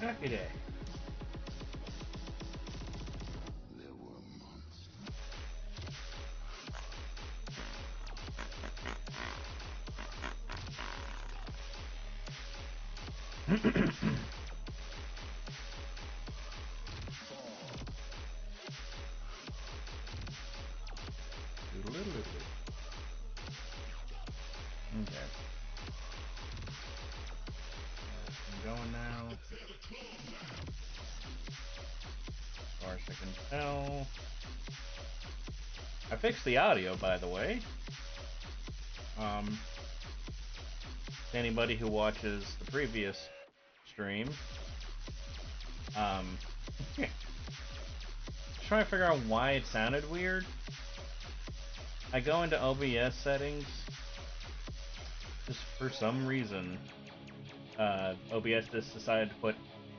Happy day. Okay. I'm going now. As far as I can tell. I fixed the audio, by the way. Um, to anybody who watches the previous stream, um, trying to figure out why it sounded weird. I go into OBS settings, just for some reason, OBS just decided to put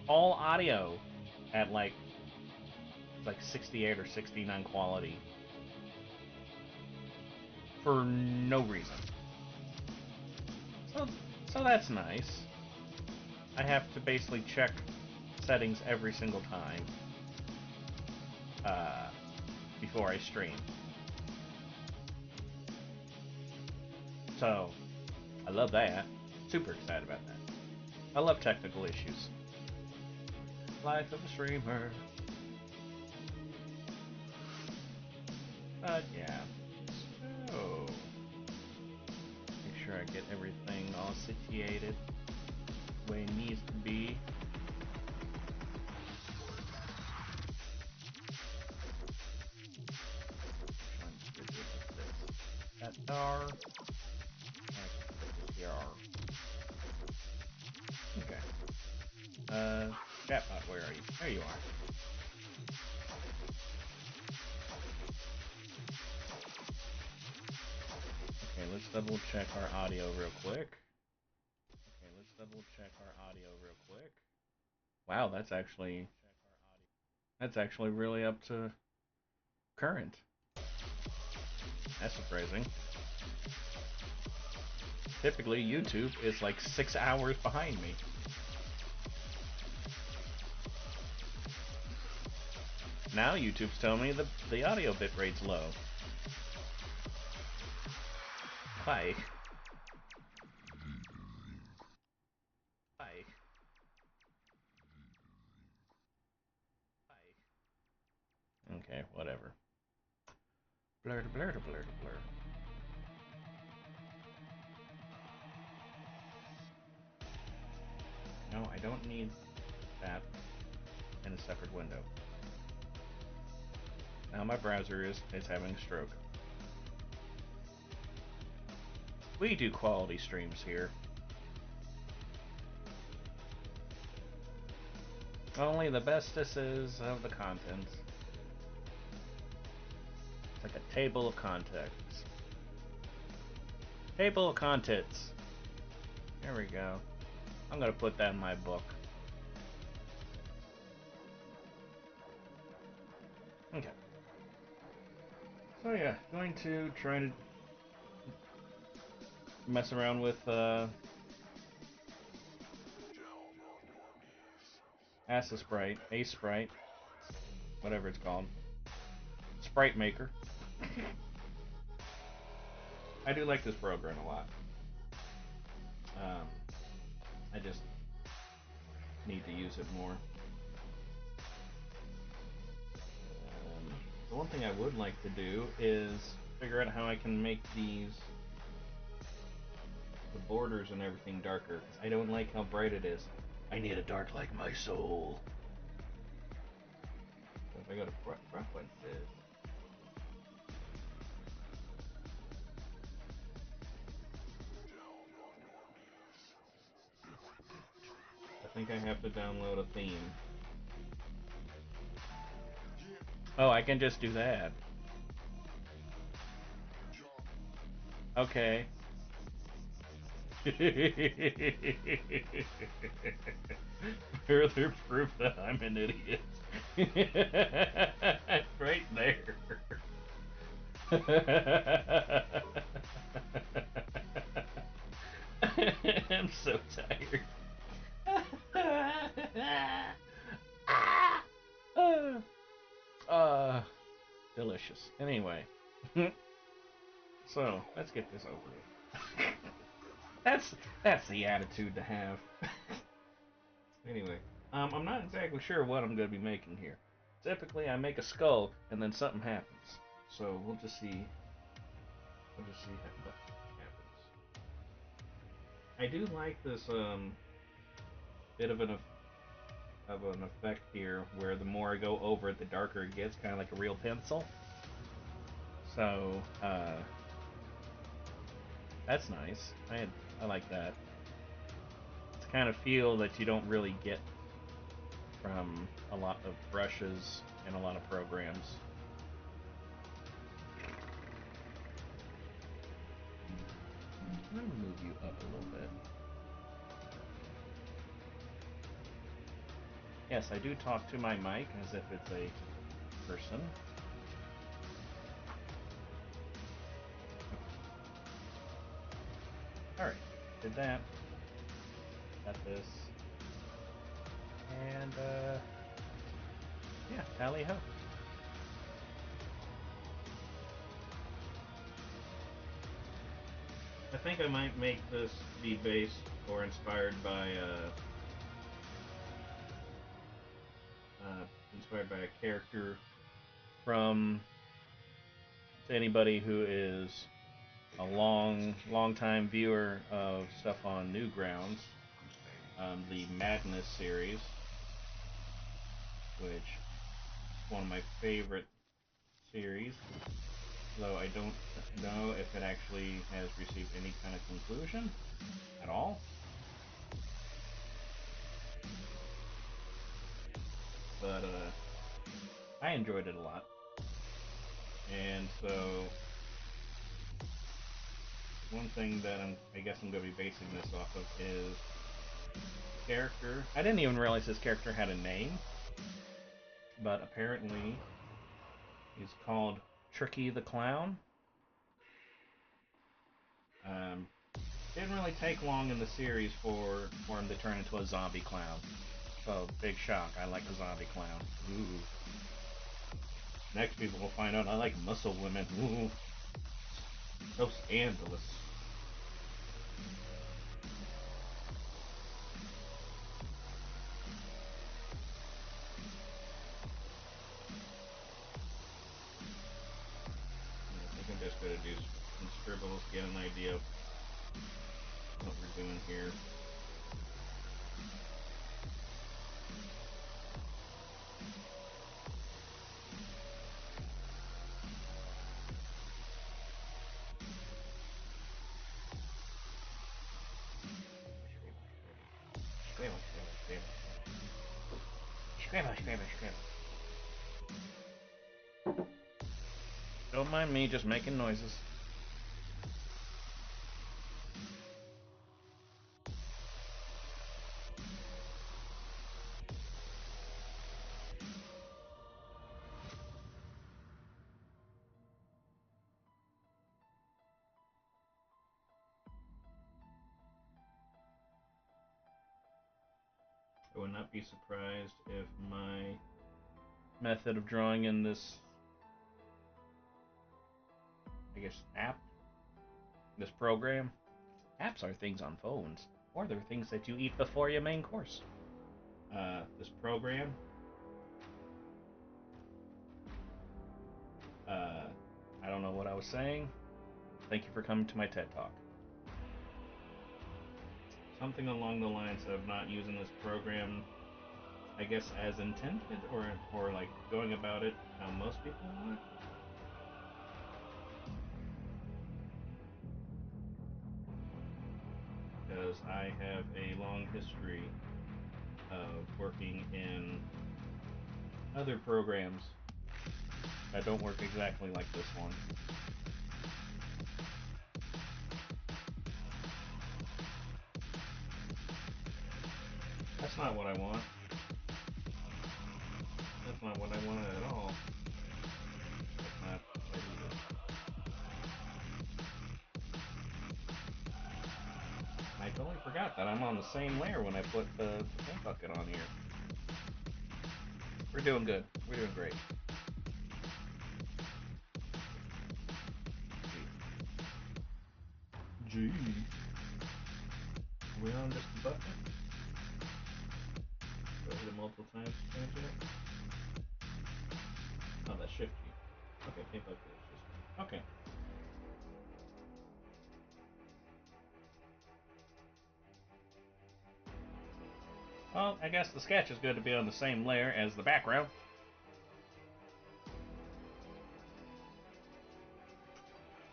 all audio at like 68 or 69 quality for no reason. So, so that's nice. I have to basically check settings every single time uh, before I stream. So, I love that. Super excited about that. I love technical issues. Life of a streamer. But yeah. So, make sure I get everything all situated the way it needs to be. That door. Okay. Chatbot, where are you? There you are. Okay, let's double check our audio real quick. Wow, that's actually really up to current. That's surprising. Typically, YouTube is like 6 hours behind me. Now YouTube's telling me the audio bitrate's low. Hi. Hi. Okay, whatever. Blur to blur to blur to blur. No, I don't need that in a separate window. Now my browser is having a stroke. We do quality streams here. Only the bestesses of the contents. It's like a table of contents. Table of contents. There we go. I'm gonna put that in my book. Okay. So yeah, going to try to mess around with Acid Sprite, Ace Sprite, whatever it's called. Sprite Maker. I do like this program a lot. Um, I just need to use it more. The one thing I would like to do is figure out how I can make the borders and everything darker. I don't like how bright it is. I need it dark like my soul. So if I go to preferences, I think I have to download a theme. Oh, I can just do that. Okay. Further proof that I'm an idiot. Right there. I'm so tired. delicious. Anyway, so let's get this over with. that's the attitude to have. Anyway, I'm not exactly sure what I'm going to be making here. Typically, I make a skull and then something happens. So we'll just see. We'll just see what happens. I do like this bit of an effect here, where the more I go over it, the darker it gets, kind of like a real pencil. So that's nice. I like that. It's a kind of feel that you don't really get from a lot of brushes and a lot of programs. I'm going to move you up a little bit. Yes, I do talk to my mic as if it's a person. Alright, did that. Got this. And, yeah, tally ho. I think I might make this be based or inspired by a character from, to anybody who is a long time viewer of stuff on Newgrounds, the Madness series, which is one of my favorite series, though I don't know if it actually has received any kind of conclusion at all. But I enjoyed it a lot. And so one thing that I guess I'm going to be basing this off of is character. I didn't even realize this character had a name, but apparently he's called Tricky the Clown. Didn't really take long in the series for him to turn into a zombie clown. So, big shock. I like the zombie clown. Ooh. Next people will find out I like muscle women. Ooh. So scandalous. I think I'm just going to do some scribbles, get an idea of what we're doing here. Don't mind me just making noises. I would not be surprised if my method of drawing in this, I guess, app, this program. Apps are things on phones, or they're things that you eat before your main course. This program, I don't know what I was saying. Thank you for coming to my TED Talk. Something along the lines of not using this program, I guess, as intended, or like going about it how most people want. Because I have a long history of working in other programs that don't work exactly like this one. That's not what I want. That's not what I wanted at all. That's not what I needed. I totally forgot that I'm on the same layer when I put the paint bucket on here. We're doing good. We're doing great. Gee. Are we on just the button? Do I hit it multiple times to change it? Oh, that's shift key. Okay, can't play this. Okay. Well, I guess the sketch is good to be on the same layer as the background.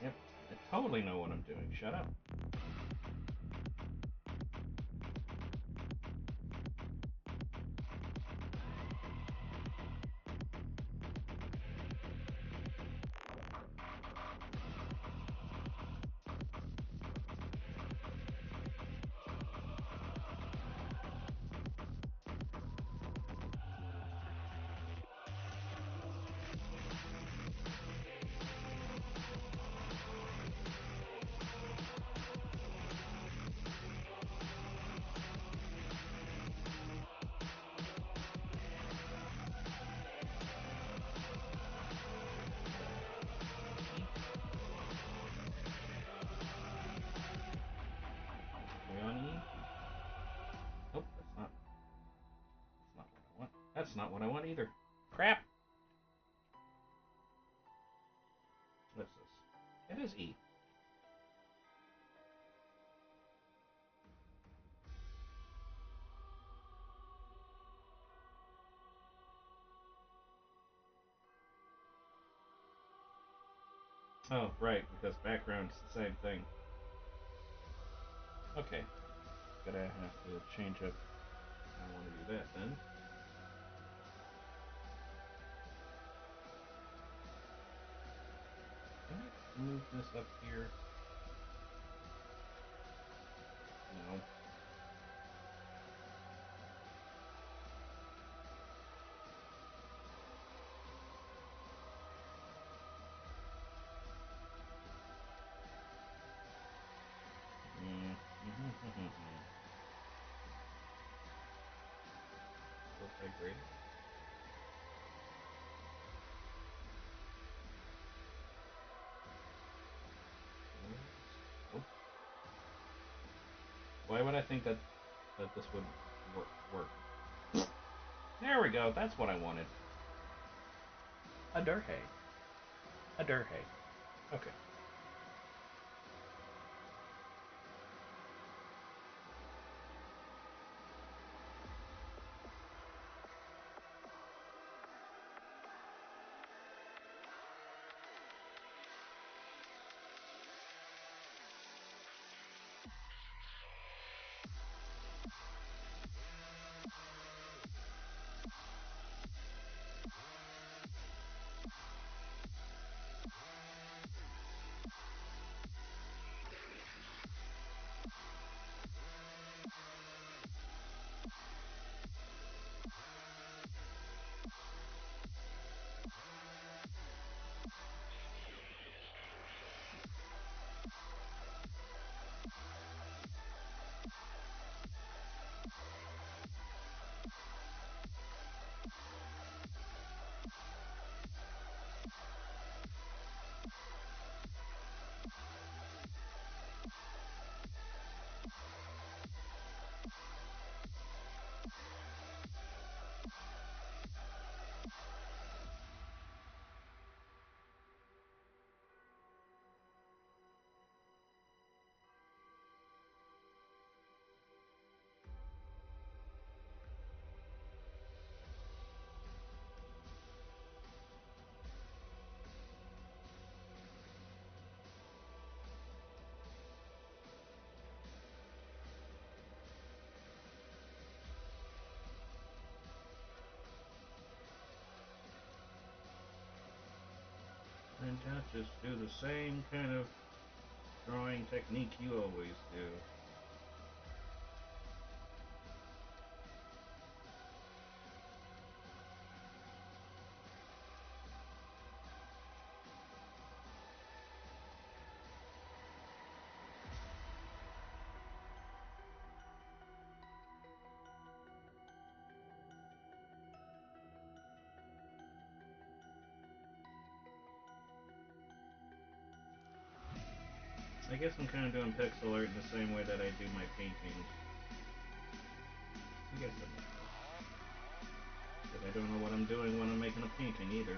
Yep, I totally know what I'm doing. Shut up. Nope, that's not what I want. That's not what I want either. Crap! What's this? It is E. Oh, right, because background's the same thing. Okay. Gonna have to change up. I want to do that then. Can I move this up here? No. Multi-grade. Nope. Why would I think that this would work? There we go. That's what I wanted. A Durhay. A Durhay. Okay. And can't just do the same kind of drawing technique you always do. I guess I'm kind of doing pixel art in the same way that I do my paintings. I guess I'm not. But I don't know what I'm doing when I'm making a painting either.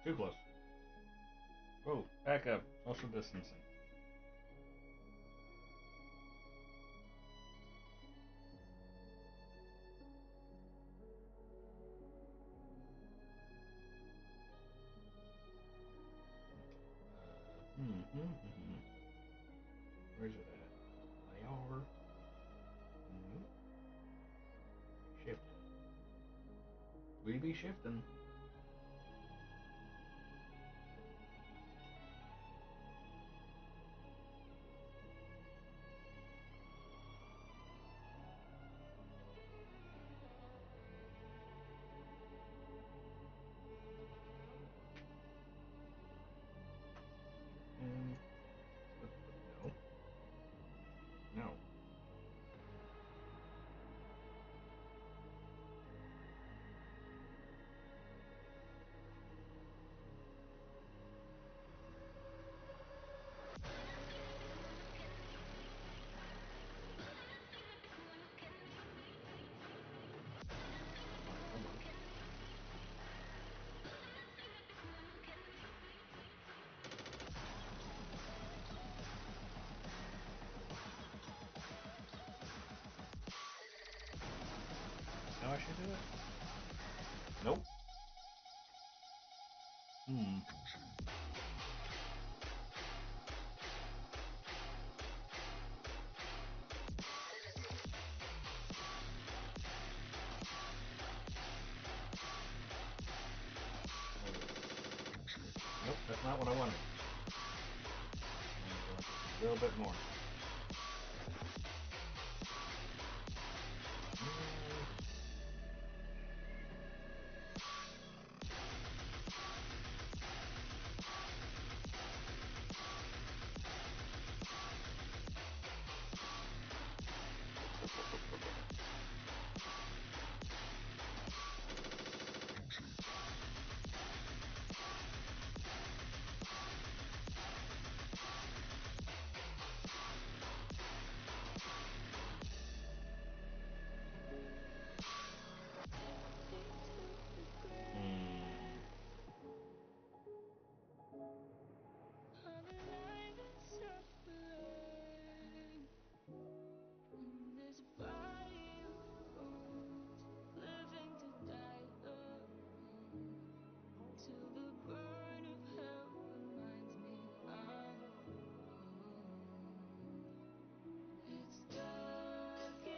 Too close. Whoa, back up. Social distancing. Where's it at? They are. Shifting. We be shifting. No. No. How I should do it? Nope. Nope, that's not what I wanted. A little bit more.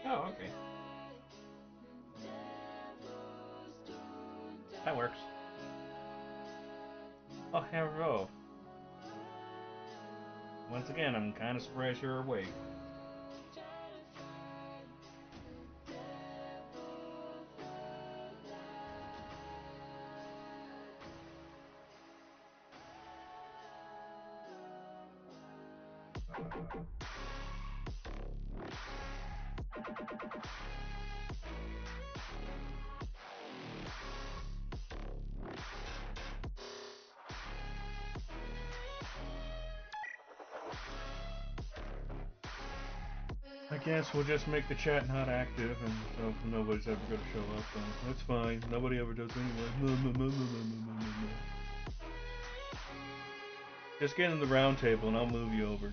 Oh, okay. That works. Oh, hello. Once again, I'm kind of surprised you're awake. I guess we'll just make the chat not active, and so nobody's ever going to show up. That's fine. Nobody ever does anyway. Just get in the round table, and I'll move you over.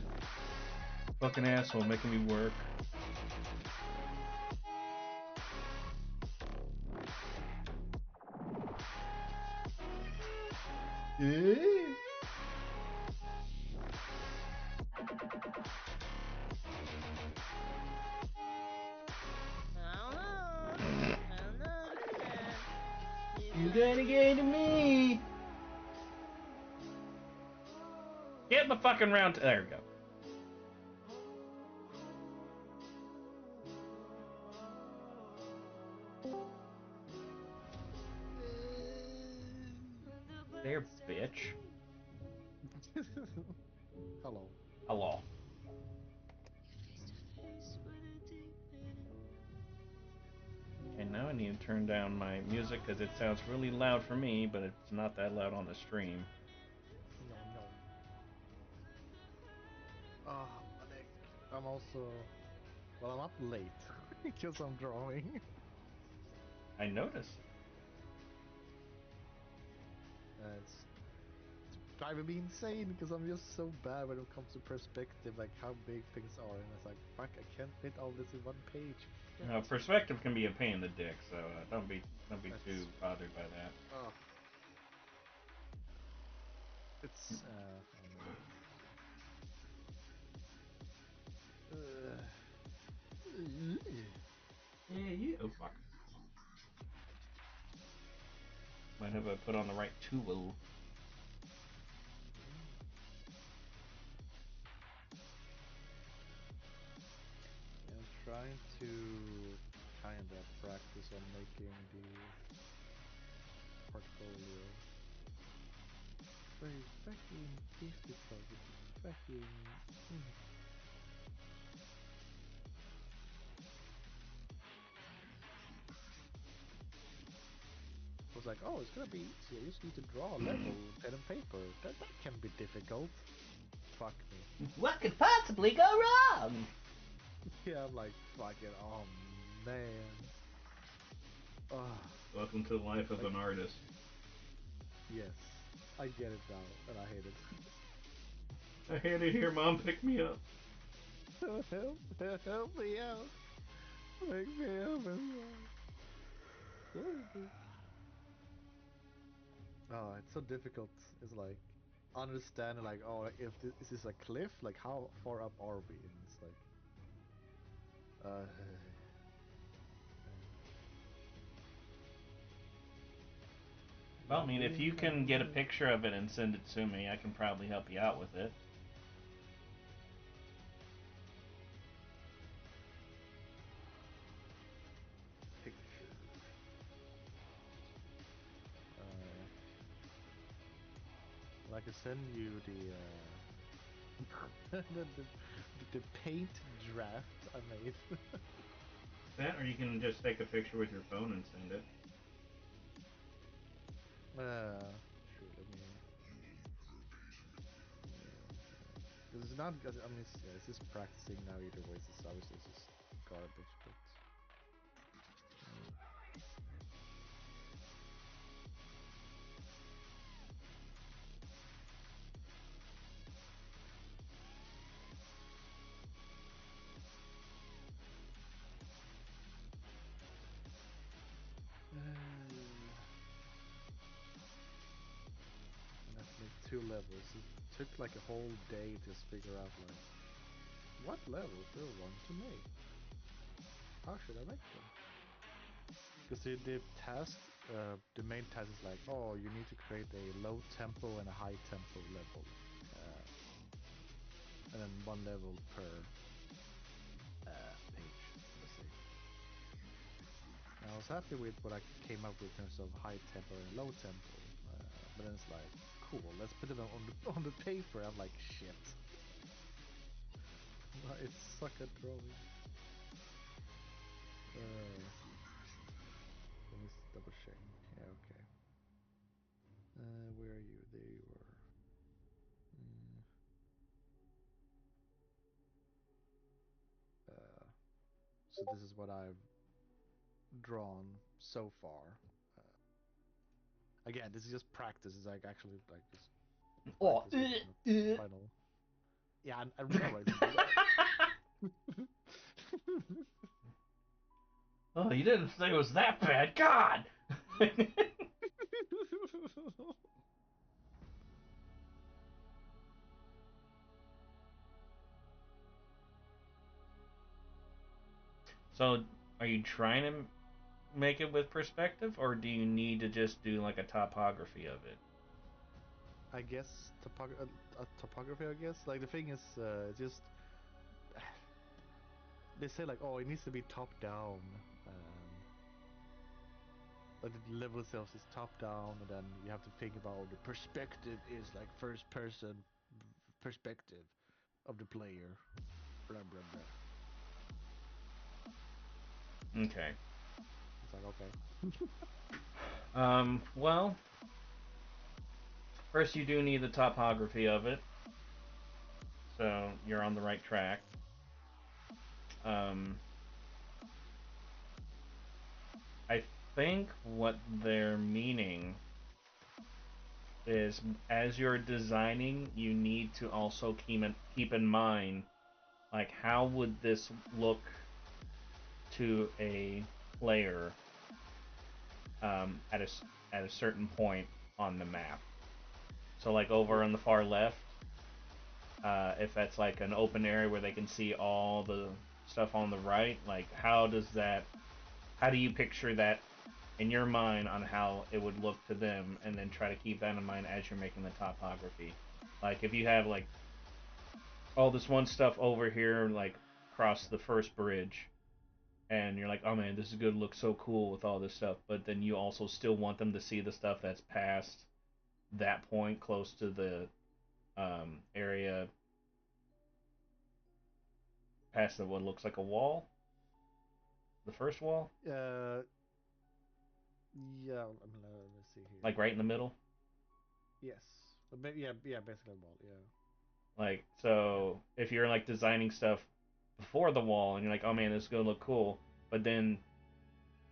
Fucking asshole, making me work. You gotta get to me. Get the fucking round. There we go. There, bitch. Hello. Hello. And now I need to turn down my music because it sounds really loud for me, but it's not that loud on the stream. No, no. I'm also... Well, I'm up late because I'm drawing. I noticed. It's driving me insane because I'm just so bad when it comes to perspective, like how big things are, and it's like, fuck, I can't fit all this in one page. Shit. Perspective can be a pain in the dick, so don't be too That's bothered by that. oh, it's I don't know. Yeah, yeah. Oh fuck. Might have put on the right tool. I'm trying to kind of practice on making the portfolio. Very fucking difficult with the fucking. I was like, oh, it's gonna be easy. I just need to draw a level, pen and paper. That can be difficult. Fuck me. What could possibly go wrong? Yeah, I'm like, fucking, oh man. Oh, Welcome to the life of like, an artist. yes, I get it now, and I hate it. I had it here, Mom. Pick me up. Help me out. Make me help me out. Oh, it's so difficult. It's like understanding, like, oh, if this is this a cliff, like how far up are we? And it's like, uh, Well, I mean, if you can get a labyrinth. picture of it and send it to me, I can probably help you out with it. Picture. Well, I can send you the paint draft I made. That, or you can just take a picture with your phone and send it. Sure. Let me. Because it's not. I mean, it's just practicing now. Either way, it's obviously just garbage, but. And I have to make 2 levels. It took like a whole day to figure out like what levels do I want to make? How should I make them? Because the task, the main task is like, oh, you need to create a low tempo and a high tempo level, uh, and then one level per page. Let's see. I was happy with what I came up with in terms of high tempo and low tempo, but then it's like, cool, let's put it on the on the paper. I'm like, shit, it's suck at drawing. Let me double check. Yeah, okay. Where are you? There you are. Mm, so this is what I've drawn so far. Again, this is just practice. It's like actually like just Oh, practice with the final. Yeah, I realize that. oh, you didn't say it was that bad. God. So, are you trying to make it with perspective, or do you need to just do like a topography of it? I guess topography. I guess like the thing is, just they say like, oh, it needs to be top down. Like the level itself is top down, and then you have to think about the perspective is like first person perspective of the player. Blah blah blah. Okay. It's like okay. Well, first you do need the topography of it, so you're on the right track. Um, I think what they're meaning is as you're designing, you need to also keep in mind like how would this look to a player at a certain point on the map. So like over Yeah. on the far left, if that's like an open area where they can see all the stuff on the right, like how do you picture that in your mind on how it would look to them, and then try to keep that in mind as you're making the topography. Like if you have like all this one stuff over here, like across the first bridge, and you're like, oh man, this is gonna look so cool with all this stuff, but then you also still want them to see the stuff that's past that point, close to the area past the what looks like a wall, the first wall, Uh, yeah. Let's see here. like right in the middle. Yes. Yeah, yeah, basically ball. Yeah. Like Yeah. so, if you're like designing stuff before the wall, and you're like, oh man, this is gonna look cool, but then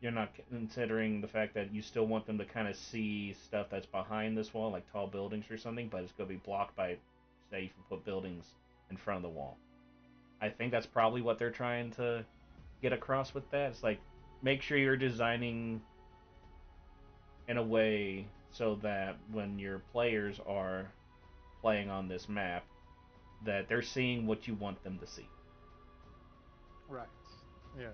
you're not considering the fact that you still want them to kind of see stuff that's behind this wall, like tall buildings or something, but it's gonna be blocked by, say, you can put buildings in front of the wall. I think that's probably what they're trying to get across with that. It's like make sure you're designing in a way so that when your players are playing on this map, that they're seeing what you want them to see. Right. Yeah.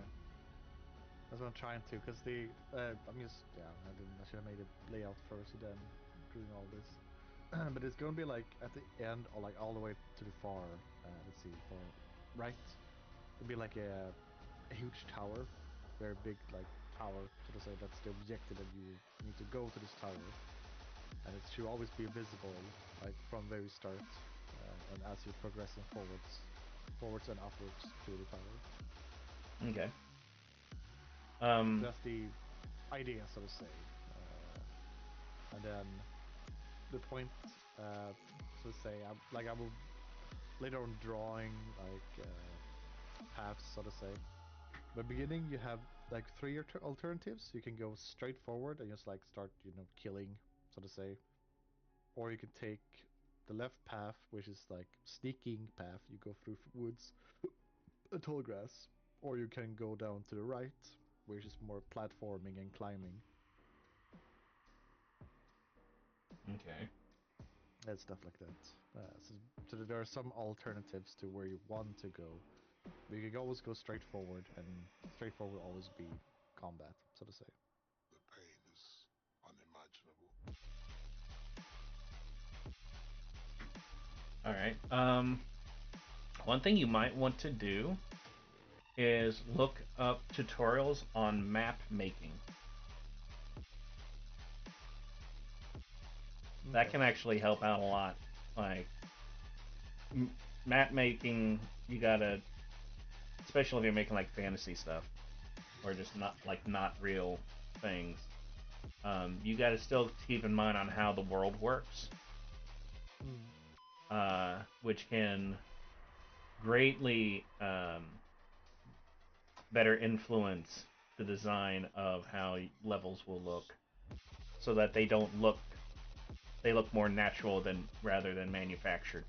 That's what I'm trying to, because I'm just, yeah, I should have made a layout first and then doing all this. But it's gonna be like at the end, or like all the way to the far, let's see, far right. It'll be like a huge tower, very big, like tower, so to say. That's the objective that you need to go to this tower, and it should always be visible, like from very start, and as you're progressing forwards and upwards to the tower. Okay. So Um. that's the idea, so to say. And then the point, so to say, I will later on drawing like paths, so to say. But beginning, you have like three alternatives. You can go straight forward and just like start, killing, so to say, or you can take the left path, which is like sneaking path. You go through woods and tall grass, or you can go down to the right, which is more platforming and climbing Okay. and stuff like that. So there are some alternatives to where you want to go. But you can always go straight forward, and straight forward will always be combat, so to say. The pain is unimaginable. All right. One thing you might want to do is look up tutorials on map making. That Okay. can actually help out a lot. Like map making, you gotta, especially if you're making like fantasy stuff or just not real things. You gotta still keep in mind on how the world works, Mm. which can greatly better influence the design of how levels will look, so that they look more natural than rather than manufactured.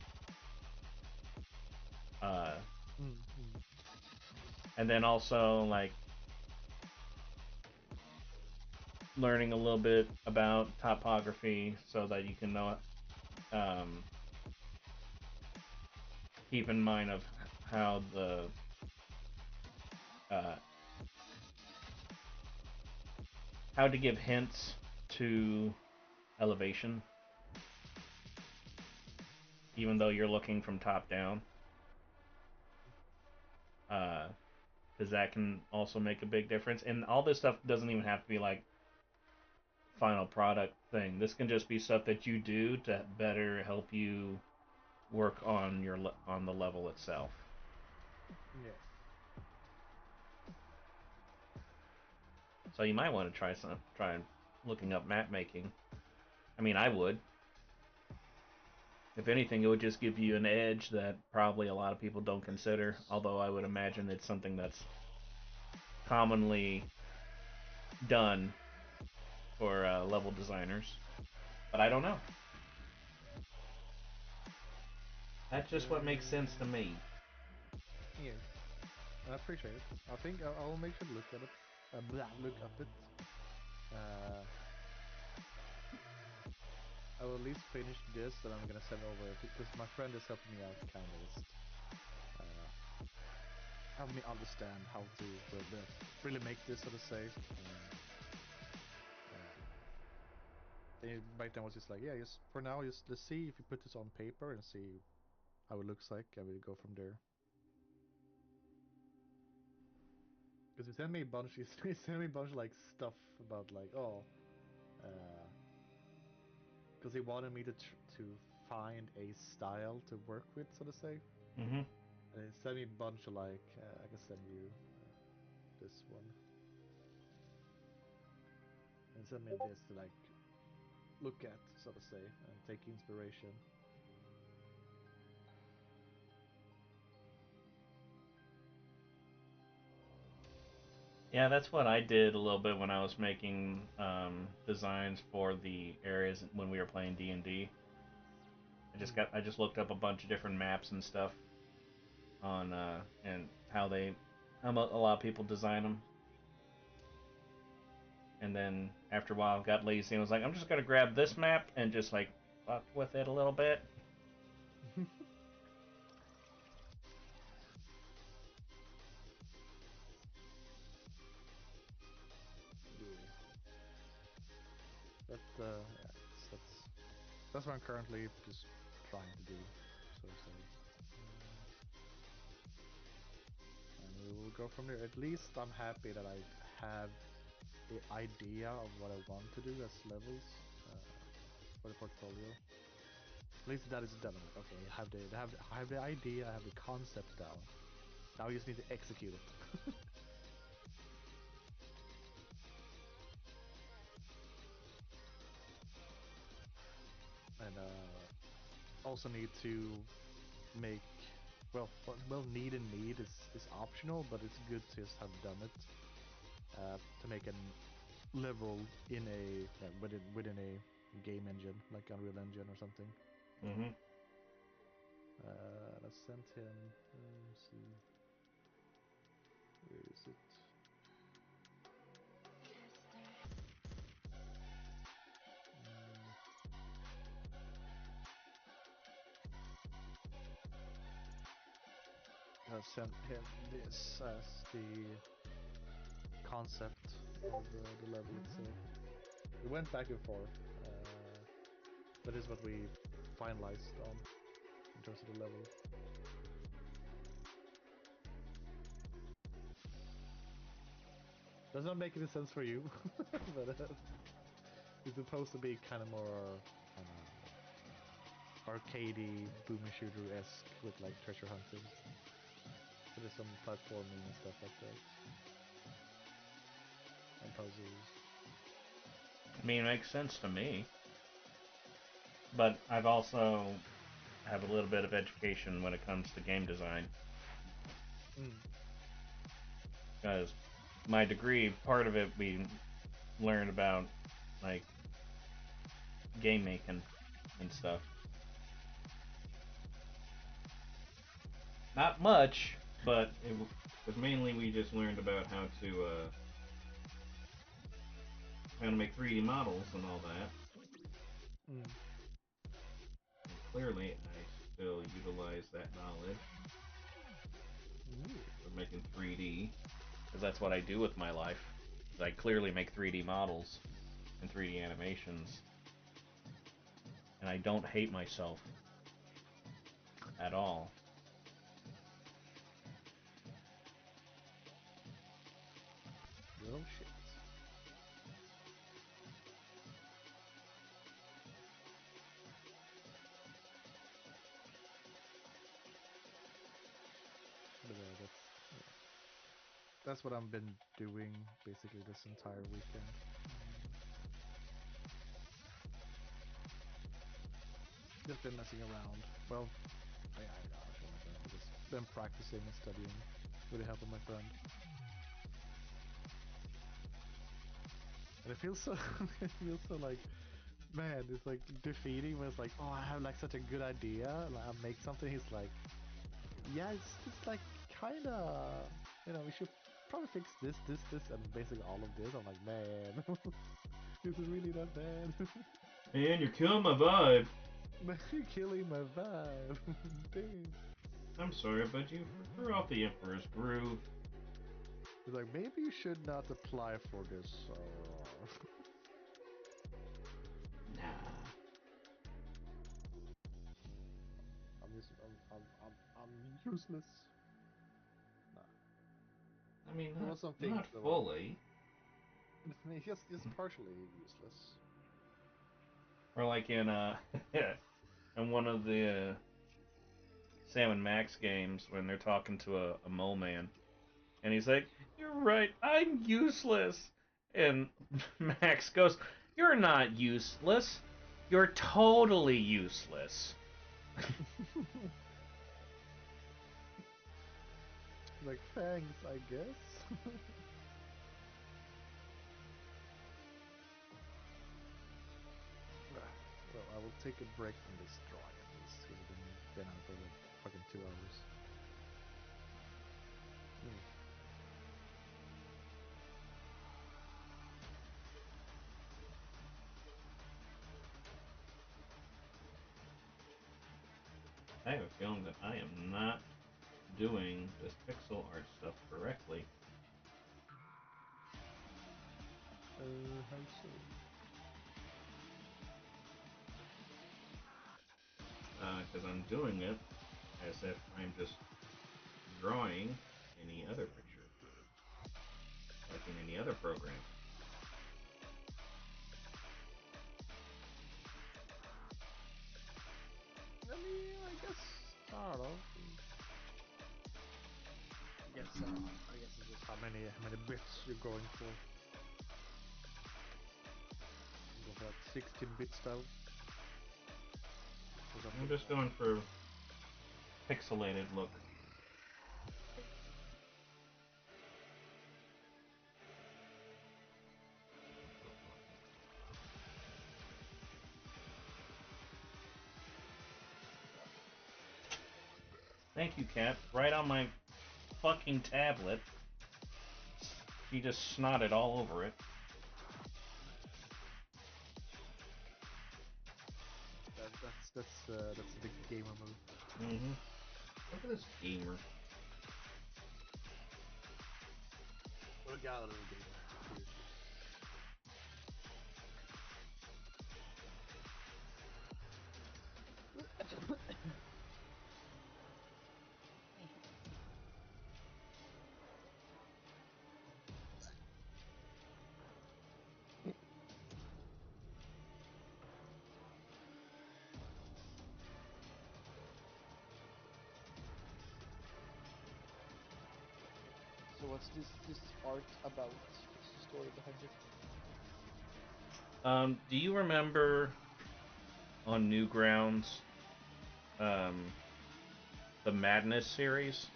Uh, Mm. Mm. and then also like learning a little bit about topography so that you can know um, keep in mind of how the uh, how to give hints to elevation, even though you're looking from top down, because that can also make a big difference. And all this stuff doesn't even have to be like final product thing. This can just be stuff that you do to better help you work on the level itself. Yeah. So you might want to try looking up map making. I mean, I would. If anything, it would just give you an edge that probably a lot of people don't consider. Pain Although I would is imagine it's something unimaginable. that's commonly done for level designers. But I don't know. That's just what makes sense to me. Yeah, I appreciate it. I think I'll make sure to look at it. Look up it. Uh, I will at least finish this, and I'm gonna send over because my friend is helping me out, kind of just help me understand how to really make this, so to say. Back then was just like, yeah, just for now, just let's see if you put this on paper and see how it looks like, and we go from there. Because he sent me a bunch, he sent me a bunch of like stuff about like, oh, because he wanted me to find a style to work with, so to say. Mm-hmm. And he sent me a bunch of like, I can send you this one. And send me this to like look at, so to say, and take inspiration. Yeah, that's what I did a little bit when I was making designs for the areas when we were playing D&D. I just looked up a bunch of different maps and stuff on and how a lot of people design them. And then after a while, I got lazy and was like, I'm just gonna grab this map and just like fuck with it a little bit. Yeah. But yeah, that's what I'm currently just trying to do, so to say. And we will go from there. At least I'm happy that I have the idea of what I want to do as levels for the portfolio. At least that is done. Okay, I have the idea, I have the concept down. Now we just need to execute it. And also need to make need and need is optional, but it's good to just have done it to make a level in a within a game engine like Unreal Engine or something. Mm-hmm. I sent him. Let's see, where is it? I sent him this as the concept of the level itself. We went back and forth. That is what we finalized on in terms of the level. Does not make any sense for you, but it's supposed to be kind of more arcadey, boomer shooter-esque with like treasure hunting. So there's some platforming and stuff like that, and puzzles. I mean, it makes sense to me. But I've also have a little bit of education when it comes to game design Mm. because my degree, part of it, we learned about like game making and stuff. Not much, but but mainly we just learned about how to make 3D models and all that. Mm. And clearly, I still utilize that knowledge Ooh. for making 3D because that's what I do with my life. I clearly make 3D models and 3D animations, and I don't hate myself at all. Well, shit. But that's what I've been doing basically this entire weekend. Just been messing around. Well, I know, I've just been practicing and studying with the help of my friend. And it feels so, it feels so like man, it's like defeating him. It's like, oh, I have like such a good idea. Like, I make something. He's like, yeah, it's like kind of, we should probably fix this, and basically all of this. I'm like, man, is it really that bad? Man, you're killing my vibe. Man, you're killing my vibe. Damn. I'm sorry, but you threw off the Emperor's groove. He's like, maybe you should not apply for this. Nah. I'm useless. Nah. I mean, There was some things not that were, fully. I mean, just partially useless. Or like in in one of the Sam and Max games when they're talking to a mole man, and he's like, "You're right, I'm useless," and Max goes, "You're not useless. You're totally useless." Like, thanks, I guess. Well, I will take a break from this drawing at least, because it's been out for like fucking 2 hours. Hmm. I have a feeling that I am not doing this pixel art stuff correctly. How so? Because I'm doing it as if I'm just drawing any other picture, like in any other program. I mean, I guess, I don't know. I guess it's just how many bits you're going for. You go for like 16-bit style or something. I'm just going for pixelated look. Thank you, Cat. Right on my fucking tablet. He just snotted all over it. That's the gamer move. Mm-hmm. Look at this gamer. Well, got a little gamer. Seriously. So what's this art about? What's the story behind it? Do you remember on Newgrounds, um, the Madness series?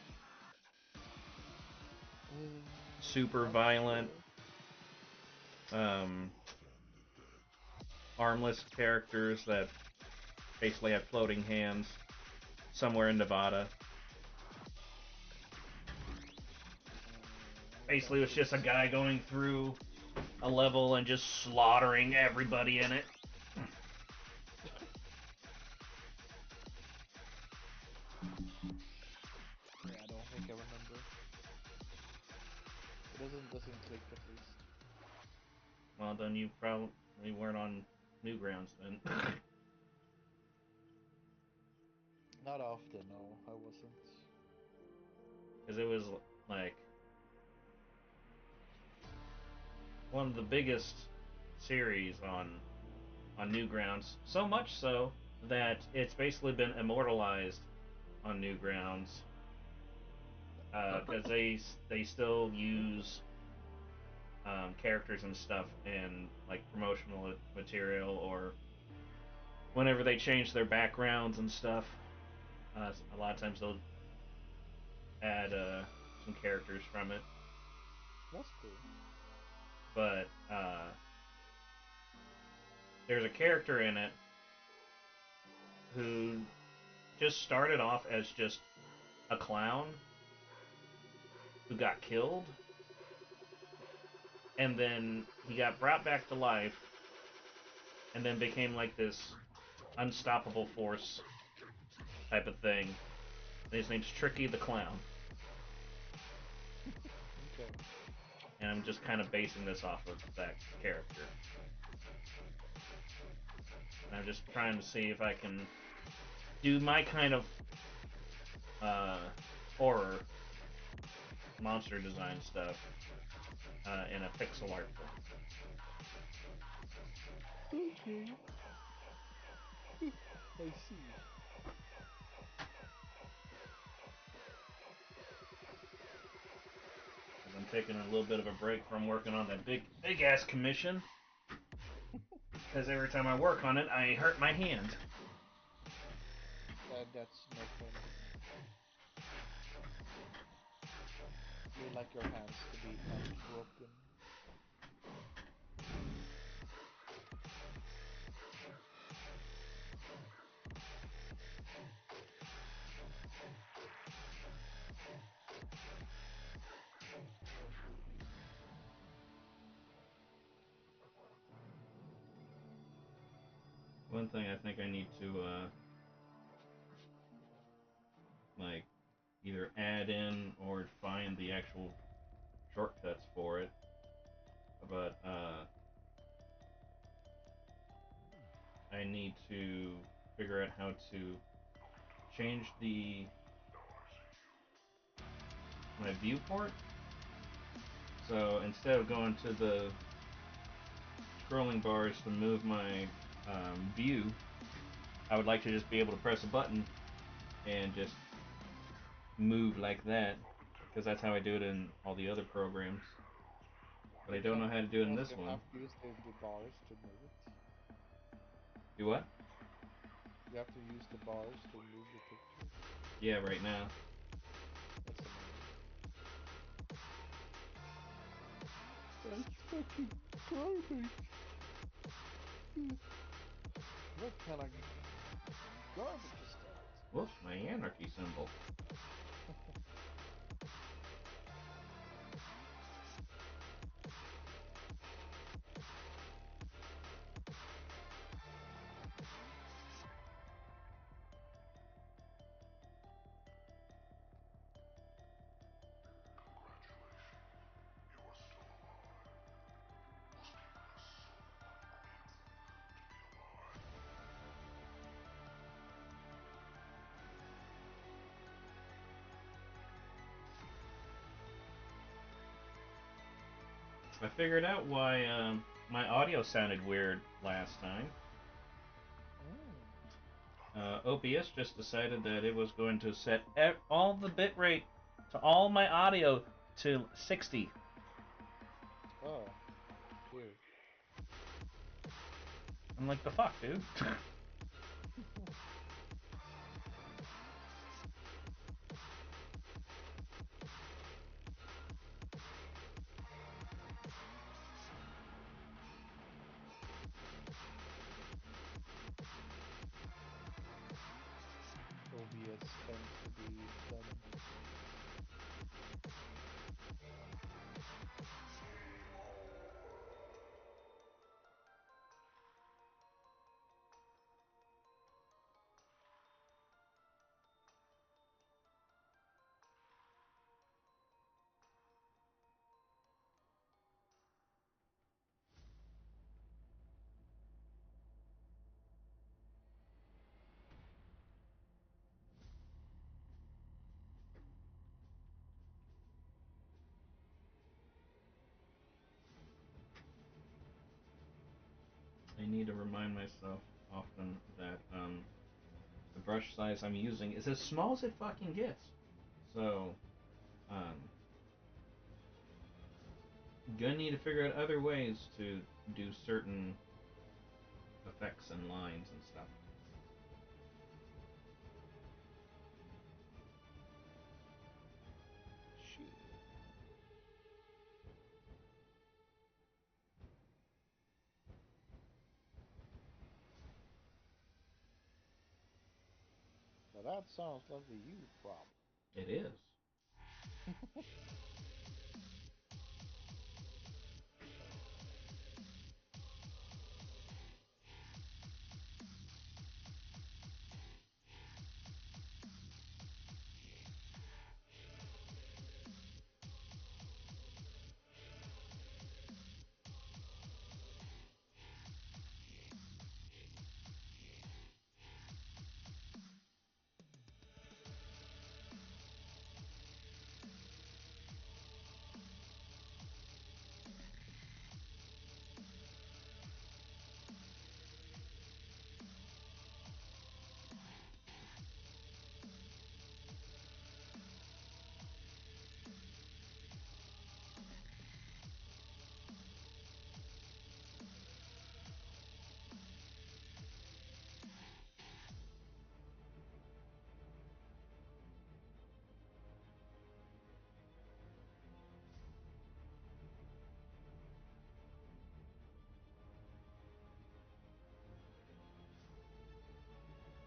Super Not violent, sure. um, armless characters that basically have floating hands somewhere in Nevada. I Basically, don't it was think just a so. guy going through a level and just slaughtering everybody in it. Yeah, I don't think I remember. It doesn't click at least. Well, then you probably weren't on Newgrounds then. Not often, no, I wasn't. Because it was like one of the biggest series on Newgrounds. So much so that it's basically been immortalized on Newgrounds because they still use characters and stuff in like promotional material or whenever they change their backgrounds and stuff. A lot of times they'll add some characters from it, That's cool. but there's a character in it who just started off as just a clown who got killed, and then he got brought back to life, and then became like this unstoppable force type of thing. And his name's Tricky the Clown. Okay. And I'm just kind of basing this off of that character. And I'm just trying to see if I can do my kind of uh, horror monster design stuff in a pixel art form. Okay. I see. Because I'm taking a little bit of a break from working on that big ass commission. Because every time I work on it, I hurt my hand. That's no fun. You like your hands to be unbroken. One thing I think I need to like either add in or find the actual shortcuts for it. But I need to figure out how to change the my viewport. So instead of going to the scrolling bars to move my view, I would like to just be able to press a button and just move like that, because that's how I do it in all the other programs. But I don't know how to do it in Don't this you one. have to use the bars to move it? Do what? You have to use the bars to move the picture. Yeah, right now. That's annoying. That's fucking garbage. What kind of garbage is that? Whoops, my anarchy symbol. I figured out why my audio sounded weird last time. OBS just decided that it was going to set all the bitrate to all my audio to 60. Oh, weird. I'm like, the fuck, dude? OBS tends to be dumb. I need to remind myself often that the brush size I'm using is as small as it fucking gets. So, um, gonna need to figure out other ways to do certain effects and lines and stuff. Shit. Well, that sounds like a you problem. It is.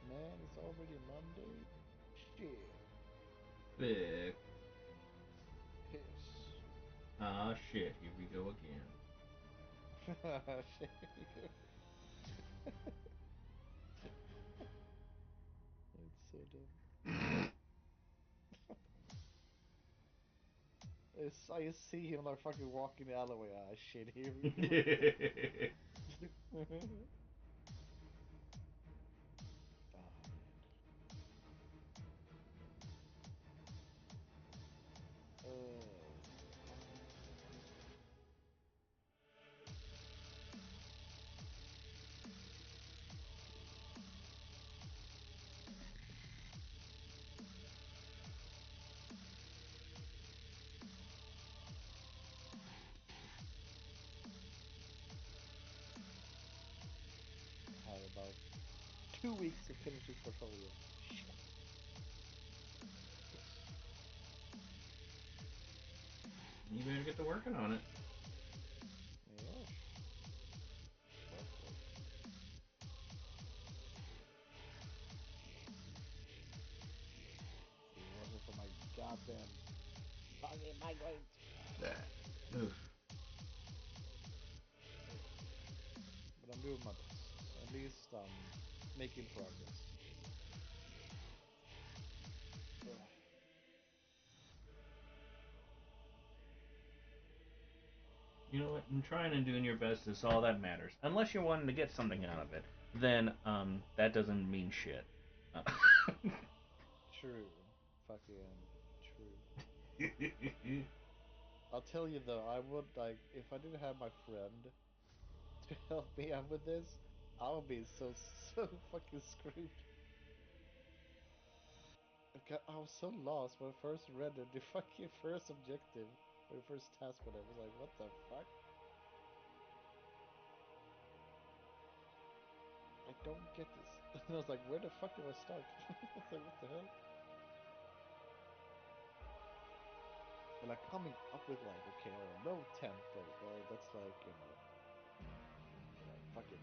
Man, it's already Monday. Shit. Vic. Piss. Ah, shit. Here we go again. Shit. It's so dumb. I just see him like fucking walking the alleyway. Ah, shit, here we go. Oh man. I have about 2 weeks to finish this portfolio. Shit. Piss. You better get to working on it. Yes. Work, work. It wasn't for my goddamn fucking migraines. Oof. But I'm doing my best. At least I'm making progress. Ugh. You know what? And trying and doing your best is all that matters. Unless you're wanting to get something out of it, then that doesn't mean shit. True. Fucking true. I'll tell you though, I would like if I didn't have my friend to help me out with this, I would be so fucking screwed. I was so lost when I first read it. The fucking first objective, or the first task, whatever. I was like, what the fuck? I don't get this. And I was like, where the fuck do I start? I was like, what the hell? But like coming up with like, okay, oh, low tempo. Well, that's like, fucking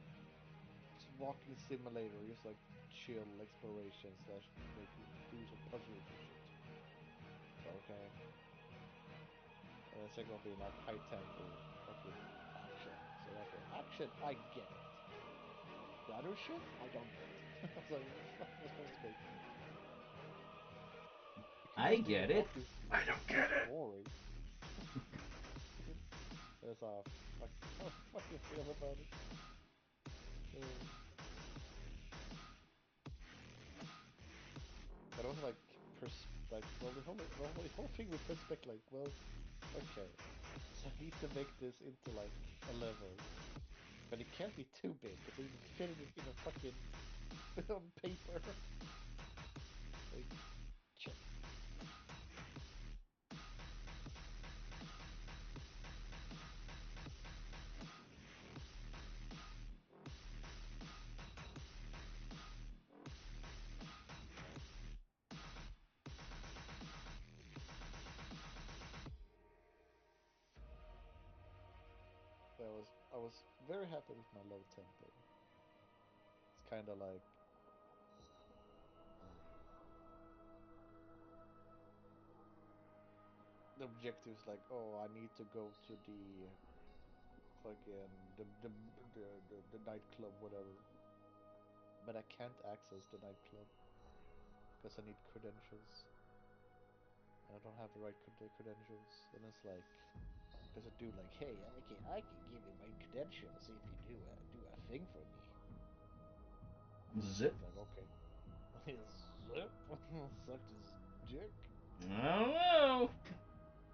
just walking simulator, just like chill exploration slash like do some puzzle shit. So okay. And the second one being like high tempo, fucking action. So okay, action, I get it. The other shit, I don't get. I was like, what am I supposed to make? You could I just do get it. walking. I don't It's get it. boring. That's how I fucking feel about it. Uh, but also like well the whole thing with perspective like well okay so I need to make this into like a level but it can't be too big because you fit it in a fucking on paper like shit. So I was very happy with my low tempo. It's kind of like the objective is like, oh, I need to go to the fucking the nightclub, whatever. But I can't access the nightclub because I need credentials. And I don't have the right credentials. And it's like, there's a dude like, hey, I can give you my credentials if you do a thing for me. Zip. It's like, okay. Zip. Sucked his dick. I don't know.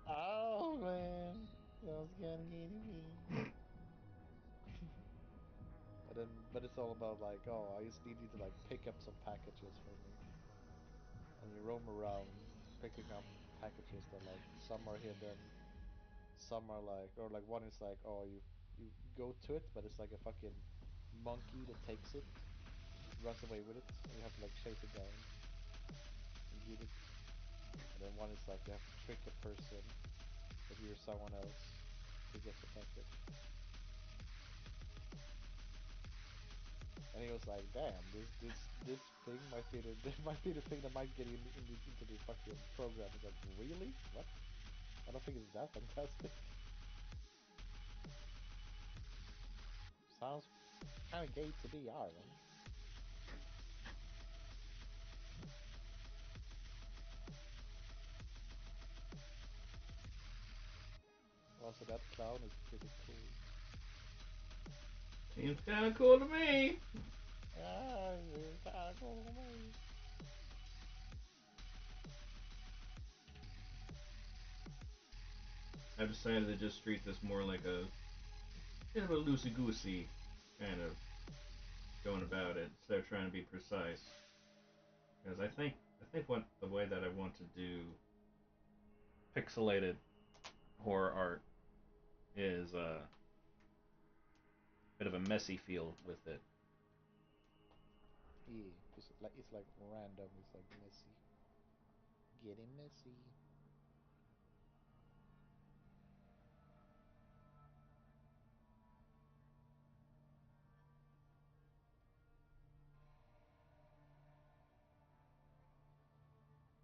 Oh man, sounds kind of gay to me. But it's all about like, oh, I just need you to like pick up some packages for me, and you roam around picking up packages that like some are hidden, some are like, or like one is like, oh, you go to it, but it's like a fucking monkey that takes it, runs away with it, and you have to like chase it down and get it. And then one is like you have to trick a person that you're someone else to get the package. And he was like, "Damn, this thing might be the might be the thing that might get you into the fucking program." He's like, "Really? What? I don't think it's that fantastic. Sounds kind of gay to me, I don't know." Also, that clown is pretty cool. Seems kind of cool to me. Ah, it's kind of cool to me. I decided to just treat this more like a bit of a loosey goosey kind of going about it instead of trying to be precise. Because I think what the way that I want to do pixelated horror art is a bit of a messy feel with it. Yeah, it's like random. It's like messy, getting messy.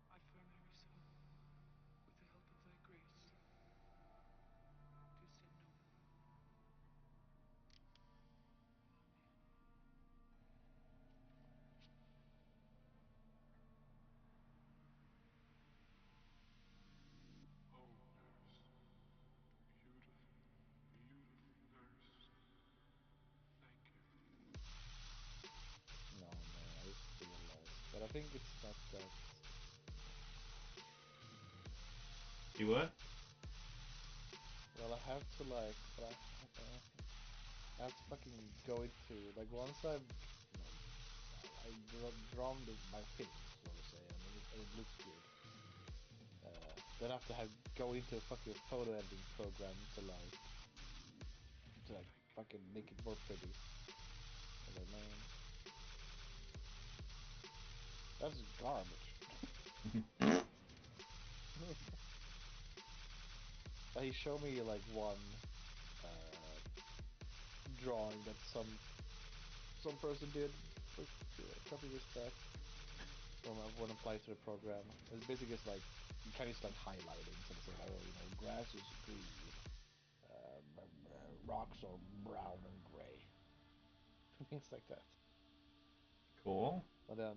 I firmly resolve, with the help of thy grace, to sin no more. Oh, nurse, beautiful, beautiful nurse, thank you. No, I just realized, but I think it's not that. See what? Well, I have to like, I have to fucking go into like once I've like drawn my thing, so to say, and it looks good. Then I have to go into a fucking photo editing program to like fucking make it more pretty. I'm like, man, that's garbage. He showed me like one drawing that some person did like a couple years back when applied to the program. It's basically just like you kind of just like highlighting, so to say, like, oh, grass is green, rocks are brown and gray, things like that. Cool. And then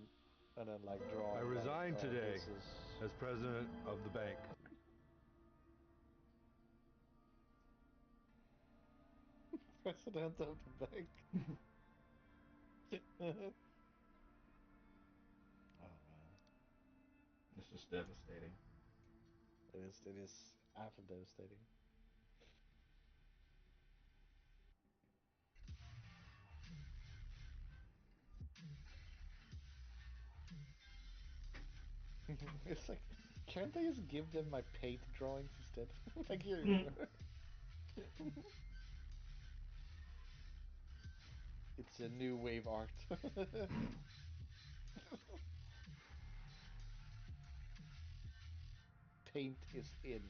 like I drawing like, resign oh, today this is as president of the bank. president of the bank. Oh man, This is devastating. it is absolutely devastating. It's like, can't I just give them my paint drawings instead? Like, here you go. It's a new wave art. Paint is in.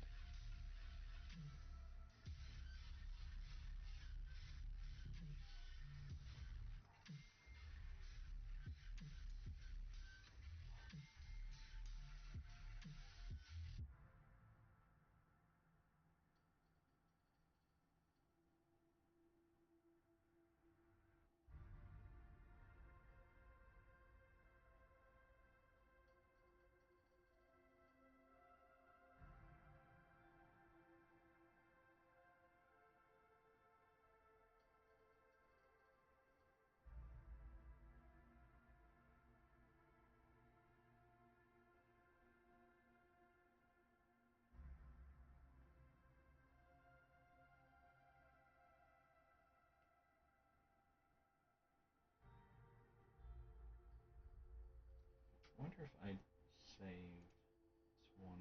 wonder if I save this one.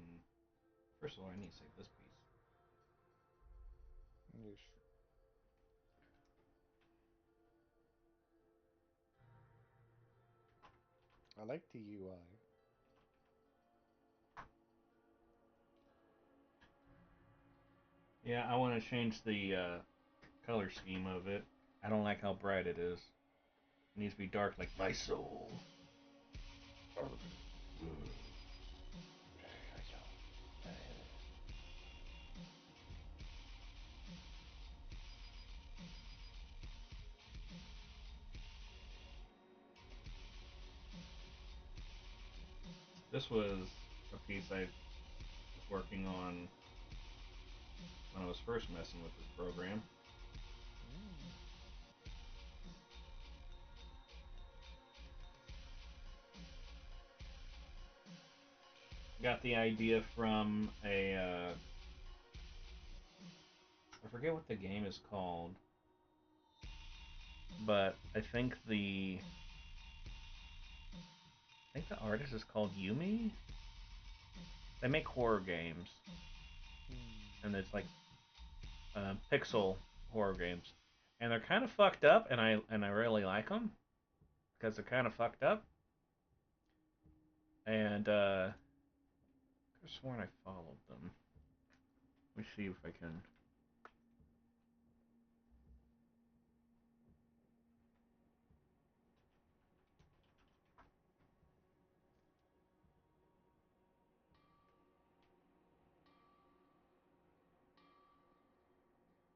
First of all, I need to save this piece. You I like the UI. Yeah, I want to change the color scheme of it. I don't like how bright it is. It needs to be dark like my soul. This was a piece I was working on when I was first messing with this program. Mm. Got the idea from I forget what the game is called, but I think the artist is called Yumi. They make horror games, Hmm. and it's like pixel horror games, and they're kind of fucked up, and I really like them because they're kind of fucked up. And I could have sworn I followed them. Let me see if I can.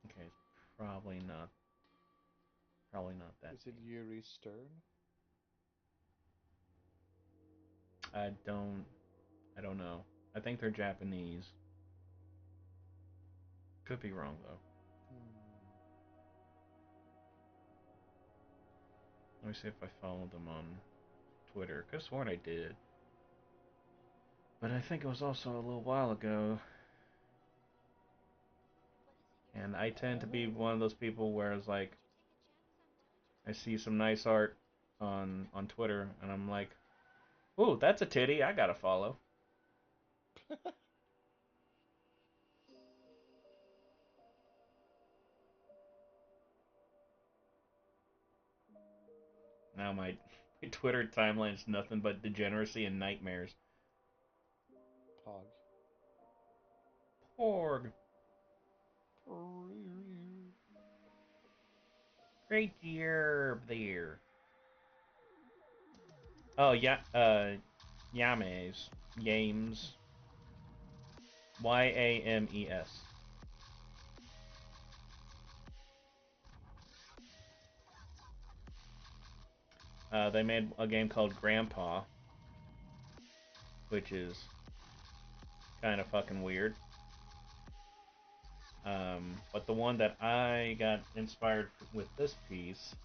Okay, it's probably not that Is it game. Yuri Stern? I don't I don't know. I think they're Japanese. Could be wrong though. Hmm. Let me see if I followed them on Twitter. Could have sworn I did. But I think it was also a little while ago. And I tend to be one of those people where it's like I see some nice art on Twitter and I'm like, "Ooh, that's a titty. I gotta follow." Now my Twitter timeline is nothing but degeneracy and nightmares. Pog. Porg. Great yerb there. Oh yeah, Yames. Yames. Yames. They made a game called Grandpa, which is kind of fucking weird. But the one that I got inspired with this piece,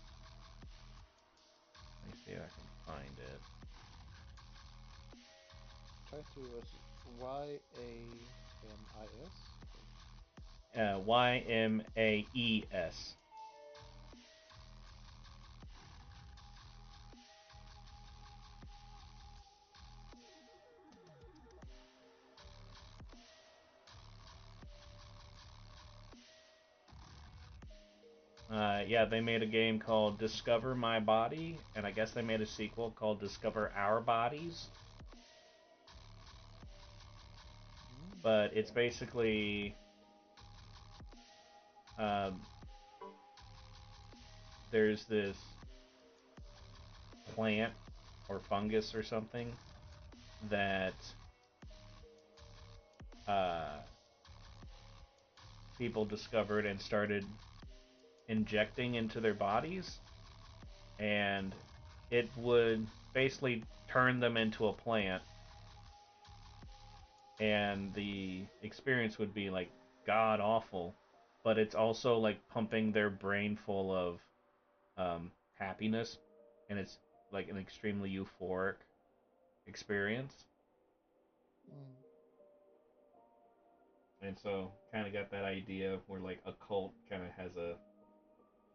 let me see if I can find it. Title was Yamis? Ymaes. Yeah, they made a game called Discover My Body, and I guess they made a sequel called Discover Our Bodies. But it's Okay. basically um, there's this plant or fungus or something that uh, people discovered and started injecting into their bodies, and it would basically turn them into a plant, and the experience would be like god awful, but it's also like pumping their brain full of happiness, and it's like an extremely euphoric experience. Mm. And so, kind of got that idea where like a cult kind of has a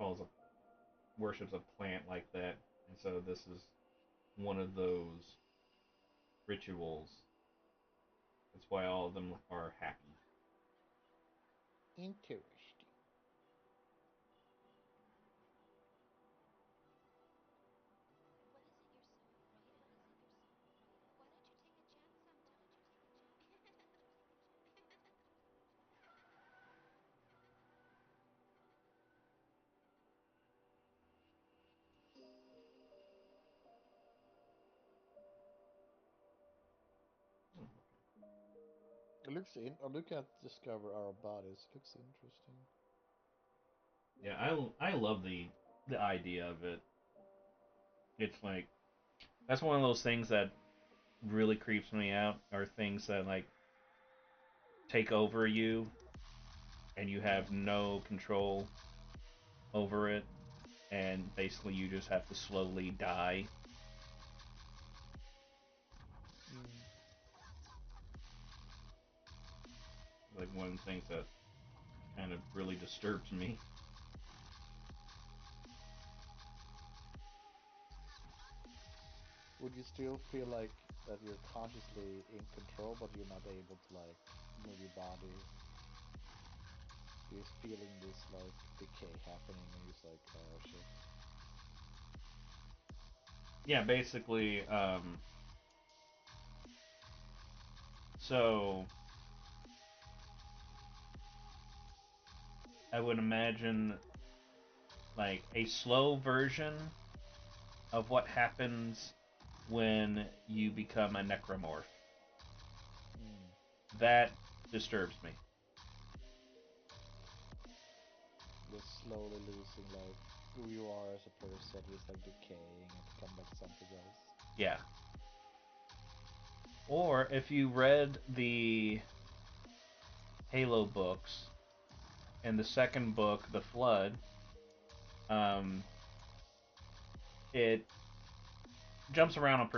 follows a worships a plant like that, and so this is one of those. rituals. That's why all of them are happy. Interesting. It looks in. I look at discover our bodies. It looks interesting. Yeah, I love the idea of it. It's like that's one of those things that really creeps me out are things that like take over you and you have Mm. no control over it and basically you just have to slowly die. Mm. Like one of the things that kind of really disturbs me. Would you still feel like that you're consciously in control, but you're not able to like move your body? You're just feeling this like decay happening, and you're just like, oh shit. Yeah, basically so I would imagine like a slow version of what happens when you become a necromorph. Mm. That disturbs me. Just slowly losing like who you are as a person, just like decaying and become like something else. Yeah. Or if you read the Halo books and the second book, The Flood, um, it jumps around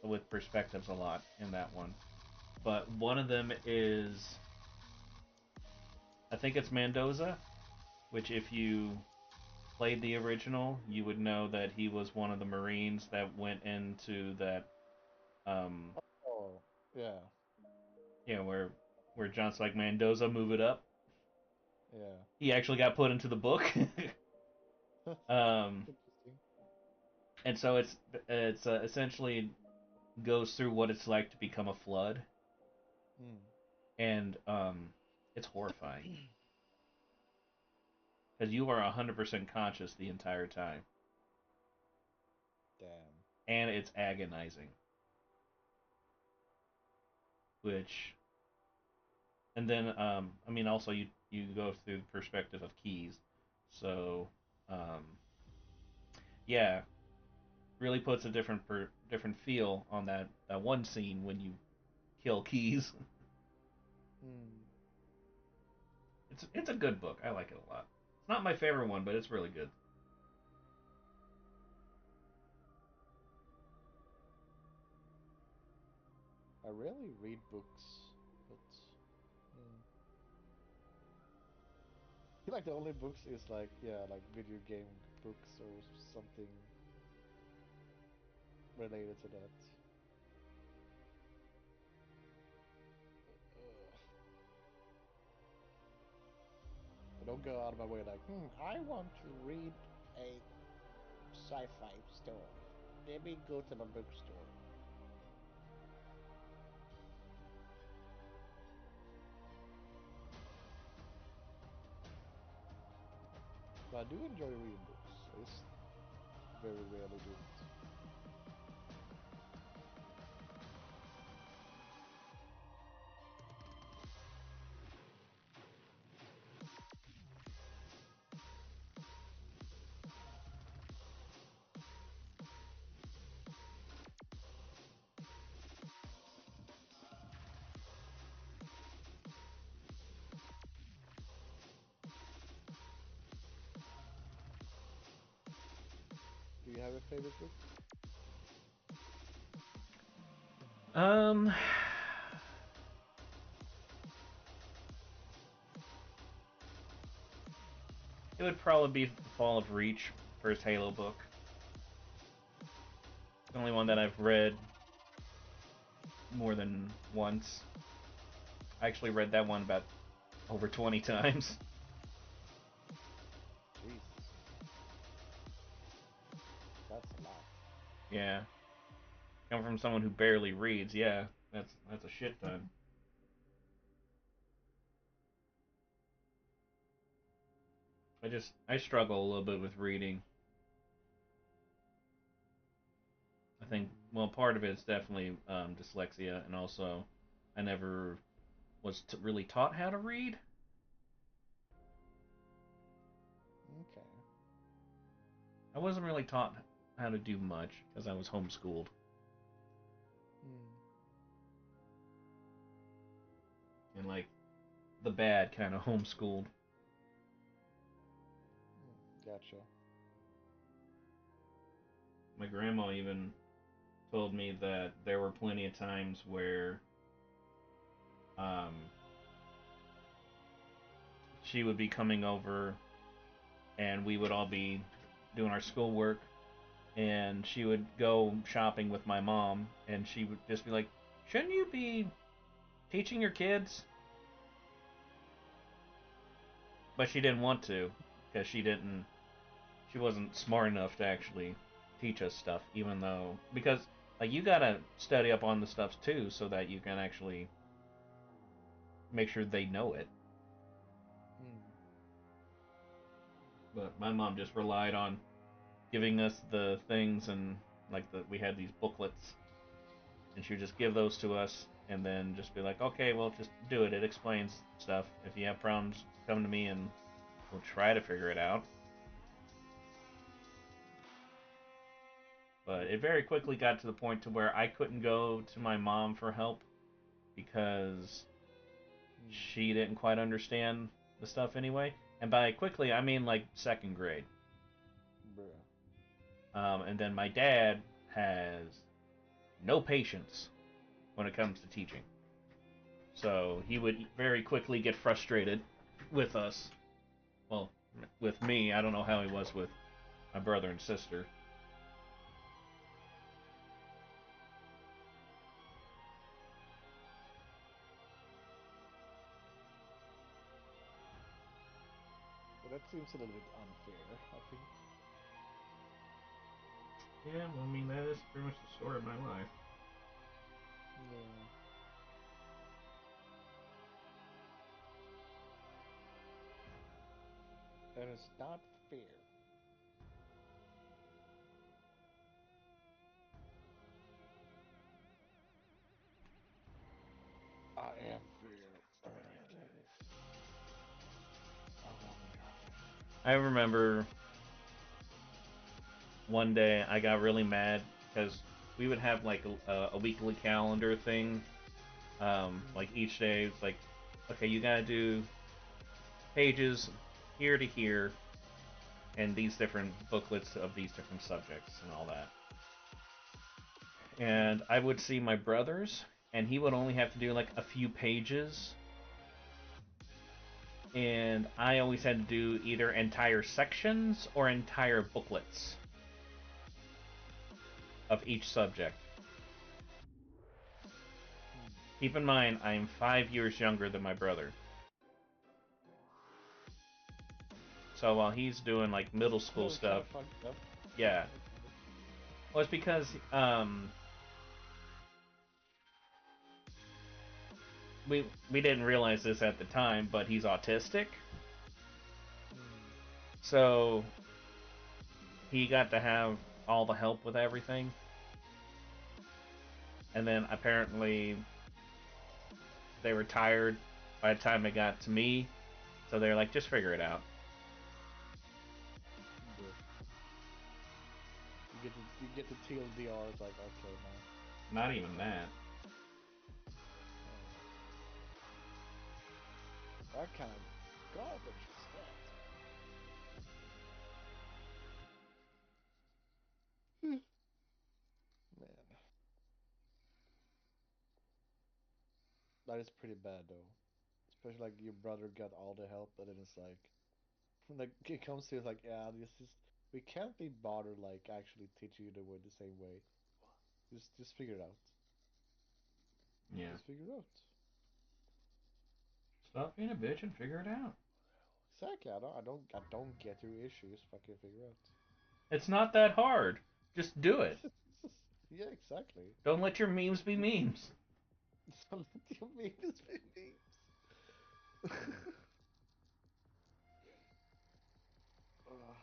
with perspectives a lot in that one. But one of them is, I think it's Mendoza, which if you played the original, you would know that he was one of the Marines that went into that, um, Oh, yeah, where John's like Mendoza, move it up. yeah. He actually got put into the book. um, Interesting. and so it's essentially goes through what it's like to become a flood, Mm. and it's horrifying because you are 100% conscious the entire time, Damn. and it's agonizing. Which, and then I mean, also you go through the perspective of keys, so um, yeah, really puts a different feel on that one scene when you kill keys. Mm. It's a good book. I like it a lot. It's not my favorite one, but it's really good. I rarely read books, but I feel like the only books is like yeah, like video game books or something related to that. I don't go out of my way like, I want to read a sci-fi story. Let me go to the bookstore. But I do enjoy reading books. I just very rarely do it. Do you have a favorite book? Um, it would probably be Fall of Reach, first Halo book. The only one that I've read. more than once. I actually read that one about over 20 times. Jesus, that's a lot. Yeah. Come from someone who barely reads, yeah, that's a shit ton. I struggle a little bit with reading. I think well part of it is definitely dyslexia, and also I never was really taught how to read. Okay. I wasn't really taught how to do much because I was homeschooled, Hmm. and like the bad kind of homeschooled. Gotcha. My grandma even told me that there were plenty of times where um, she would be coming over and we would all be doing our schoolwork, and she would go shopping with my mom, and she would just be like, shouldn't you be teaching your kids? But she didn't want to because she wasn't smart enough to actually teach us stuff, even though because like you gotta study up on the stuff too so that you can actually make sure they know it. Hmm. But my mom just relied on giving us the things, and like we had these booklets, and she would just give those to us and then just be like, okay, well, just do it. It explains stuff. If you have problems, come to me and we'll try to figure it out. But it very quickly got to the point to where I couldn't go to my mom for help because Hmm. she didn't quite understand the stuff anyway. And by quickly, I mean like second grade. Bruh. And then my dad has no patience when it comes to teaching. So he would very quickly get frustrated with us. Well, with me, I don't know how he was with my brother and sister. But that seems a little bit unfair, I think. Yeah, well, I mean, that is pretty much the story of my life. Yeah. And it's not fair. I am fair. I love you. I remember one day I got really mad because we would have like a weekly calendar thing. Like Hmm. each day, it's like, okay, you gotta do pages here to here, and these different booklets of these different subjects and all that. Hmm. And I would see my brothers, and he would only have to do like a few pages, and I always had to do either entire sections or entire booklets of each subject. Hmm. Keep in mind, I am 5 years younger than my brother. So while he's doing like middle school So kind of stuff, fucked up. yeah. Okay. Well, it's because we didn't realize this at the time, but he's autistic. Hmm. So he got to have all the help with everything. And then apparently they were tired by the time it got to me. So they're like, just figure it out. Bruh. You get the TLDR. It's like okay, man. Not even that. Uh, what kind of garbage is that? Hmm. Man, that is pretty bad though. Especially like your brother got all the help, and then it's like it comes to it's like, yeah, this is we can't be bothered like actually teaching you the way the same way. Just figure it out. Yeah. Just figure it out. Stop being a bitch and figure it out. Exactly. I don't get your issues. Fucking figure out. It's not that hard. Just do it. Yeah, exactly. Don't let your memes be memes. So let your memes be memes. Ugh.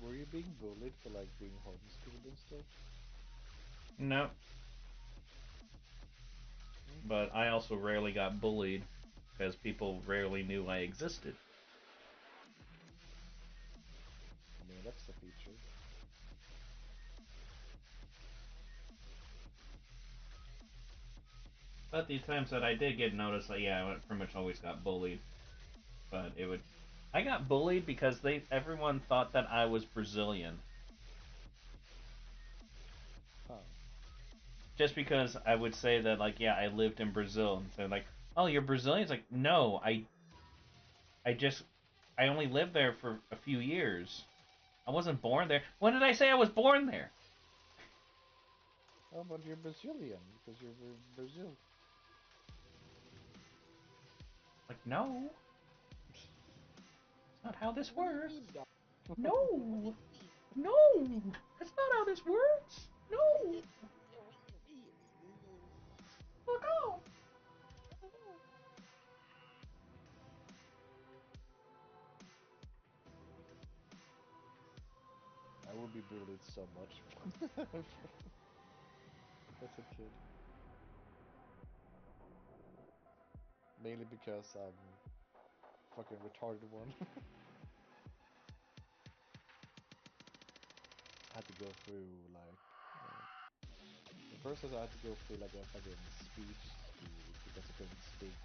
Were you being bullied for like being homeschooled and stuff? No, Okay. but I also rarely got bullied because people rarely knew I existed. I mean, that's a feature. But the times that I did get noticed, like, yeah, I pretty much always got bullied. But it would, I got bullied because everyone thought that I was Brazilian. Huh. Just because I would say that, like, yeah, I lived in Brazil, and they're like, oh, you're Brazilian? It's like, no, I just, I only lived there for a few years. I wasn't born there. When did I say I was born there? Oh, but you're Brazilian because you're Brazil. Like, no, that's not how this What do you mean, works. no? What do No, you mean? no, that's not how this works. What do No, you what do you mean? fuck off. I would be bullied so much as a kid. Mainly because I'm fucking retarded one. I had to go through like the first is I had to go through like a fucking speech school because I couldn't speak.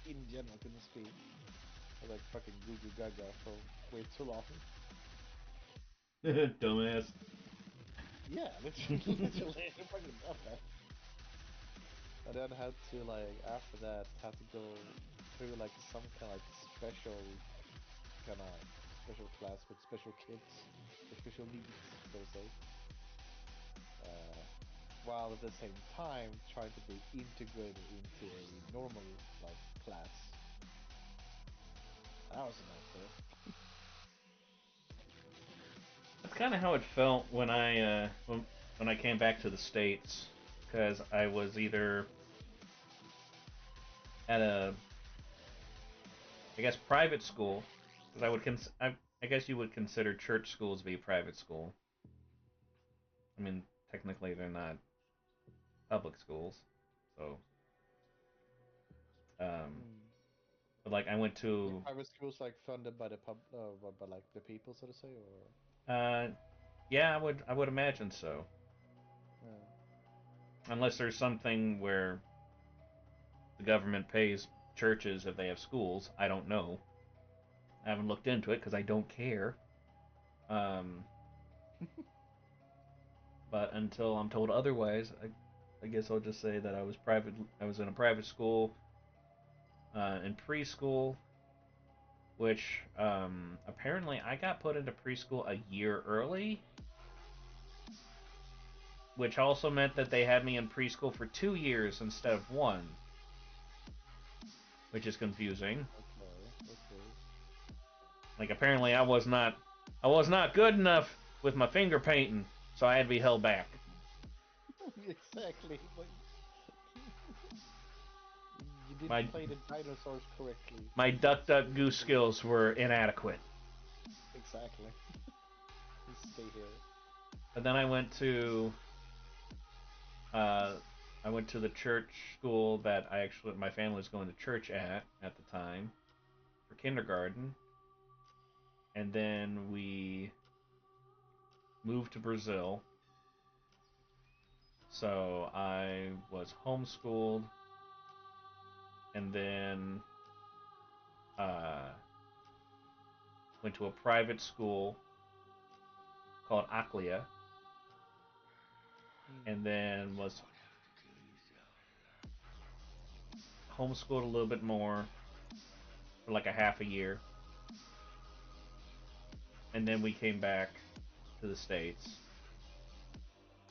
In general, I couldn't speak. I was like fucking goo goo gaga for way too long. Dumbass. Yeah, literally, literally, a fucking dumbass. And then had to like after that had to go through like some kind of like kind of special class with special kids with special needs, so to say. Uh, while at the same time trying to be integrated into a normal like class. That was a nightmare. That's kind of how it felt when when I came back to the states, because I was either at a, I guess, private school, because I guess you would consider church schools to be a private school. I mean, technically they're not public schools, so um, Mm. but like I went Your to private schools like funded by the by like the people, so to say, or uh, yeah, I would imagine so, yeah. unless there's something where the government pays churches if they have schools. I don't know. I haven't looked into it because I don't care. Um, but until I'm told otherwise, I guess I'll just say that I was private. I was in a private school in preschool, which apparently I got put into preschool a year early, which also meant that they had me in preschool for 2 years instead of one, which is confusing. Okay, okay. Like apparently I was not good enough with my finger painting, so I had to be held back. Exactly. Like, you didn't My play the dinosaurs correctly. my duck So duck goose skills were inadequate. exactly. Stay here. But then uh, I went to the church school that my family was going to church at the time for kindergarten, and then we moved to Brazil. So I was homeschooled, and then went to a private school called Aklia, and then was homeschooled a little bit more for like a half a year, and then we came back to the States,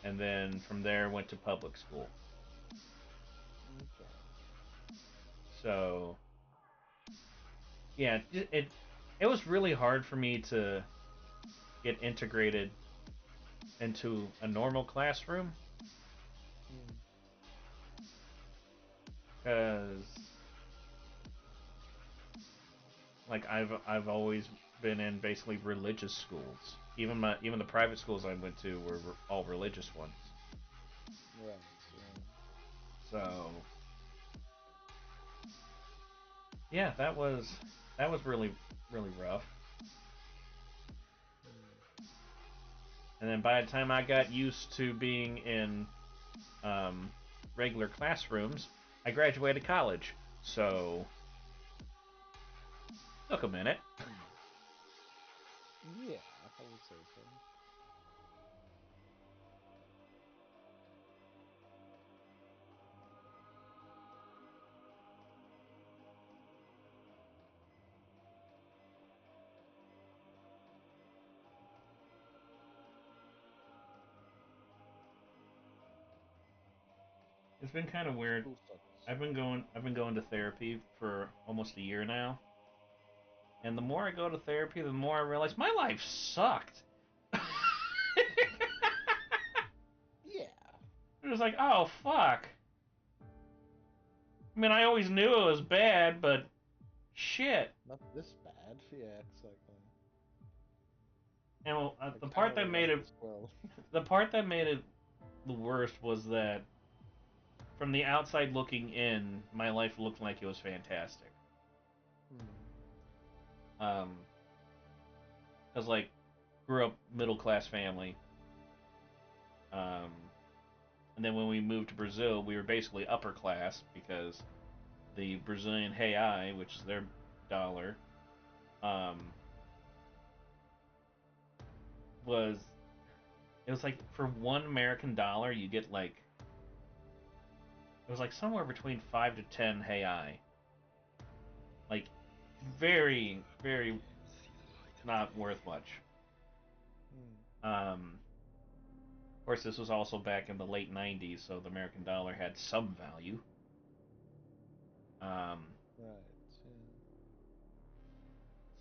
and then from there went to public school. Okay. So yeah, it was really hard for me to get integrated into a normal classroom Mm. because like I've always been in basically religious schools. Even the private schools I went to were all religious ones. Right. Yeah. So yeah, that was really rough. Mm. And then by the time I got used to being in um, regular classrooms, I graduated college. So took a minute. Yeah, I would say so. It's been kind of weird. School sucks. I've been going to therapy for almost a year now. And the more I go to therapy, the more I realize my life sucked. Yeah. It was like, oh fuck. I mean, I always knew it was bad, but shit. Not this bad. Yeah, exactly. And I the kind part of that made relate it as well. the part that made it the worst was that from the outside looking in, my life looked like it was fantastic. Hmm. Um, cause like grew up middle class family. Um, and then when we moved to Brazil, we were basically upper class because the Brazilian real, which is their dollar, um, was it was like for $1 American you get like it was like somewhere between 5 to 10 real, like very not worth much. Hmm. Of course, this was also back in the late '90s, so the American dollar had some value. Um, Right. Yeah.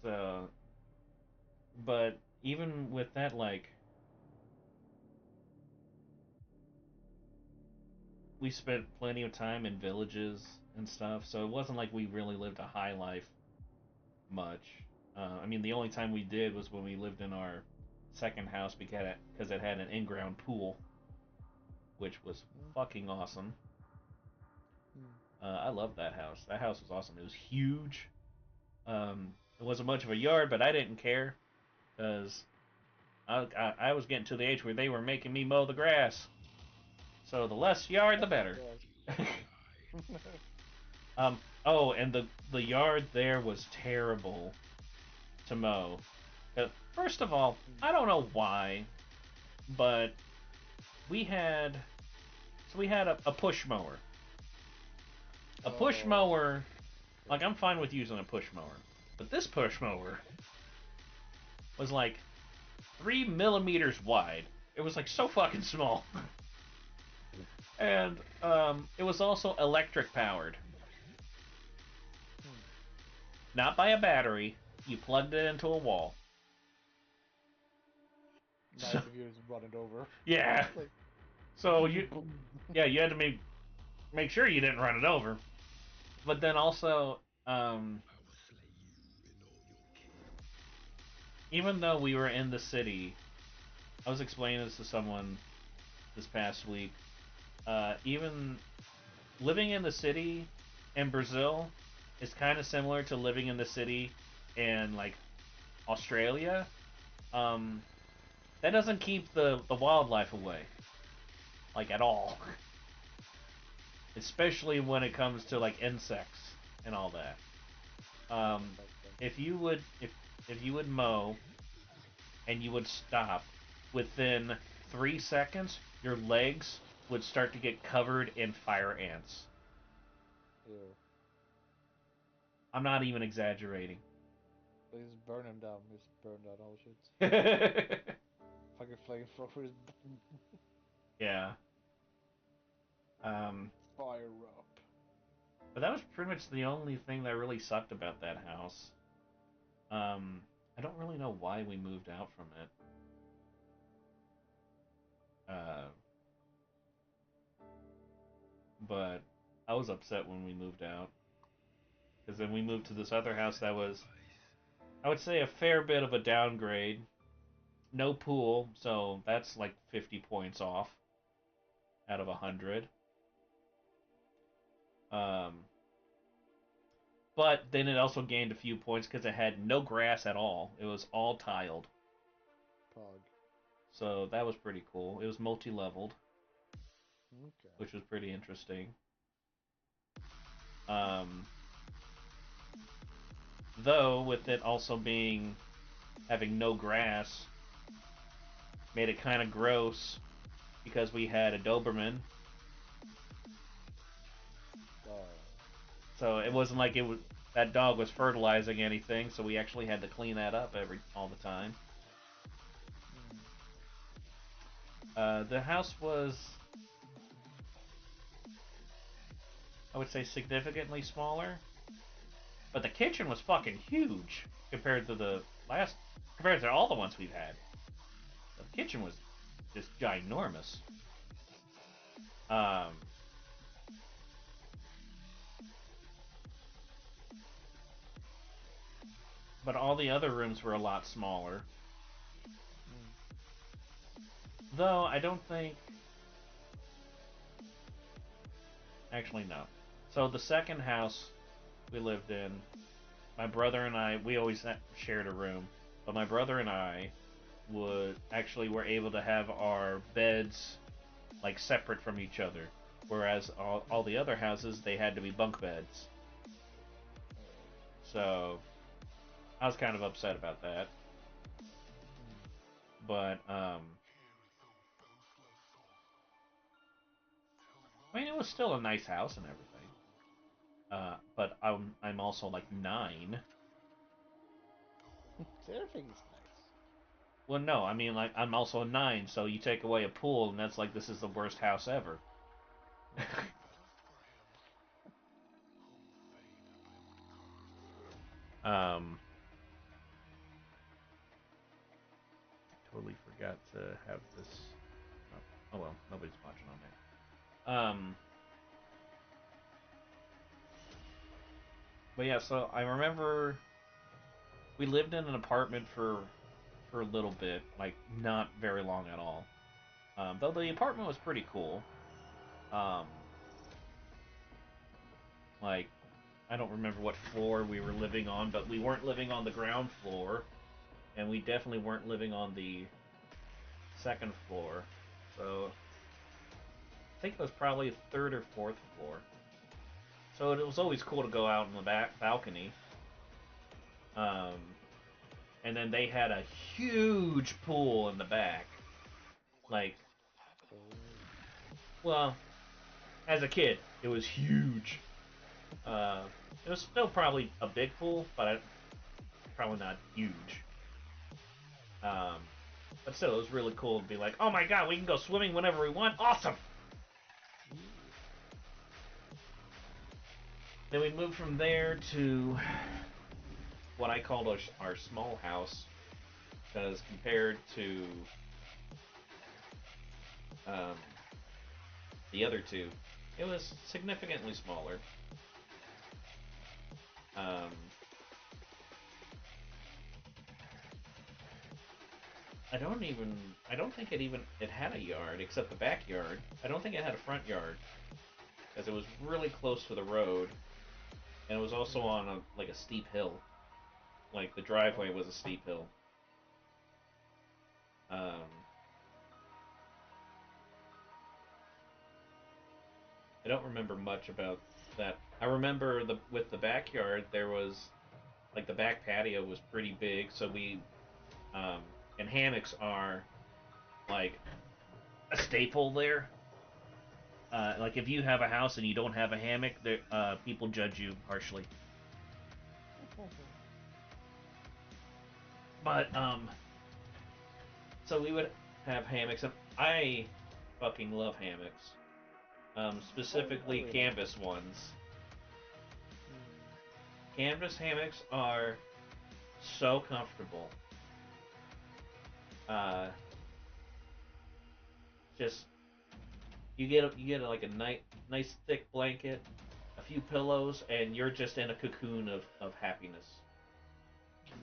so, but even with that, like we spent plenty of time in villages and stuff, so it wasn't like we really lived a high life much. I mean, the only time we did was when we lived in our second house because it had an in-ground pool, which was Okay. fucking awesome. Hmm. I loved that house. That house was awesome. It was huge. It wasn't much of a yard, but I didn't care because I was getting to the age where they were making me mow the grass. So the less yard, the Oh my better. god. Oh, and the yard there was terrible to mow. First of all, Hmm. I don't know why, but we had we had a push mower. A push Oh. mower, Okay. like I'm fine with using a push mower, but this push mower was like 3 millimeters wide. It was like so fucking small. And it was also electric powered, Hmm. not by a battery. You plugged it into a wall. So Nice if you just run it over. yeah, It's like so boom. you had to make sure you didn't run it over. But then also, um, even though we were in the city, I was explaining this to someone this past week. Even living in the city in Brazil is kind of similar to living in the city in like Australia. Um, that doesn't keep the wildlife away, like at all. Especially when it comes to like insects and all that. Yeah, Um, like if you would, if if you would mow and you would stop, within 3 seconds, your legs would start to get covered in fire ants. Ew. I'm not even exaggerating. Please burn him down. Just burn that whole shit. Fucking flamethrowers. Yeah. Um, Fire up. but that was pretty much the only thing that really sucked about that house. I don't really know why we moved out from it. Uh, but I was upset when we moved out. Because then we moved to this other house that was, I would say, a fair bit of a downgrade. No pool, so that's like 50 points off out of 100. Um, but then it also gained a few points because it had no grass at all. It was all tiled. Pog. So that was pretty cool. It was multi-leveled, Okay. which was pretty interesting. Um, though with it also being having no grass, made it kind of gross because we had a Doberman. Oh. So it wasn't like it was that dog was fertilizing anything. So we actually had to clean that up all the time. The house was, I would say, significantly smaller, but the kitchen was fucking huge compared to the last, compared to all the ones we've had. The kitchen was just ginormous. Um, but all the other rooms were a lot smaller. Though I don't think, actually no. So the second house we lived in, my brother and I, we always shared a room, but my brother and I would actually were able to have our beds like separate from each other, whereas all the other houses they had to be bunk beds. So I was kind of upset about that, but I mean it was still a nice house and everything. But I'm also like 9. Everything is nice. Well, no, I mean like I'm also a 9, so you take away a pool and that's like this is the worst house ever. um, totally forgot to have this. Oh well, nobody's watching on there. But yeah, so I remember we lived in an apartment for a little bit, like not very long at all. Though the apartment was pretty cool. Um, like I don't remember what floor we were living on, but we weren't living on the ground floor, and we definitely weren't living on the second floor. So I think it was probably third or fourth floor. So it was always cool to go out in the back balcony. Um, and then they had a huge pool in the back. Like, well, as a kid, it was huge. Uh, it was still probably a big pool, but probably not huge. Um, but still, it was really cool to be like, oh my god, we can go swimming whenever we want. Awesome! Then we moved from there to what I called our small house, because compared to um, the other two, it was significantly smaller. Um, I don't think it had a yard except the backyard. I don't think it had a front yard because it was really close to the road, and it was also on like a steep hill. Like the driveway was a steep hill. Um, I don't remember much about that. I remember with the backyard there was like the back patio was pretty big, so we and hammocks are like a staple there. Like if you have a house and you don't have a hammock, people judge you harshly. But so we would have hammocks, and I fucking love hammocks. I Specifically really like canvas hammocks. ones. Mm. Canvas hammocks are so comfortable. Uh, just you get like a nice thick blanket, a few pillows, and you're just in a cocoon of happiness.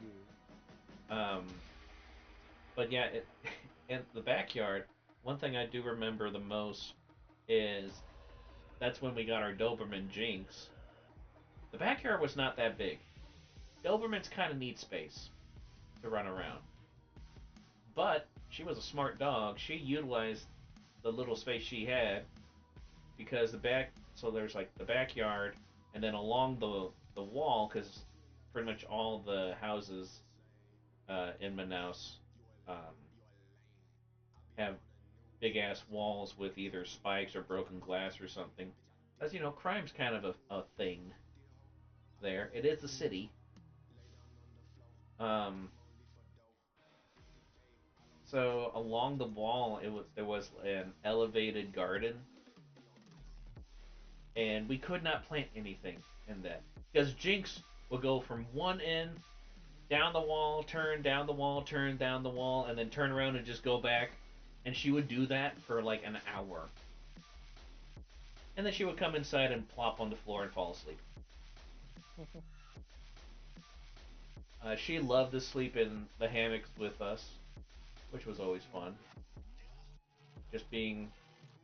Yeah. Um, but yeah, in the backyard, one thing I do remember the most is that's when we got our Doberman Jinx. The backyard was not that big. Dobermans kind of need space to run around. But she was a smart dog. She utilized the little space she had because the back so there's like the backyard and then along the wall because pretty much all the houses in Manaus um, have big ass walls with either spikes or broken glass or something. As you know, crime's kind of a thing there. It is a Mm. city. Um, so along the wall, there was an elevated garden, and we could not plant anything in that because Jinx would go from one end down the wall, turn down the wall, turn down the wall, and then turn around and just go back. And she would do that for like an hour, and then she would come inside and plop on the floor and fall asleep. She loved to sleep in the hammocks with us, which was always fun. Just being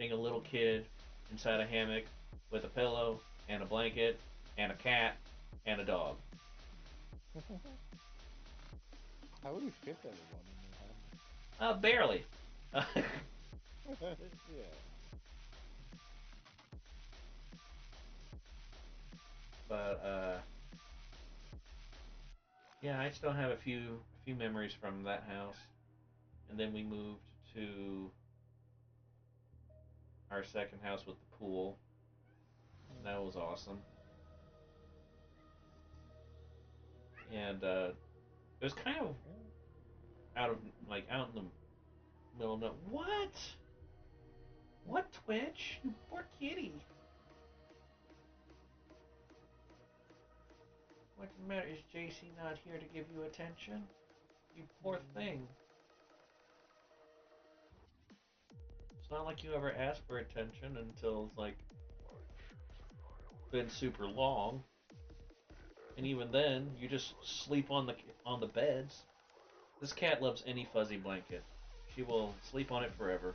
a little kid inside a hammock with a pillow and a blanket and a cat and a dog. How would you fit everyone in your hammock? Barely. Yeah. But yeah, I still have a few memories from that house. And then we moved to our second house with the pool. And that Mm. was awesome. And it was kind of Yeah. out of out in the middle of what? What Twitch? You poor kitty. What's the matter? Is JC not here to give you attention? You poor Mm. thing. It's not like you ever ask for attention until it's like been super long, and even then, you just sleep on the beds. This cat loves any fuzzy blanket. She will sleep on it forever.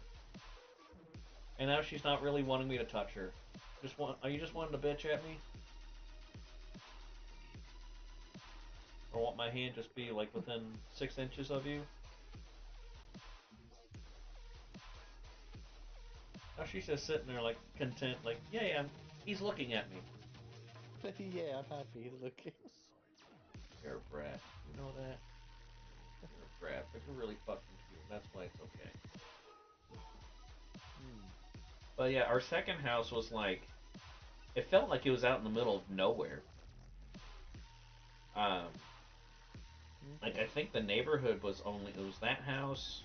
And now she's not really wanting me to touch her. Are you just wanting to bitch at me? Or want my hand just be like within 6 inches of you? Now she's just sitting there like content, like, yeah, yeah, he's looking at me. Yeah, I'm happy he's looking. You're a brat. You know that? You're a brat, but you're really fucking cute. That's why it's okay. Mm. But yeah, our second house was like, it felt like it was out in the middle of nowhere. Um, like Okay. I think the neighborhood it was that house,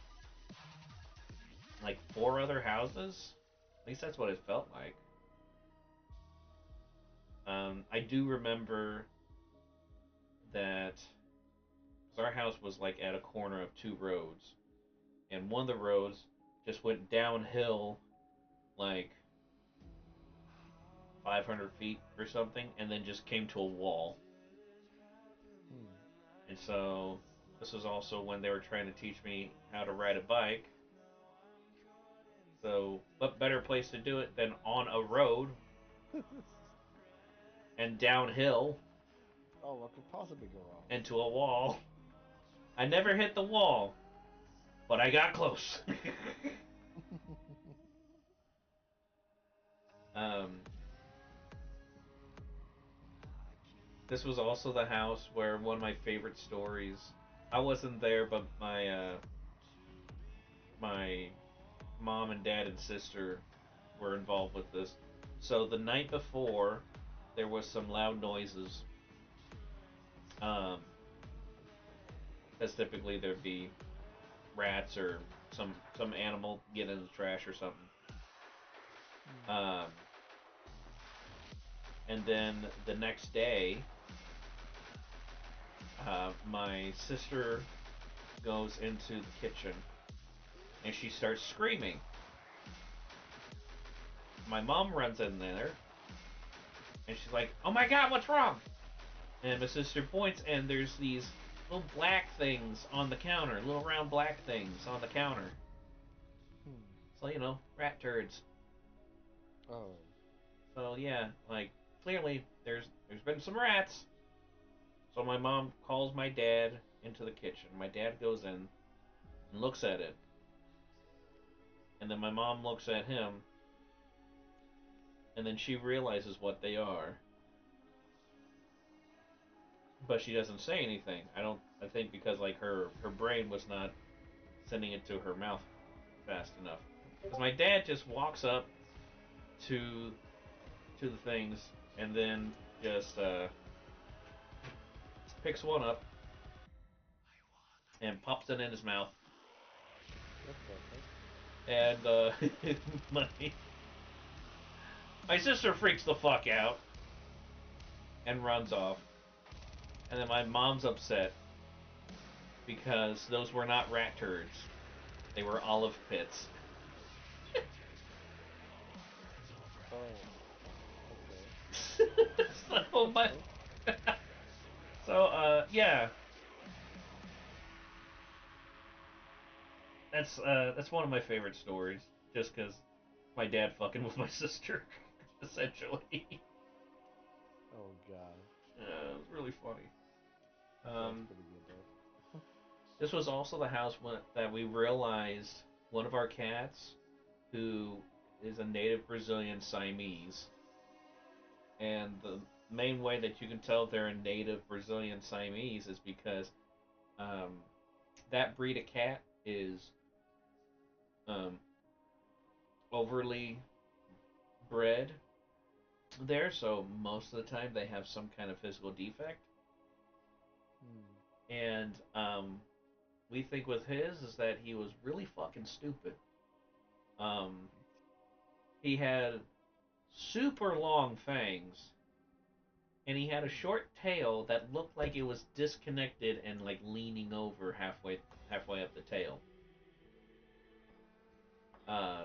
like four other houses. At least that's what it felt like. I do remember that because our house was like at a corner of two roads, and one of the roads just went downhill like 500 feet or something, and then just came to a wall. Mm. And so this was also when they were trying to teach me how to ride a bike. So, what better place to do it than on a road and downhill Oh, what could possibly go wrong? into a wall? I never hit the wall, but I got close. um, This was also the house where one of my favorite stories. I wasn't there, but my mom and dad and sister were involved with this. So the night before, there was some loud noises. Um, because typically there'd be rats or some animal get in the trash or something. Um, and then the next day, my sister goes into the kitchen and she starts screaming. My mom runs in there and she's like, "Oh my god, what's wrong?" And my sister points and there's these little black things on the counter, little round black things on the counter. Hmm. So rat turds. Oh. So yeah, like clearly there's been some rats. So my mom calls my dad into the kitchen. My dad goes in and looks at it. And then my mom looks at him and then she realizes what they are. But she doesn't say anything. I think because like her brain was not sending it to her mouth fast enough. Because my dad just walks up to to the things and then just picks one up and pops it in his mouth. What the fuck? And my my sister freaks the fuck out and runs off. And then my mom's upset because those were not rat turds. They were olive pits. Oh. Okay. so my Okay. so yeah, that's one of my favorite stories. Just because my dad fucking with my sister, essentially. Oh god. It was really funny. That's Um, pretty good though. this was also the house that we realized one of our cats, who is a native Brazilian Siamese, and the main way that you can tell they're a native Brazilian Siamese is because um, that breed of cat is um, overly bred there, so most of the time they have some kind of physical defect. Hmm. And we think with his is that he was really fucking stupid. Um, he had super long fangs, and he had a Hmm. short tail that looked like it was disconnected and like leaning over halfway up the tail.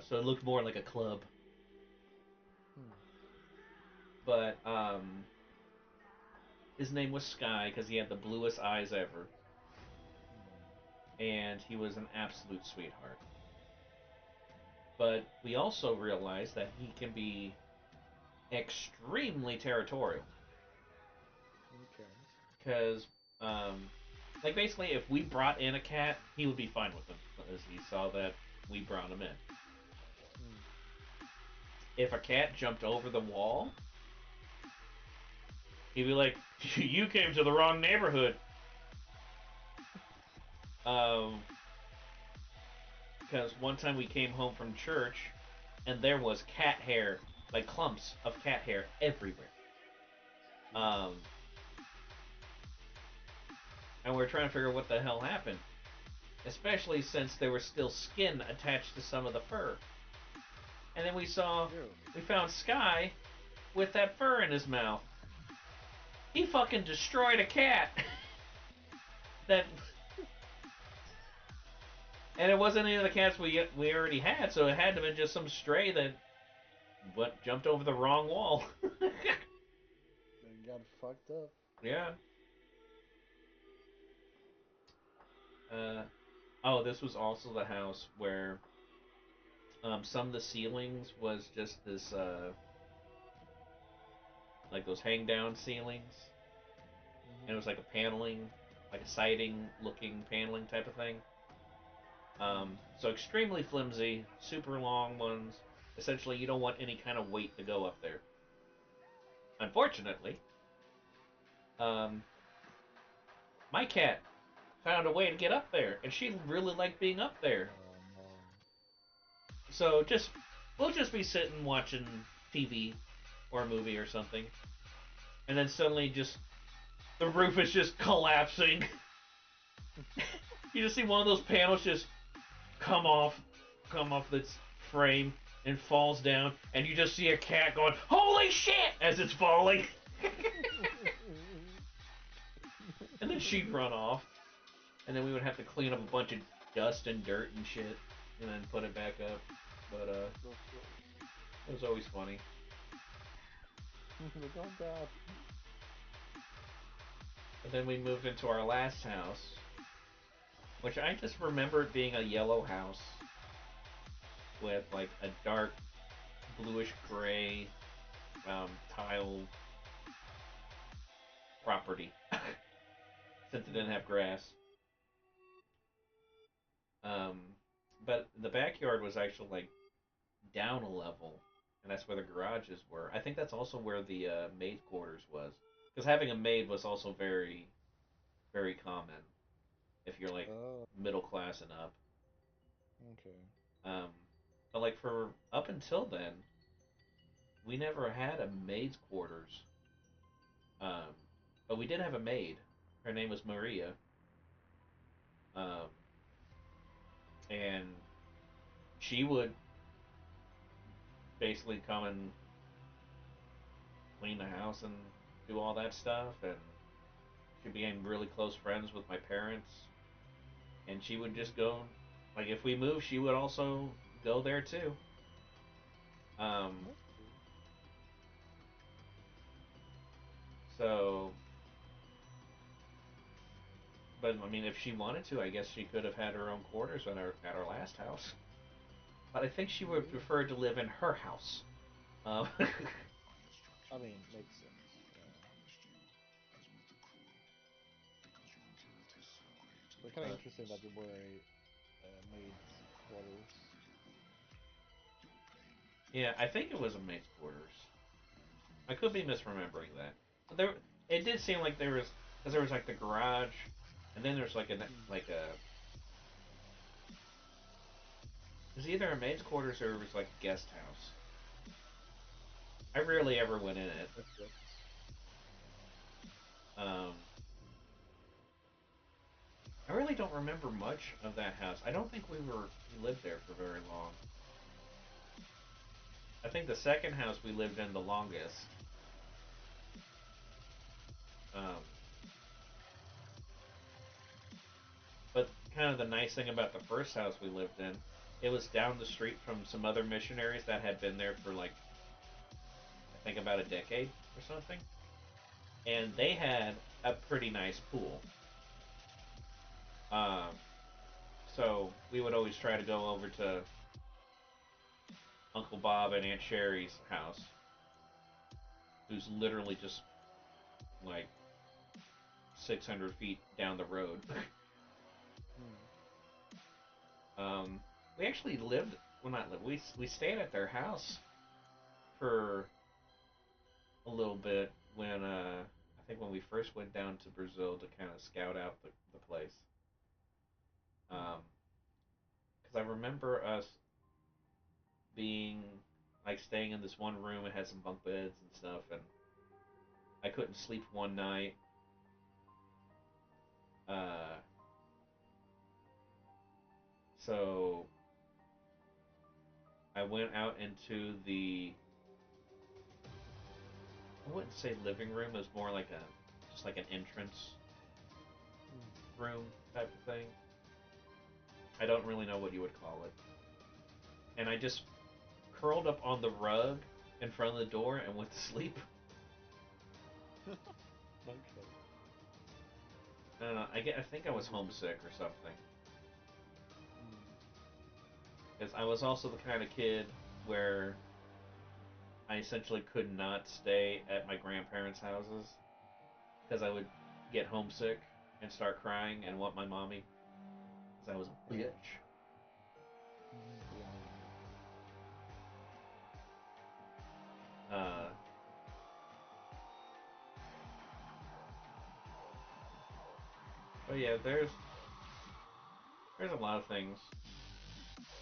So it looked more like a club. Hmm. But his name was Sky because he had the bluest eyes ever, Hmm. and he was an absolute sweetheart. But we also realized that he can be extremely territorial Okay. because, um, like basically, if we brought in a cat, he would be fine with them as he saw that we brought him in. Hmm. If a cat jumped over the wall, he'd be like, "You came to the wrong neighborhood." Um, because one time we came home from church, and there was cat hair, like clumps of cat hair everywhere. Jesus. Um, and we are trying to figure out what the hell happened, especially since there was still skin attached to some of the fur. And then Ew. we found Sky with that fur in his mouth. He fucking destroyed a cat. that, and it wasn't any of the cats we already had, so it had to have been just some stray that jumped over the wrong wall. They got fucked up. yeah. Uh, oh, this was also the house where some of the ceilings was just this like those hang down ceilings, and it Mm-hmm. was like a paneling, like a siding looking paneling type of thing. Hmm. So extremely flimsy, super long ones. Essentially, you don't want any kind of weight to go up there. Unfortunately, Um, my cat found a way to get up there, and she really liked being up there. Oh no. So we'll just be sitting watching TV or a movie or something, and then suddenly just the roof is just collapsing. You just see one of those panels just come off, come off its frame and falls down, and you just see a cat going, "Holy shit!" as it's falling, and then she'd run off, and then we would have to clean up a bunch of dust and dirt and shit, and then put it back up. But it was always funny. Look, oh god. And then we moved into our last house, which I just remember it being a yellow house with like a dark bluish gray tile property since it didn't have grass. Um, but the backyard was actually like down a level, and that's where the garages were. I think that's also where the maid quarters was, because having a maid was also very, very common if you're like Oh, middle class and up. okay. Um, but like for up until then, we never had a maid's quarters. Um, but we did have a maid. Her name was Maria. Um, and she would basically come and clean the house and do all that stuff. And she became really close friends with my parents. And she would just go, like, if we moved, she would also go there too. Um, That's cool. so, but I mean, if she wanted to, I guess she could have had her own quarters at our last house. But I think she would Yeah. prefer to live in her house. Um, I mean, makes sense. Yeah. But kind of but interesting that there were maid's quarters. yeah, I think it was a maid's quarters. I could be misremembering that. But there, it did seem like there was, because there was like the garage, and then there's like a, it was either a maid's quarters or it was like a guest house. I rarely ever went in it. Yes, yes. Um, I really don't remember much of that house. I don't think we lived there for very long. I think the second house we lived in the longest. Um, but kind of the nice thing about the first house we lived in, it was down the street from some other missionaries that had been there for like I think about a decade or something, and they had a pretty nice pool. Um, so we would always try to go over to Uncle Bob and Aunt Sherry's house, who's literally just like 600 feet down the road. Hmm. um, we actually lived, well, not lived, we stayed at their house for a little bit when I think when we first went down to Brazil to kind of scout out the place. Because I remember us being like staying in this one room. It had some bunk beds and stuff, and I couldn't sleep one night. Uh, so I went out into I wouldn't say living room. It was more like a just like an entrance Hmm. room type of thing. I don't really know what you would call it. And I just curled up on the rug in front of the door and went to sleep. Okay. I don't know. I think I was Maybe just. homesick or something. Hmm. Because I was also the kind of kid where I essentially could not stay at my grandparents' houses because I would get homesick and start crying and want my mommy because I was a Yeah. bitch. Yeah. Uh, But yeah, there's a lot of things.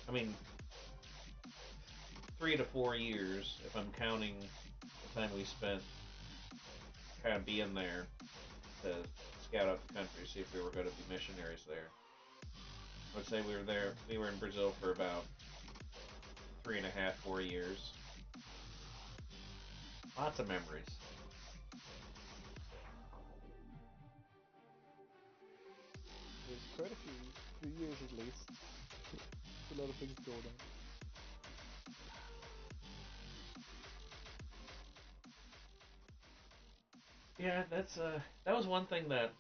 I mean, 3 to 4 years if I'm counting the time we spent kind of being there to scout out the country, see if we were going to be missionaries there. I would say we were there. We were in Brazil for about 3.5, 4 years. Lots of memories. There's quite a few years at least. A lot of things going on. Yeah, that was one thing that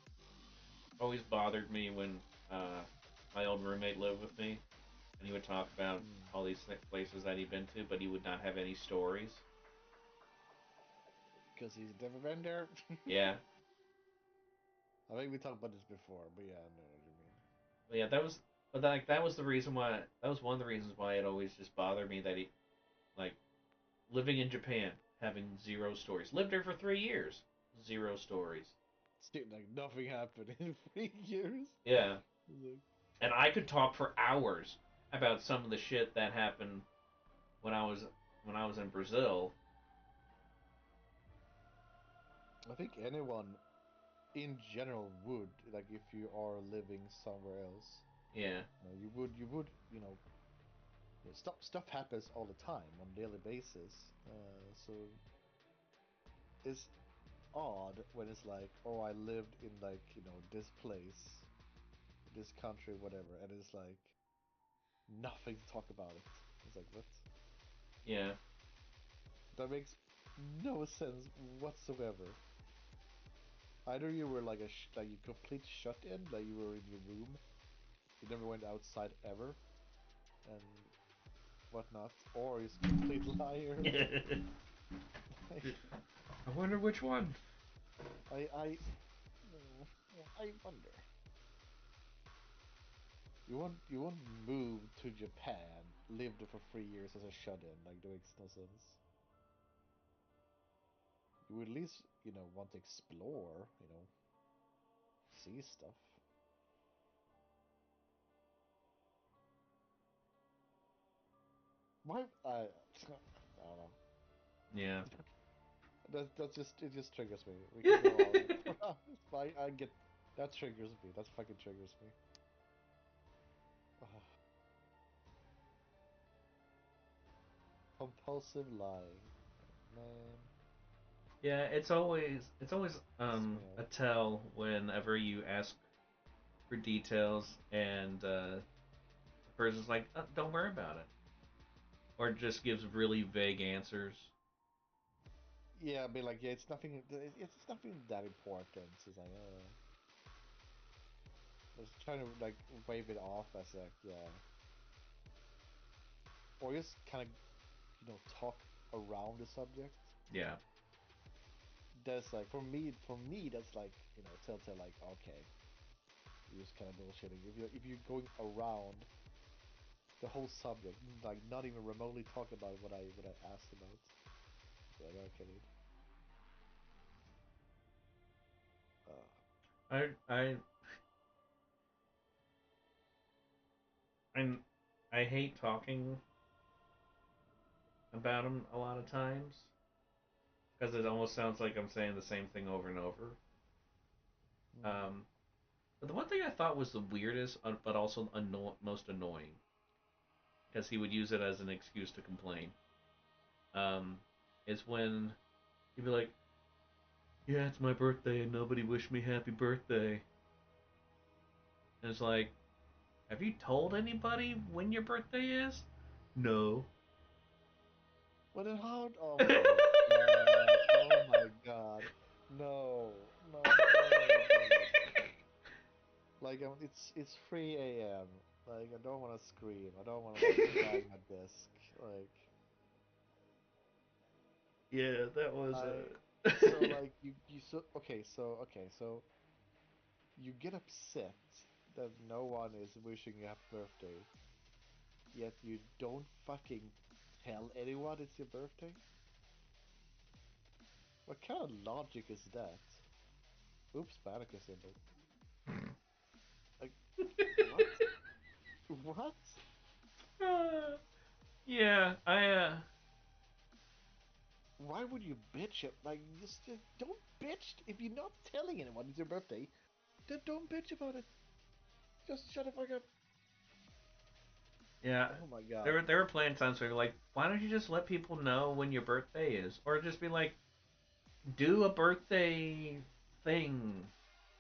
always bothered me when uh, my old roommate lived with me, and he would talk about Mm. all these places that he'd been to, but he would not have any stories. Because he's never been there. Yeah, I think we talked about this before, but yeah, I know what you mean. but yeah, that was the reason why that was one of the reasons why it always just bothered me that he like living in Japan, having zero stories. Lived there for 3 years, zero stories. Seemed like nothing happened in 3 years. Yeah, Like, and I could talk for hours about some of the shit that happened when I was when I was in Brazil. I think anyone in general would, like, if you are living somewhere else, Yeah, you know, stuff happens all the time on a daily basis. So it's odd when it's like, oh, I lived in, like, this place, this country, whatever, and it's like nothing to talk about it. It's like, what? yeah, That makes no sense whatsoever. Either you were like like you complete shut in, like you were in your room, you never went outside ever, and whatnot, or he's a complete liar. I Like, wonder which one. I wonder. You won't move to Japan, live there for 3 years as a shut-in, like that makes no sense. You would at least, want to explore, see stuff. Why? I don't know. Yeah. That's just it. Just triggers me. We can go on. It's fine. I get that triggers me. That fucking triggers me. Ugh. Compulsive lying, man. Yeah, it's always Pisses me a off. tell whenever you ask for details and the person's like, "Don't worry about it," or just gives really vague answers. Yeah, I'd be like, yeah, it's nothing. It's nothing that important. It's like, just trying to like wave it off as like, yeah, or just kind of talk around the subject. Yeah, That's like for me that's like telltale like okay, you're just kind of bullshitting. If you're going around the whole subject, like not even remotely talk about what I asked about, like okay, dude. Uh, I I I'm I hate talking about them a lot of times because it almost sounds like I'm saying the same thing over and over. mm, Um, but the one thing I thought was the weirdest, but also most annoying, because he would use it as an excuse to complain, um, is when he'd be like, "Yeah, it's my birthday and nobody wished me happy birthday." And it's like, have you told anybody when your birthday is? No. but then how? Oh my god! Oh my god! No, no, oh my god! Like it's 3 a.m. Like I don't want to scream. I don't want to like bang my desk. Like Yeah, that was I so like you so okay so you get upset that no one is wishing you happy birthday, yet you don't fucking tell anyone it's your birthday. What kind of logic is that? Oops, panic symbol. What? Yeah, Why would you bitch it? Like, just don't bitch if you're not telling anyone it's your birthday. Then don't bitch about it. Just shut the fuck up. yeah. Oh my There god. were plenty of times where you're like, why don't you just let people know when your birthday is, or just be like, do a birthday thing,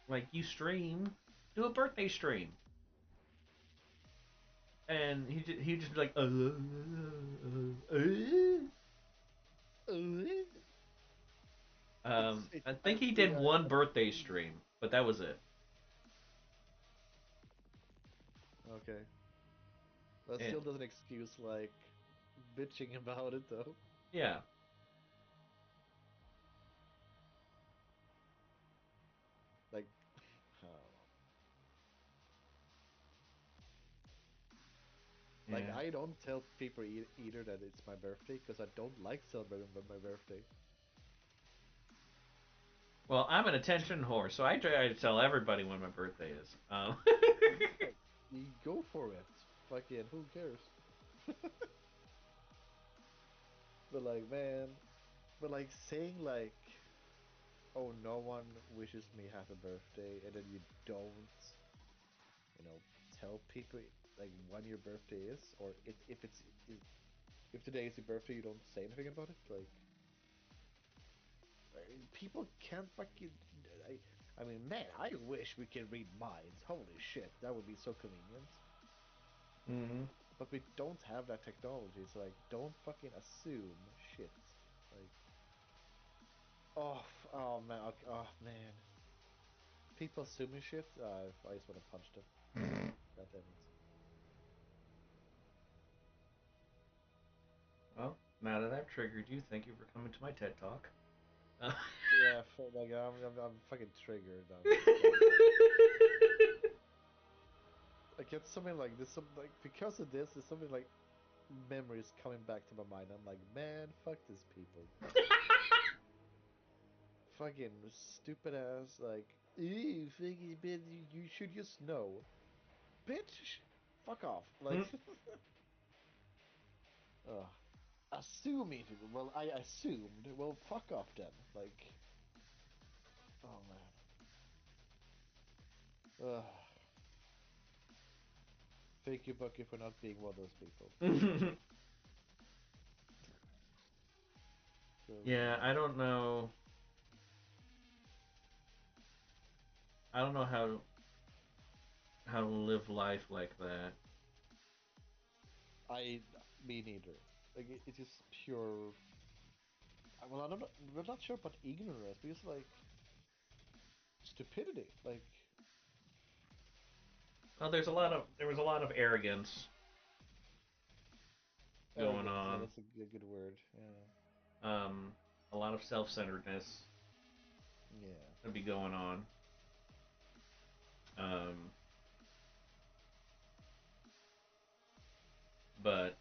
like you stream, do a birthday stream, and he just be like, It's I think he actually did one birthday stream, but that was it. okay. That And still doesn't excuse like bitching about it though. yeah, Like, like yeah. I don't tell people either that it's my birthday because I don't like celebrating my birthday. Well, I'm an attention whore, so I try to tell everybody when my birthday is. Yeah, you go for it. Fucking who cares? But like, man, but like saying like, oh, no one wishes me happy birthday, and then you don't, you know, tell people like when your birthday is, or if today is your birthday, you don't say anything about it. People can't fucking. I mean, man, I wish we could read minds. Holy shit, that would be so convenient. hmm But we don't have that technology, so like, don't fucking assume shit. Like, oh, oh man, okay, oh man, people assuming shit. I just want to punch them. God damn it. Well, now that I've triggered you, thank you for coming to my TED Talk. Yeah, like I'm fucking triggered. Like I get something like this, some like because of this, there's something like memories coming back to my mind. I'm like, man, fuck these people. Fucking stupid ass, like, ew, fucking bitch, you should just know. Bitch, fuck off. Like, ugh. Assuming, well, I assumed, well, fuck off then. Like, oh man. Ugh. Thank you, Bucky, for not being one of those people. Because, Yeah, I don't know. I don't know how to live life like that. me neither. Like, it's just pure. Well, I don't know. We're not sure about ignorance, but it's like stupidity. Like, Well, there was a lot of arrogance going arrogance. Yeah, on. that's a good word. Yeah. Um, a lot of self-centeredness Yeah. would be going on. Um, but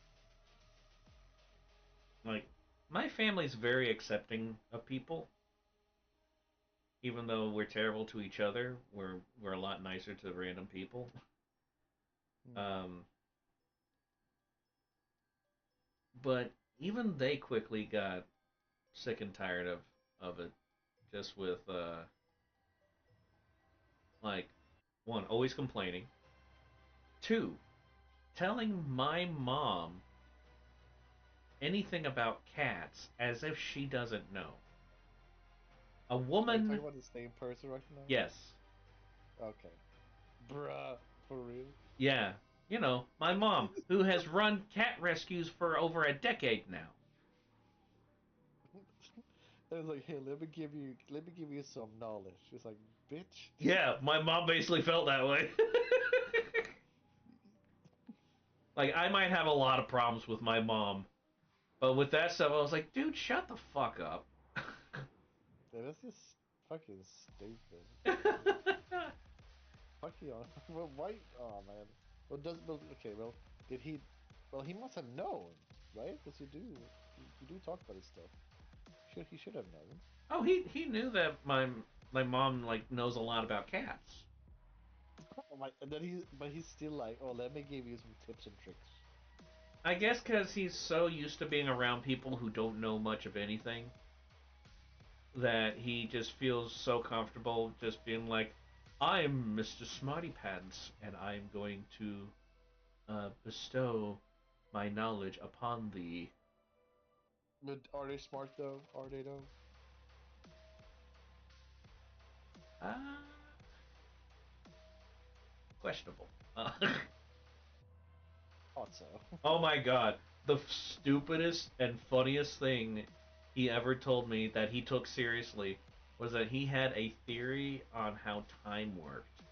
like my family's very accepting of people, even though we're terrible to each other. We're a lot nicer to random people. Hmm. Um, but even they quickly got sick and tired of it, just with like one always complaining, two telling my mom anything about cats as if she doesn't know. A Are you talking woman, about the same person right now? yes, Okay. Bruh, for real? yeah, my mom who has run cat rescues for over a decade now. I was like, hey, let me give you some knowledge. She's like, bitch. Yeah, my mom basically felt that way. Like I might have a lot of problems with my mom, but with that stuff, I was like, dude, shut the fuck up. Yeah, that's just fucking stupid. Fuck you. Well, why? Oh man. Well, okay. Well, did he? Well, he must have known, right? Because you do talk about his stuff. He should have known. Oh, he knew that my mom like knows a lot about cats. And then but he's still like, oh, let me give you some tips and tricks. I guess because he's so used to being around people who don't know much of anything that he just feels so comfortable just being like, I'm Mr. Smarty Pants, and I'm going to bestow my knowledge upon thee. But are they smart though? Are they though? Uh, questionable. Thought so. Oh my god. The stupidest and funniest thing he ever told me that he took seriously was that he had a theory on how time worked.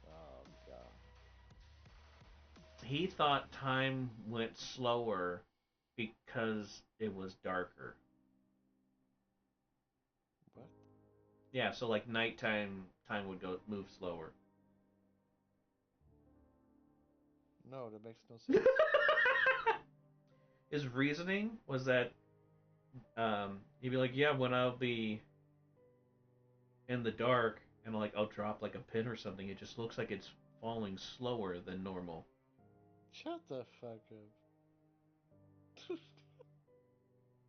Oh god. He thought time went slower because it was darker. What? Yeah, so like nighttime time would go move slower. No, that makes no sense. His reasoning was that he'd be like, yeah, when I'll be in the dark and like I'll drop like a pin or something, it just looks like it's falling slower than normal. Shut the fuck up.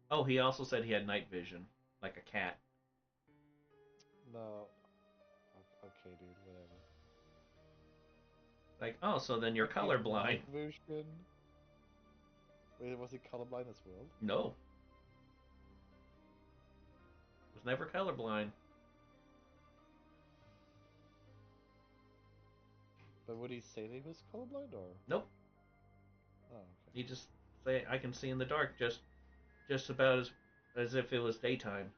Oh, he also said he had night vision, like a cat. No. Okay, dude, whatever. Like, oh, so then you're Fucking night colorblind. vision. Wait, was he colorblind as well? No, was never colorblind. But would he say that he was colorblind or? Nope. Oh, He okay. just say I can see in the dark just about as if it was daytime.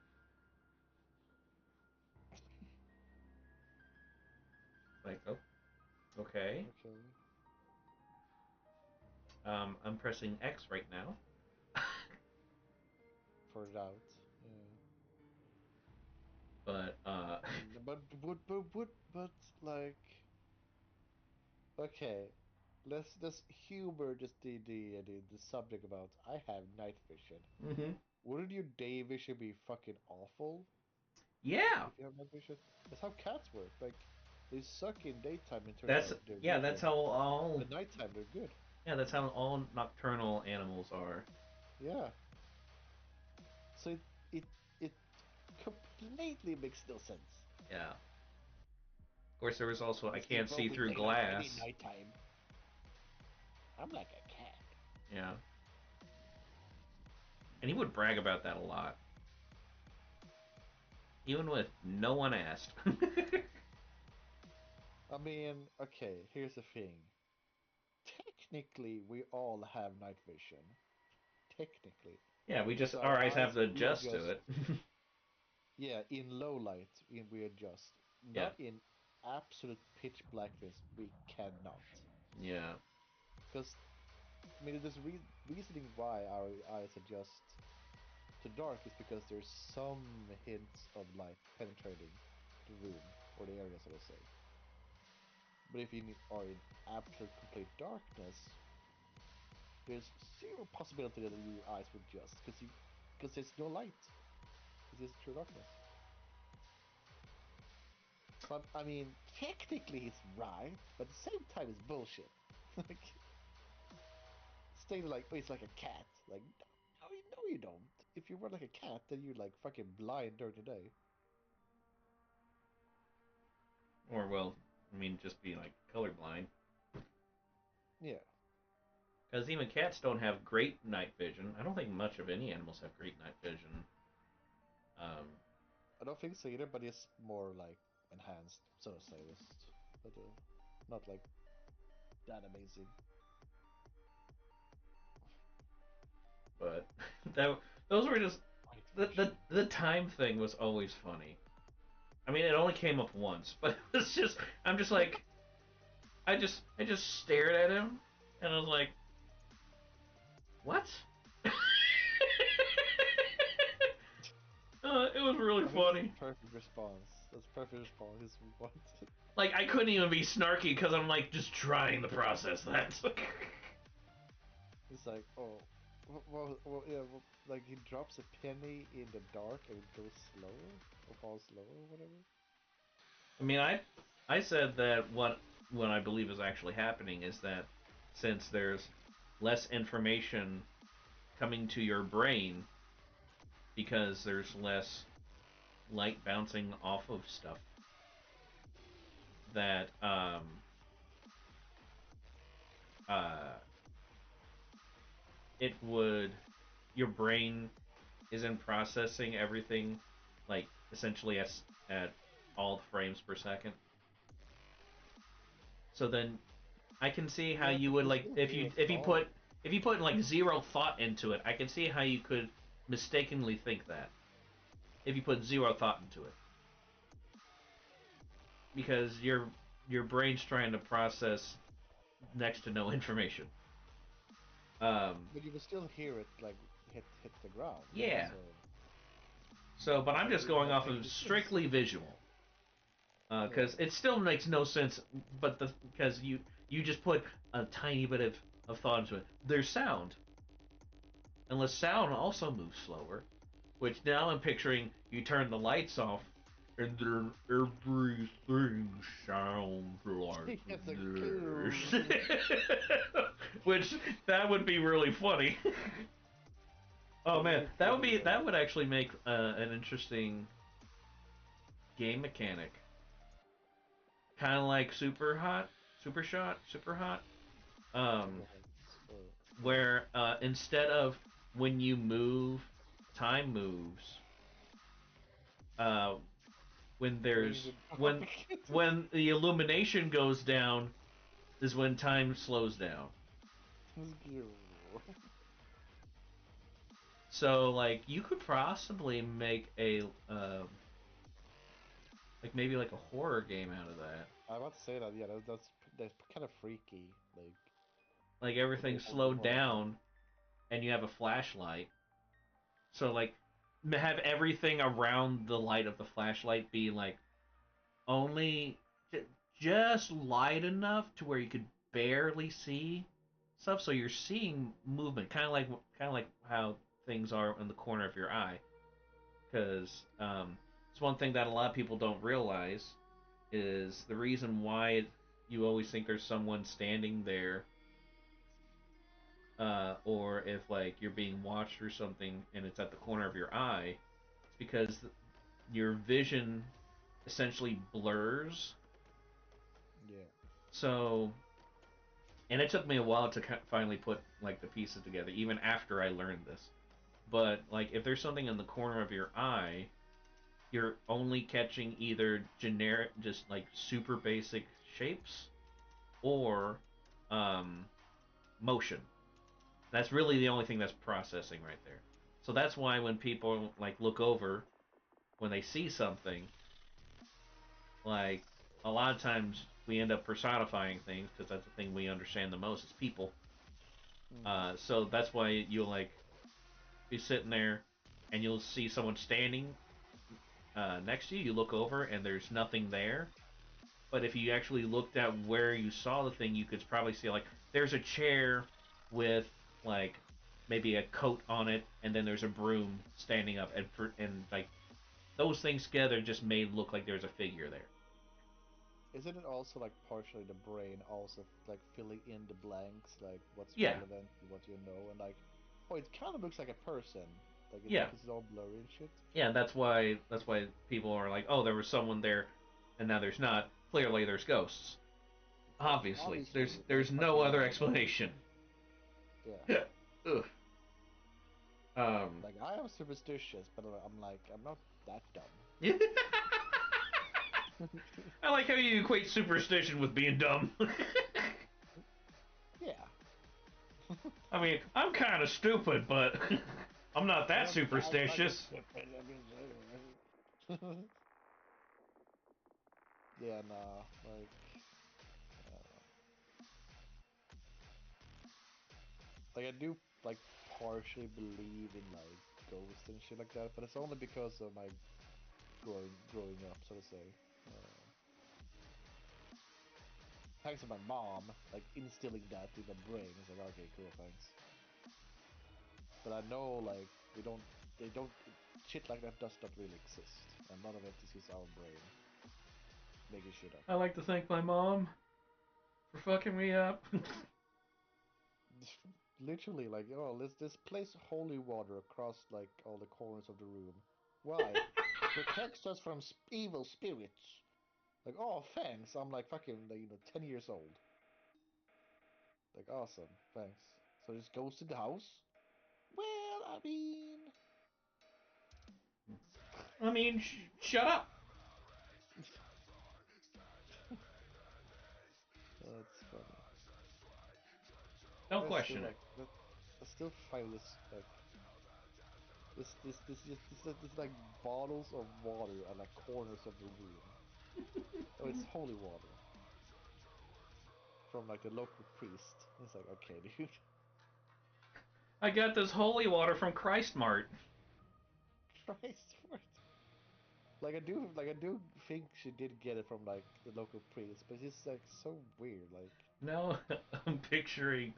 Like, oh, okay. Okay. I'm pressing X right now. For it out. Yeah. But But like, okay, let's humor just the subject about I have night vision. hmm Wouldn't your day vision be fucking awful yeah, if you have night vision? That's how cats work. Like, they suck in daytime in terms that's of their yeah, that's vision, how all but nighttime they're good. yeah, that's how all nocturnal animals are. Yeah. So it completely makes no sense. Yeah. Of course, there was also I It's the can't see wrong with through daylight. I need glass. nighttime. I'm like a cat. Yeah, and he would brag about that a lot, even with no one asked. I mean, okay, here's the thing. Technically, we all have night vision. Technically. Yeah, we Because just our our eyes have eyes to adjust to readjust. it. Yeah, in low light, we adjust. Yeah, Not in absolute pitch blackness, we cannot. yeah, Because, I mean, there's reasoning why our eyes adjust to dark is because there's some hints of light penetrating the room or the area, so to say. But if you are in absolute complete darkness, there's zero possibility that your eyes would adjust because there's no light. It's just true darkness. So I mean, technically he's right, but at the same time it's bullshit. Like stating like, oh, it's like a cat. Like, no, you don't. If you were like a cat, then you're like fucking blind during the day. or well, I mean, just be like colorblind. Yeah, Because even cats don't have great night vision. I don't think much of any animals have great night vision. Um, I don't think so either, but it's more like enhanced, so to say. But not like that amazing. but that those were just Night the, the vision. the time thing was always funny. I mean, it only came up once, but it was just I'm just like I just stared at him and I was like, what? It was really I think that's funny. perfect response. That's perfect response. Is what? Like I couldn't even be snarky because I'm like just trying to process that. It's like, oh, yeah, like he drops a penny in the dark and it goes slower or falls slower or whatever. I mean, I said that what I believe is actually happening is that since there's less information coming to your brain because there's less light bouncing off of stuff, that uh, it would your brain isn't processing everything like essentially at all frames per second. So then I can see how Yeah, you but would you like still hear it falling. if you put like zero thought into it. I can see how you could mistakenly think that if you put zero thought into it because your brain's trying to process next to no information. Um, But you will still hear it like hit the ground. yeah. So So, but it's I'm like just even going like off making of a sense. strictly visual. Yeah. Because it still makes no sense. But the because you just put a tiny bit of thought into it. There's sound, unless sound also moves slower. Which now I'm picturing you turn the lights off, and then everything sounds like It's like this. Which that would be really funny. Oh that would man, be pretty. that would actually make an interesting game mechanic. Kind of like Super Hot. Super Um, hot. Or where instead of when you move, time moves. Uh, when when in there's the dark. when the illumination goes down is when time slows down. So like you could possibly make a like maybe like a horror game out of that. I want to say that. Yeah, that's kind of freaky. Like Like the whole everything's the slowed whole thing. down and you have a flashlight. So like have everything around the light of the flashlight be like only just light enough to where you could barely see stuff. So you're seeing movement, kind of like how things are in the corner of your eye. Because it's one thing that a lot of people don't realize is the reason why you always think there's someone standing there, or if like you're being watched or something and it's at the corner of your eye, it's because your vision essentially blurs. Yeah. So, and it took me a while to finally put like the pieces together, even after I learned this. But like, if there's something in the corner of your eye, you're only catching either generic, just like super basic shapes, or um, motion. That's really the only thing that's processing right there. So that's why when people like look over when they see something, like a lot of times we end up personifying things because that's the thing we understand the most is people. Mm. So that's why you'll like be sitting there and you'll see someone standing next to you. You look over and there's nothing there. But if you actually looked at where you saw the thing, you could probably see like there's a chair with like maybe a coat on it, and then there's a broom standing up, and like those things together just made it look like there's a figure there. Isn't it also like partially the brain also like filling in the blanks, like what's Yeah, relevant, what you know, and like, oh, it kind of looks like a person, like it yeah, because it's all blurry and shit. yeah. That's why people are like, oh, there was someone there, and now there's not. Clearly, there's ghosts. Obviously, Obviously, like there's no fucking other explanation. yeah. Ugh. Um. Like I am superstitious, but I'm like I'm not that dumb. I like how you equate superstition with being dumb. Yeah. I mean, I'm kind of stupid, but I'm not that I'm fucking superstitious. stupid. Yeah, nah, like, uh, like I do like partially believe in like ghosts and shit like that, but it's only because of my growing up, so to say. Uh, Thanks to my mom, like instilling that in the brain. It's like, okay, cool, thanks. But I know, like, they don't, shit like that does not really exist, and none of it is our brain. making shit up. I like to thank my mom for fucking me up. Literally, like, oh, let's just place holy water across like all the corners of the room. Why? Protects us from evil spirits. Like, oh, thanks. I'm like fucking, like, 10 years old. Like, awesome, thanks. So this goes to the house. Well, I mean, I mean, shut up. that's funny. Don't That's still question it. like that. I still find this like this like bottles of water at like corners of the room. Oh, it's holy water from like the local priest. It's like, okay, dude. I got this holy water from Christ Mart. Christ, what? Like I do think she did get it from like the local priest, but it's like so weird. Like, No, I'm picturing.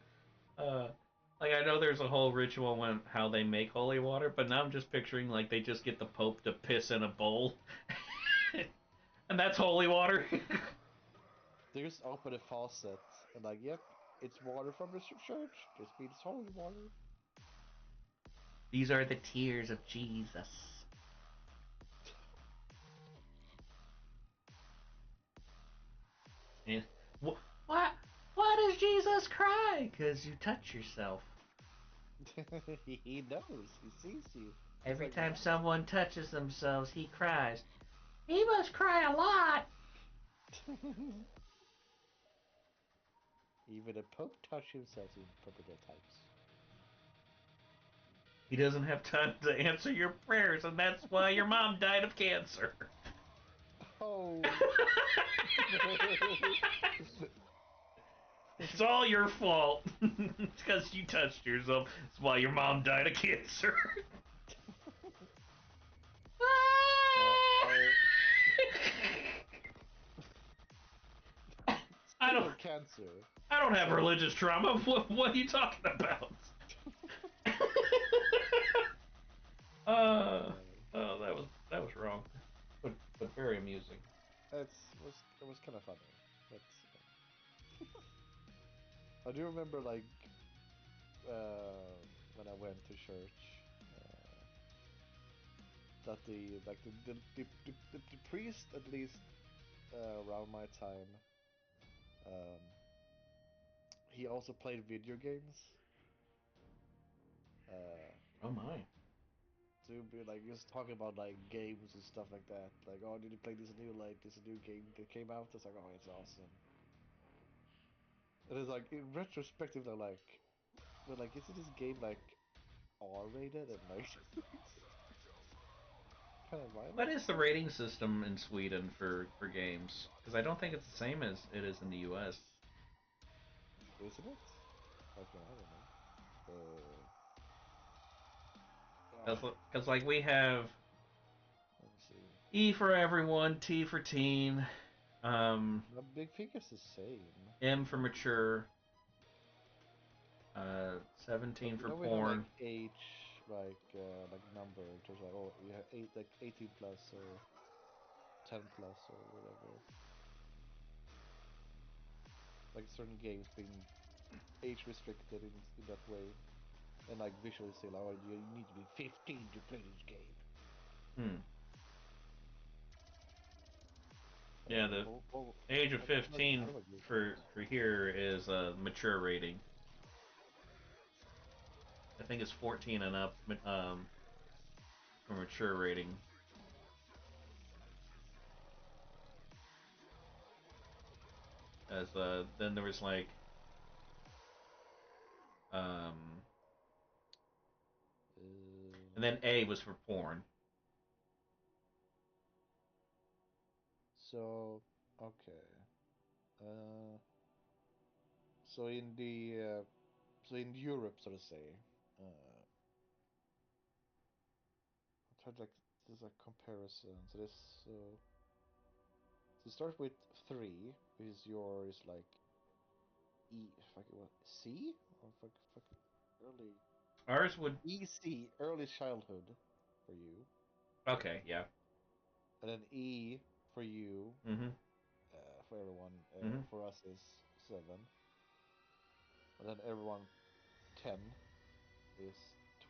Uh, like I know there's a whole ritual when how they make holy water, but now I'm just picturing like they just get the Pope to piss in a bowl, and that's holy water. they just open the faucet and like, yep, it's water from the church. This means holy water. These are the tears of Jesus. And what? Why does Jesus cry? Because you touch yourself. He knows. He sees you. He's Every like, time what? someone touches themselves, he cries. He must cry a lot. Even the Pope touched himself in appropriate times. He doesn't have time to answer your prayers, and that's why your mom died of cancer. Oh. It's all your fault. It's because you touched yourself. That's why your mom died of cancer. I I speaking don't. of cancer, I don't have so religious trauma. What are you talking about? uh, uh, oh, that was wrong, but very amusing. it was kind of funny. But I do remember like when I went to church, that the priest, at least around my time, um, he also played video games. Uh, Oh my. to be like just talking about like games and stuff like that. Like, oh, did you play this new game that came out? It's like, oh, it's awesome. And it's like in retrospective, they're like, isn't this game like R-rated and like kind of What violent? is the rating system in Sweden for games? Because I don't think it's the same as it is in the U.S. Isn't it? Okay, I don't know. Because like we have Let me see. E for everyone, T for teen, My big figure's the same. M for mature, 17 But for we have like porn. age, like number in terms of like, oh, you have 18 plus or 10 plus or whatever. Like certain games being age restricted in that way, and like visually say, like, oh, you need to be 15 to play this game. Hmm. Yeah, the Well, age of how 15 do I use for that? for here is a mature rating. I think it's 14 and up for mature rating. As then there was like um, and then A was for porn. So, okay. Uh, so in the so in Europe, so to say, I'm trying to like there's a comparison. So this so start with 3, which is yours like fuck it, what, C or fuck early Ours would. EC, early childhood for you, Okay, yeah. and then E for you Mm-hmm. everyone. Hmm. For us is 7. And then everyone 10 is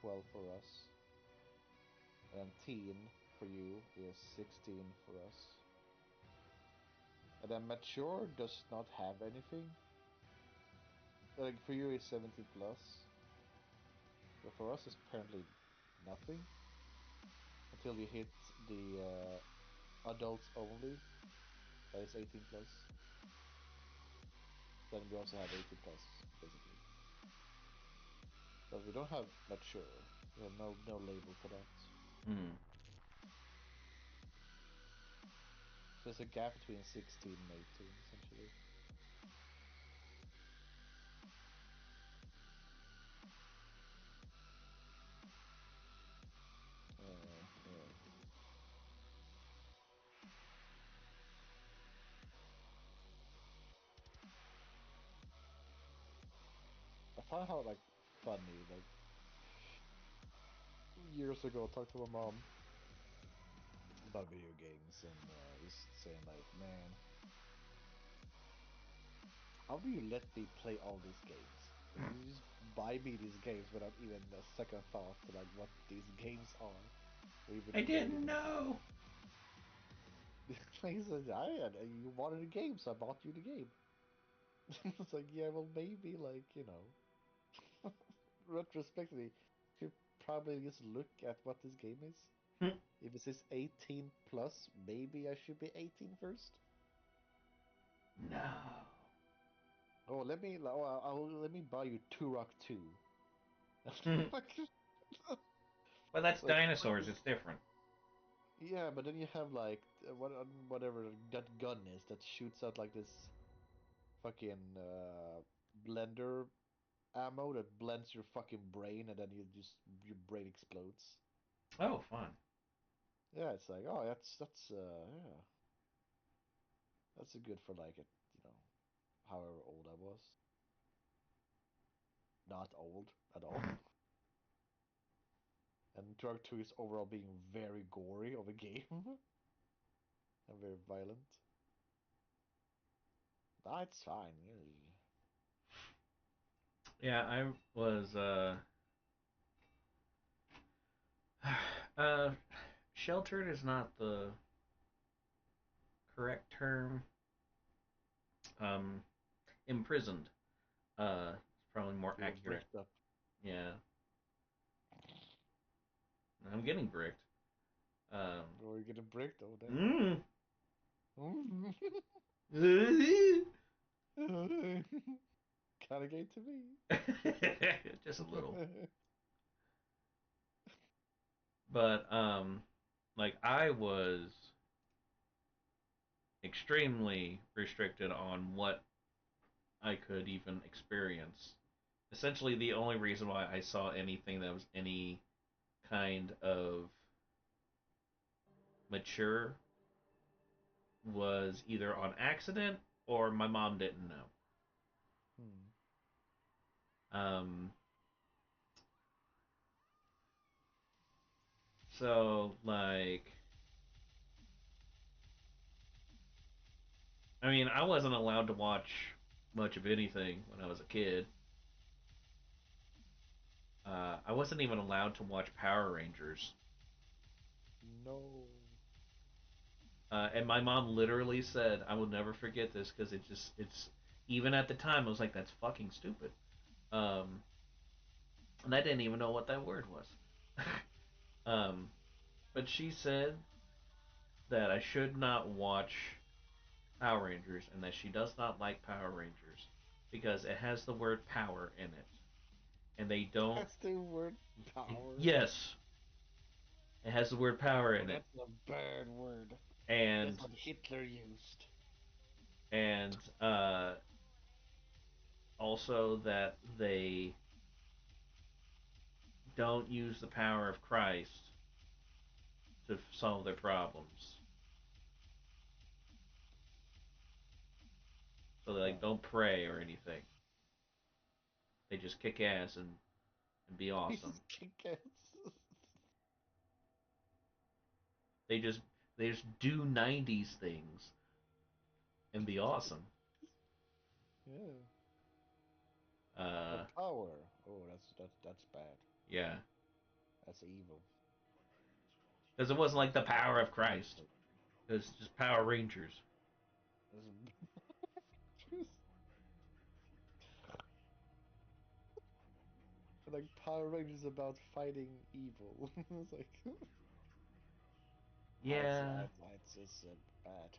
12 for us. And teen for you is 16 for us. And then mature does not have anything. Like for you is 17 plus. But for us it's apparently nothing. Until you hit the adults only. That is 18 plus. Then we also have 18 plus, basically. But we don't have mature. We have no label for that. Mm. So there's a gap between 16 and 18, essentially. Yeah. I found how like funny, like years ago, I talked to my mom about video games and just saying like, man, how do you let me play all these games? Like, you just buy me these games without even a second thought to like what these games are, or even I explaining didn't them to me. know. He said, you wanted a game, so I bought you the game. It's like, yeah, well, maybe, like, retrospectively, you probably just look at what this game is. Hmm. If it says 18 plus, maybe I should be 18 first. No. Oh, let me buy you Turok 2. Mhm. Like, But that's like, dinosaurs. It's different. yeah, but then you have like whatever that gun is that shoots out like this fucking blender ammo that blends your fucking brain and then your brain explodes. Oh, fun. Yeah, it's like, oh, yeah, that's a good for like it, however old I was. Not old at all. And Drug 2 is overall being very gory of a game and very violent. Nah, it's fine. Yeah. Yeah, I was uh sheltered is not the correct term. Um imprisoned. It's probably more You were accurate. bricked up. Yeah. I'm getting bricked. Um Or you getting bricked? Oh, damn. mm. Kinda gay to me. Just a little. But like I was extremely restricted on what I could even experience. Essentially, the only reason why I saw anything that was any kind of mature was either on accident or my mom didn't know. Hmm. Um, so, like, I mean, I wasn't allowed to watch much of anything when I was a kid. I wasn't even allowed to watch Power Rangers. No. And my mom literally said, I will never forget this because it's, even at the time, I was like, that's fucking stupid. Um, and I didn't even know what that word was. um, but she said that I should not watch Power Rangers and that she does not like Power Rangers because it has the word power in it. And they don't. That's the word power. Yes, it has the word power Oh, in it. that's a bad word. That's And, what Hitler used. and also that they don't use the power of Christ to solve their problems. So they like Huh. don't pray or anything. They just kick ass and be Jesus awesome. kick ass. They just they just do '90s things. and be awesome. Yeah. Uh, But power. Oh, that's bad. yeah, That's evil. because it wasn't like the power of That's Christ. It was just Power Rangers. that's truth. Like Power Rangers about fighting evil. It's like Yeah, it's bad.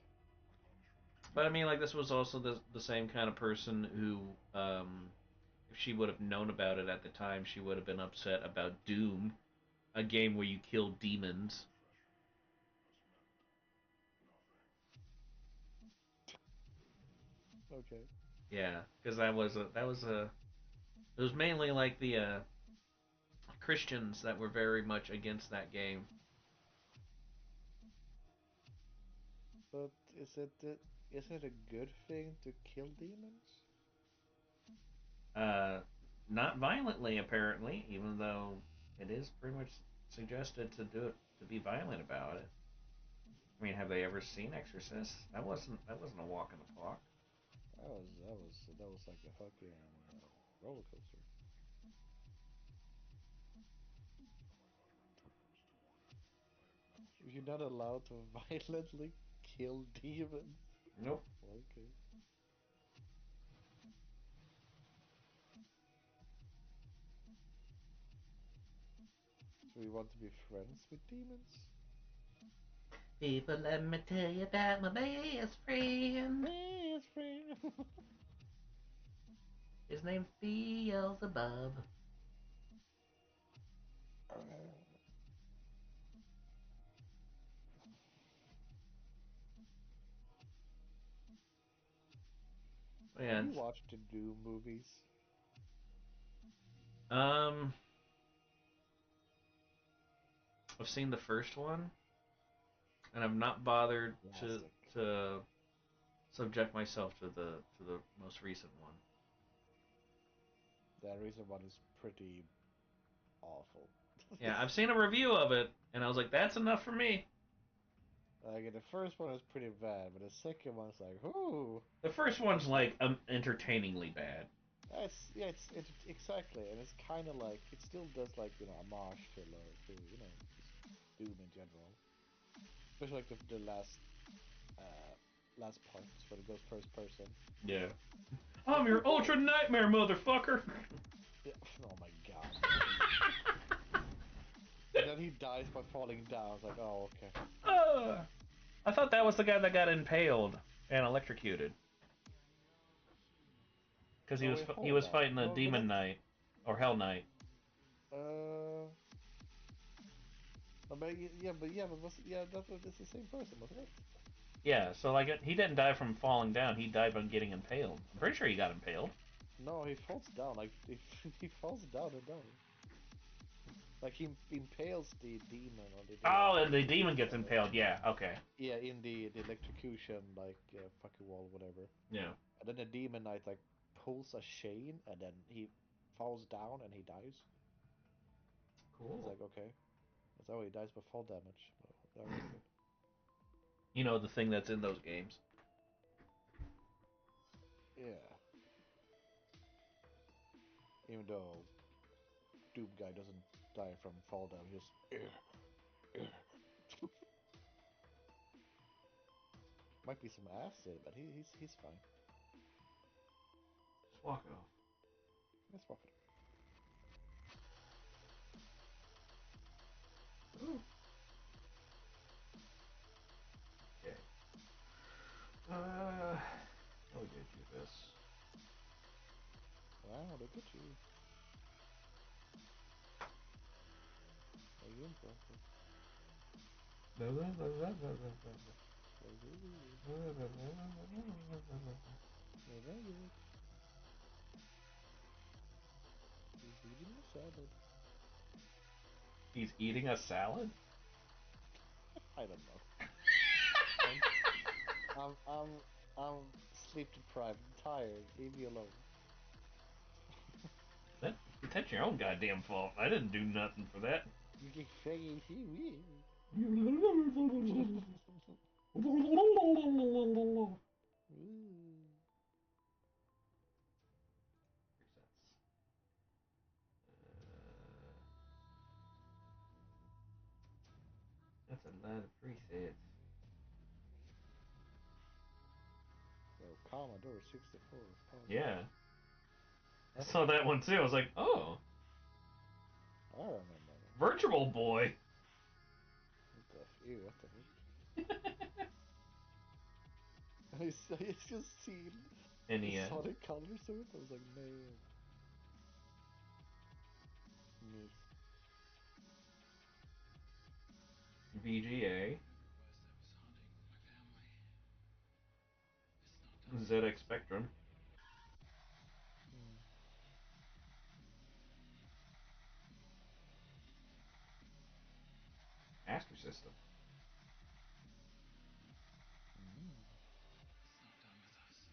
but I mean, like this was also the same kind of person who, if she would have known about it at the time, she would have been upset about Doom, a game where you kill demons. Okay. Yeah, because that was a it was mainly like the Christians that were very much against that game. But is it a good thing to kill demons? Uh, Not violently, apparently, even though it is pretty much suggested to do it to be violent about it. I mean, have they ever seen Exorcist? That wasn't a walk in the park. That was like a fucking roller coaster. You're not allowed to violently kill demons. Nope. Okay. So you want to be friends with demons? People, let me tell you about my best friend. Yes, friend. His name's Beelzebub. Have Yeah. you watched the Doom movies? Um, I've seen the first one, and I've not bothered to Classic. to subject myself to the most recent one. The recent one is pretty awful. Yeah, I've seen a review of it, and I was like, that's enough for me. Like the first one is pretty bad, but the second one's like, ooh, The first one's like entertainingly bad. it's exactly, and it's kind of like it still does like homage to just Doom in general, especially like the uh last parts when it goes first person. Yeah. It's I'm like your ultra woohoo! nightmare, motherfucker. Yeah, oh my god, man. And then he dies by falling down. It's like, oh okay. uh, I thought that was the guy that got impaled and electrocuted because he Oh was wait, he hold was on. fighting the No, but demon that's knight or hell knight. uh. No, but yeah, that's what it's the same person, wasn't it? Yeah, so like he didn't die from falling down. He died by getting impaled. I'm pretty sure he got impaled. No, he falls down. Like he falls down and dies. Like he impales the demon or Oh, and the the demon gets whatever. impaled. Yeah. Okay. Yeah, in the electrocution, like fucking wall, whatever. Yeah. And then the demon knight like pulls a chain, and then he falls down and he dies. It's Cool. like okay, that's how he dies by fall damage. Oh, okay. You know the thing that's in those games. Yeah, even though Doom guy doesn't die from fall down, he just might be some acid, but he's fine. Just walk off. Let's walk it. Ooh. Okay. I'll get you this. Wow, look at you. Very impressive. Very good. He's eating a salad. He's eating a salad? I don't know. I'm I'm I'm I'm sleep deprived. I'm tired. Leave me alone. That's your own goddamn fault. I didn't do nothing for that. You get faggy too. Ooh. Presets. That's a lot of presets. Yo, Commodore 64. Hell yeah. Yeah. I saw that one too. I was like, oh, I remember that. Virtual Boy. Ew, what the heck? I just seen the NES. solid colors of it. I was like, man. Neat. VGA. Whoever it was that was haunting my family, it's not done with ZX us. Spectrum. Hmm. Master System. Mm. It's not done with us.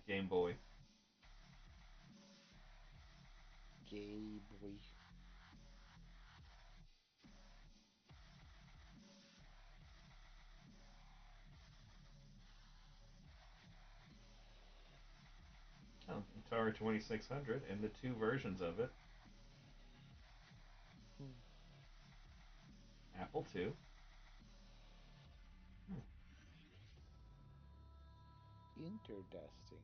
Game Boy. Gay boy. Oh, Atari 2600 and the two versions of it. Hmm. Apple II. Hmm. Interesting.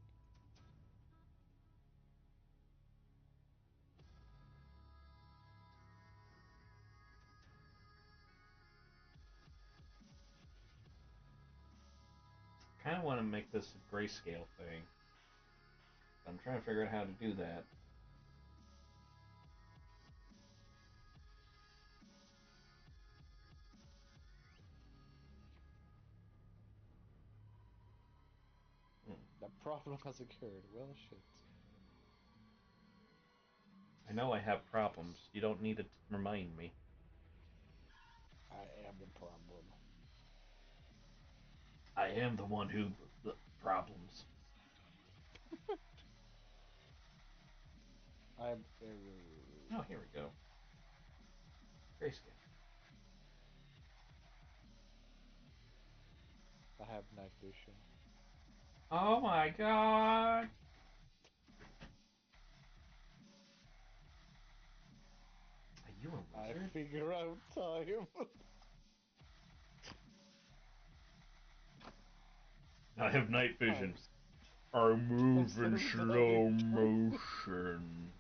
Kind of want to make this a grayscale thing. I'm trying to figure out how to do that. Hmm. The problem has occurred. Well, shit. I know I have problems. You don't need to remind me. I am the problem. I am the one who the problems. It's not done with us. I'm error. Oh, here we go. Grayscale. I have night vision. Oh my god! Are you a I wizard? figure out time. I have night vision. Time, I time move in slows down slow in darkness. motion.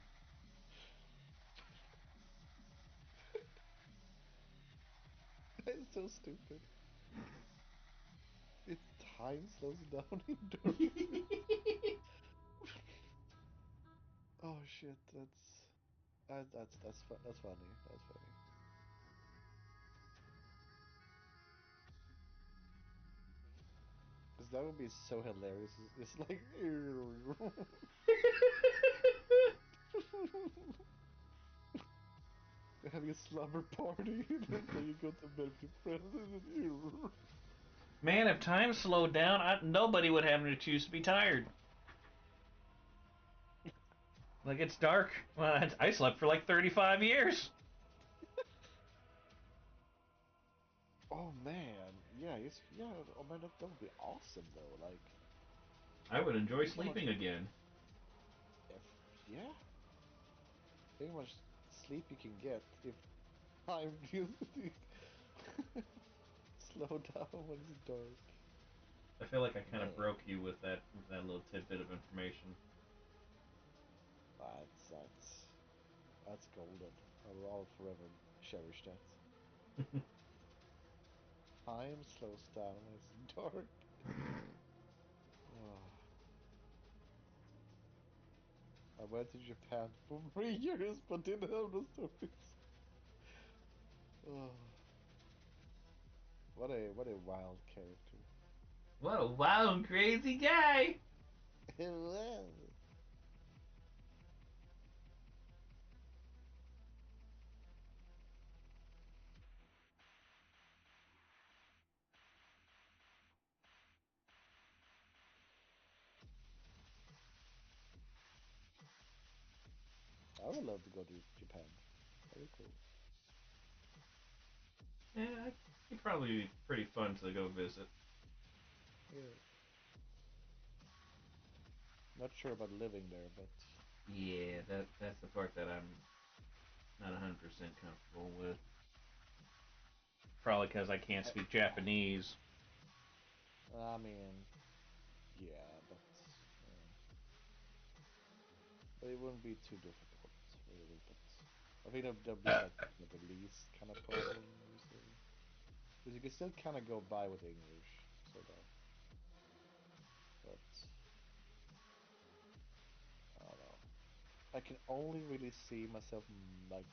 It's so stupid. It's time slows down in darkness. Oh shit, that's funny. That's funny. Because that would be so hilarious. It's like you're having a slumber party, and then you go to bed with your friends, and then Man, if time slowed down, nobody would have an excuse to be tired. Like, it's dark. Well, I slept for like 35 years. oh man, yeah, yeah. Oh man, that would be awesome though. Like I would enjoy think how much sleeping again. if yeah, think how much sleep you can get if time slow down when it's dark. I feel like I kind of Man, broke you with that little tidbit of information. that's golden. I'll forever cherish that. Time slows down when it's dark. Oh, I went to Japan for 3 years but didn't have the stories. Oh, what a wild character. What a wild and crazy guy! Well, I would love to go to Japan. Very cool. Yeah, it'd probably be pretty fun to go visit. Yeah. Not sure about living there, but Yeah, that's the part that I'm not 100% comfortable with. Probably because I can't I, speak Japanese. I mean, yeah, but it wouldn't be too difficult, really. But I think there'll be like the least kind of problem, you say, because you can still kind of go by with English, sort of. But I don't know. I can only really see myself like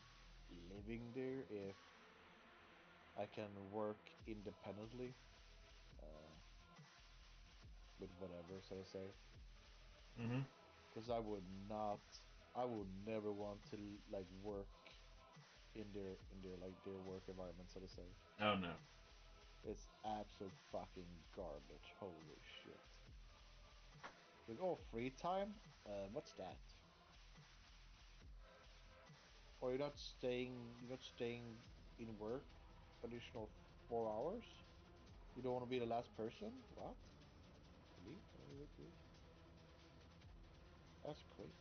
living there if I can work independently, uh, with whatever, so to say. Mm-hmm. Because I would never want to like work in their like their work environment, so to say. Oh no. It's absolute fucking garbage. Holy shit. Like, oh, free time? What's that? Or you're not staying in work additional 4 hours? You don't want to be the last person? What? Really? That's crazy.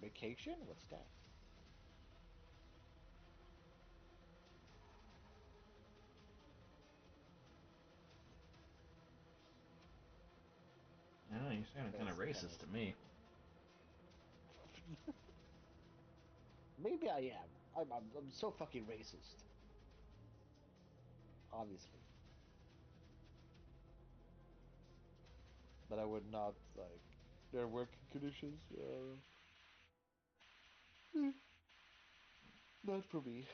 Vacation? What's that? Yeah, you're sounding kind of That's kind racist of. to me. Maybe I am. I'm so fucking racist. Obviously. But I would not like their working conditions. Not for me.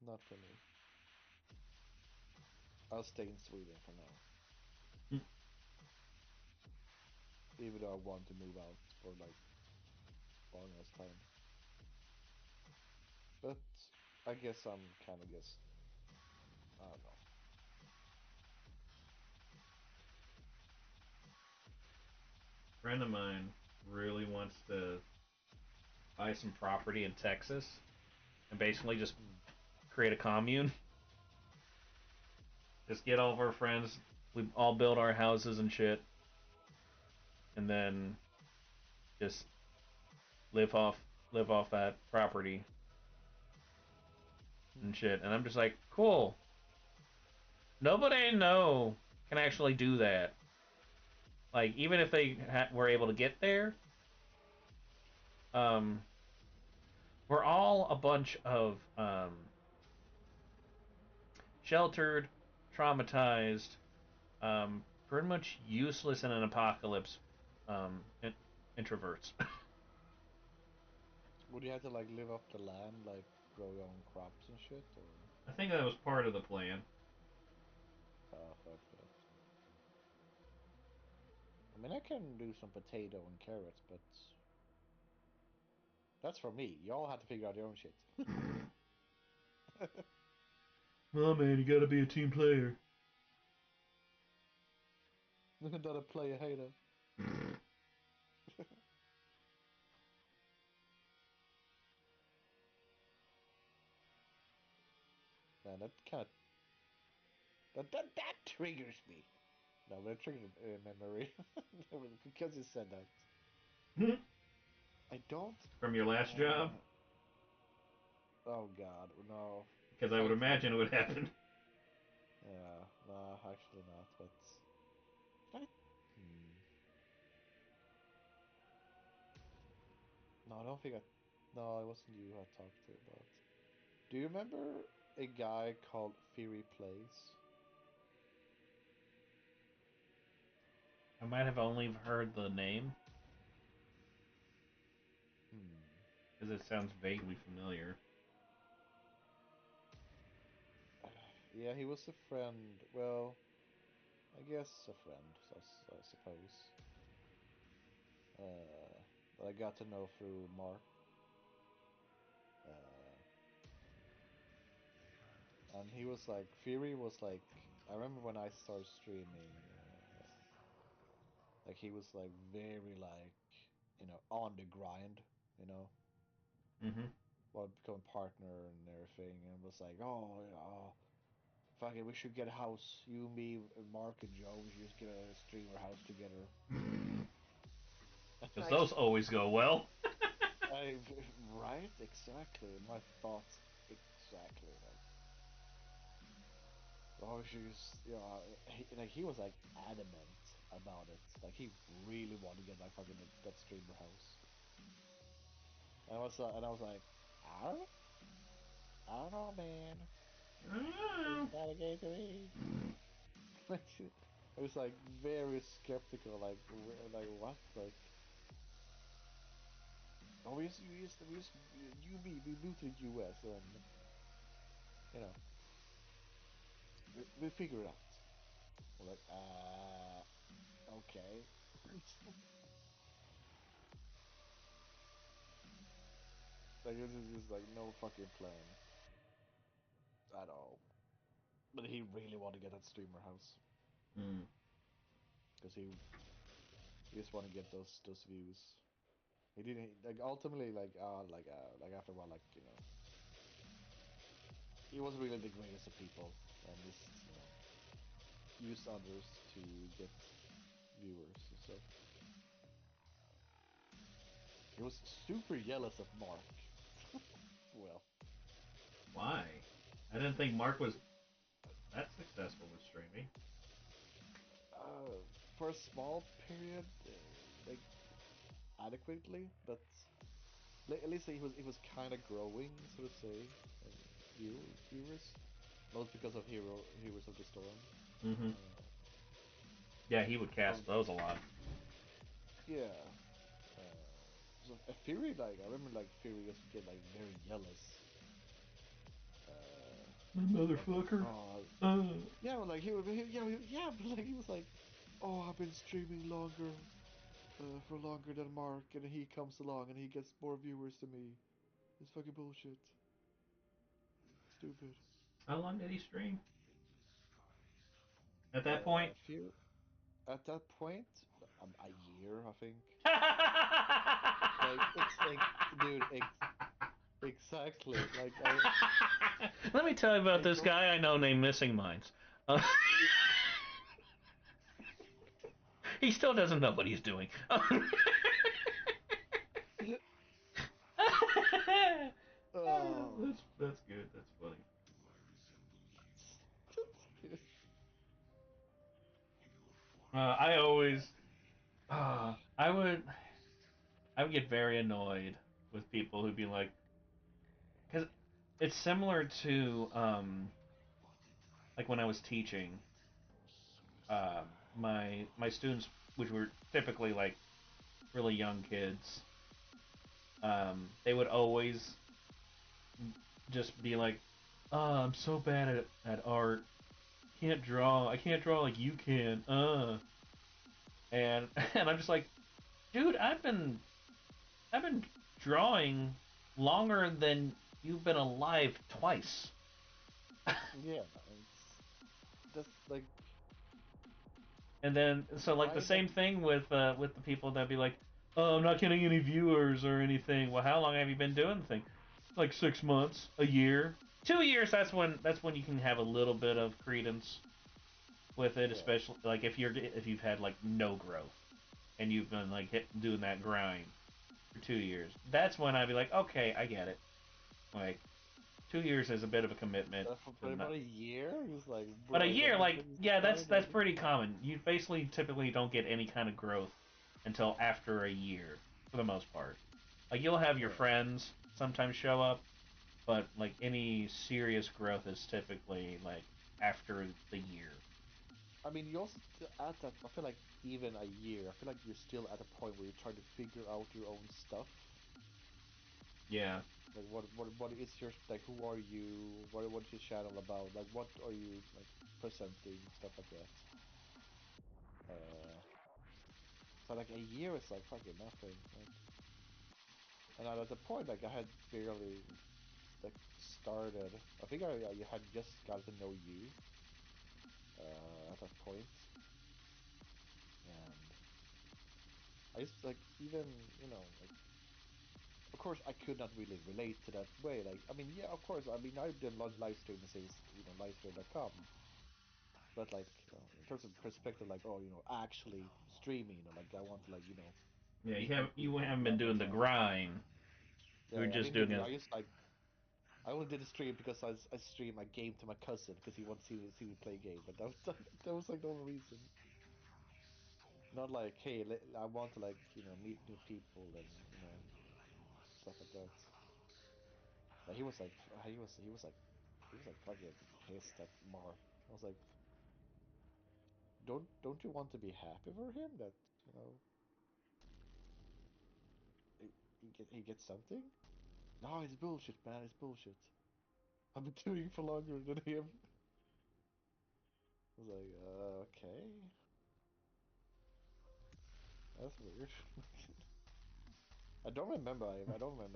Not for me. I'll stay in Sweden for now. Even though I want to move out for like long as time. But I guess I'm kind of just I don't know. Friend of mine really wants to buy some property in Texas and basically just Hmm. create a commune. Just get all of our friends, we all build our houses and shit, and then just live off that property Hmm. and shit. And I'm just like, cool. Nobody I know can actually do that. Like, even if they were able to get there, um, we're all a bunch of sheltered, traumatized, pretty much useless in an apocalypse introverts. Would you have to like live off the land, like grow your own crops and shit, or I think that was part of the plan. fuck that. I mean, I can do some potato and carrots, but that's for me. Y'all have to figure out your own shit. Well, man, you gotta be a team player. Not a player hater. Man, that kind of that triggers me. No, but it triggered a memory because you said that. I don't. From your last job? Uh, oh God, no. Because I would Thankfully imagine it not. would happen. Yeah, no, actually not. But did I? Hmm. No, I don't think I. No, it wasn't you I talked to. But do you remember a guy called Fury Plays? I might have only heard the name, Hmm. because it sounds vaguely familiar. Yeah, he was a friend. Well, I guess a friend, I suppose. That I got to know through Mark. Uh, and he was like, Fury was like, I remember when I started streaming, like he was like very like, on the grind, you know, Mm-hmm. well, become a partner and everything, and was like, oh, yeah, fucking, we should get a house. You, me, Mark, and Joe. We should just get a streamer house together. Because those always go well. I, right? Exactly. My thoughts exactly. Like, oh, she's, he was like adamant about it. Like, he really wanted to get like fucking that streamer house. And I was like, I don't, I don't know, man. Seems kind of gay to me. I was like very skeptical. Like, like what? Like, oh, we moved to the U.S. and you know, we figure it out. We're like, okay. Like, this is just like no fucking plan at all. But he really wanted to get that streamer house Mm. because he just want to get those views. He didn't like ultimately like after a while, like, he wasn't really the greatest of people and just used others to get viewers and stuff. He was super jealous of Mark. Well, Why? I didn't think Mark was that successful with streaming. uh, for a small period, like adequately, but at least he was kind of growing, so to say, viewers, not because of Heroes of the Storm. Mm-hmm. Uh, Yeah, he would cast so those a lot. yeah, so Fury, like I remember, like Fury used to get like very jealous. Like, Motherfucker. oh Uh. yeah, but like yeah, but like he was like, oh, I've been streaming longer, for longer than Mark, and he comes along and he gets more viewers than me. It's fucking bullshit. Stupid. How long did he stream? At that point? Fear at that point, a year, I think. Like, dude, exactly. Like Let me tell you about I this don't. guy I know named Missing Minds. He still doesn't know what he's doing. Oh. That's good. That's funny. I always, I would get very annoyed with people who'd be like, because it's similar to like when I was teaching, my students, which were typically like really young kids, they would always just be like, "Oh, I'm so bad at art. Can't draw. I can't draw like you can." And and I'm just like, dude, I've been drawing longer than you've been alive twice. Yeah, that's like, And then so like the why that? same thing with the people that be like, "Oh, I'm not getting any viewers or anything." Well, how long have you been doing the thing? Like 6 months, a year, 2 years. That's when you can have a little bit of credence with it, Yeah, especially like if you've had like no growth and you've been like doing that grind for 2 years. That's when I'd be like, okay, I get it. Like 2 years is a bit of a commitment to but about not. a year, he was like, But a bro, year, like like, when you yeah, that's started, that's like, pretty common. You basically typically don't get any kind of growth until after a year, for the most part. Like you'll have your yeah. friends sometimes show up, but like any serious growth is typically like after the year. I mean, you're still at that. I feel like even a year, I feel like you're still at a point where you're trying to figure out your own stuff. Yeah. Like, what is your, like? Who are you? What's your channel about? Like, what are you like presenting? Stuff like that. Uh, so like a year is like fucking nothing. Like, and at the point, like I had barely like started. I think I had just got to know you at that point, and I just like, even like of course, I could not really relate to that way. Like, I mean, yeah, of course. I mean, I've done live streaming since livestream.com, but like, in terms of perspective, like, oh, actually streaming, like, I want to, like, Yeah, meet new you people, haven't been blah blah doing the blah. grind. You're Yeah, I just didn't do doing the. it. I just like I only did a stream because I stream a game to my cousin because he wanted to see me play a game, but that was that was like the only reason. Not like, hey, I want to like meet new people and stuff like that. But he was like, he was like fucking pissed at Mark. I was like, don't you want to be happy for him that you know he gets something? No, it's bullshit, man. It's bullshit. I've been doing it for longer than him. I was like, okay, that's weird. I don't remember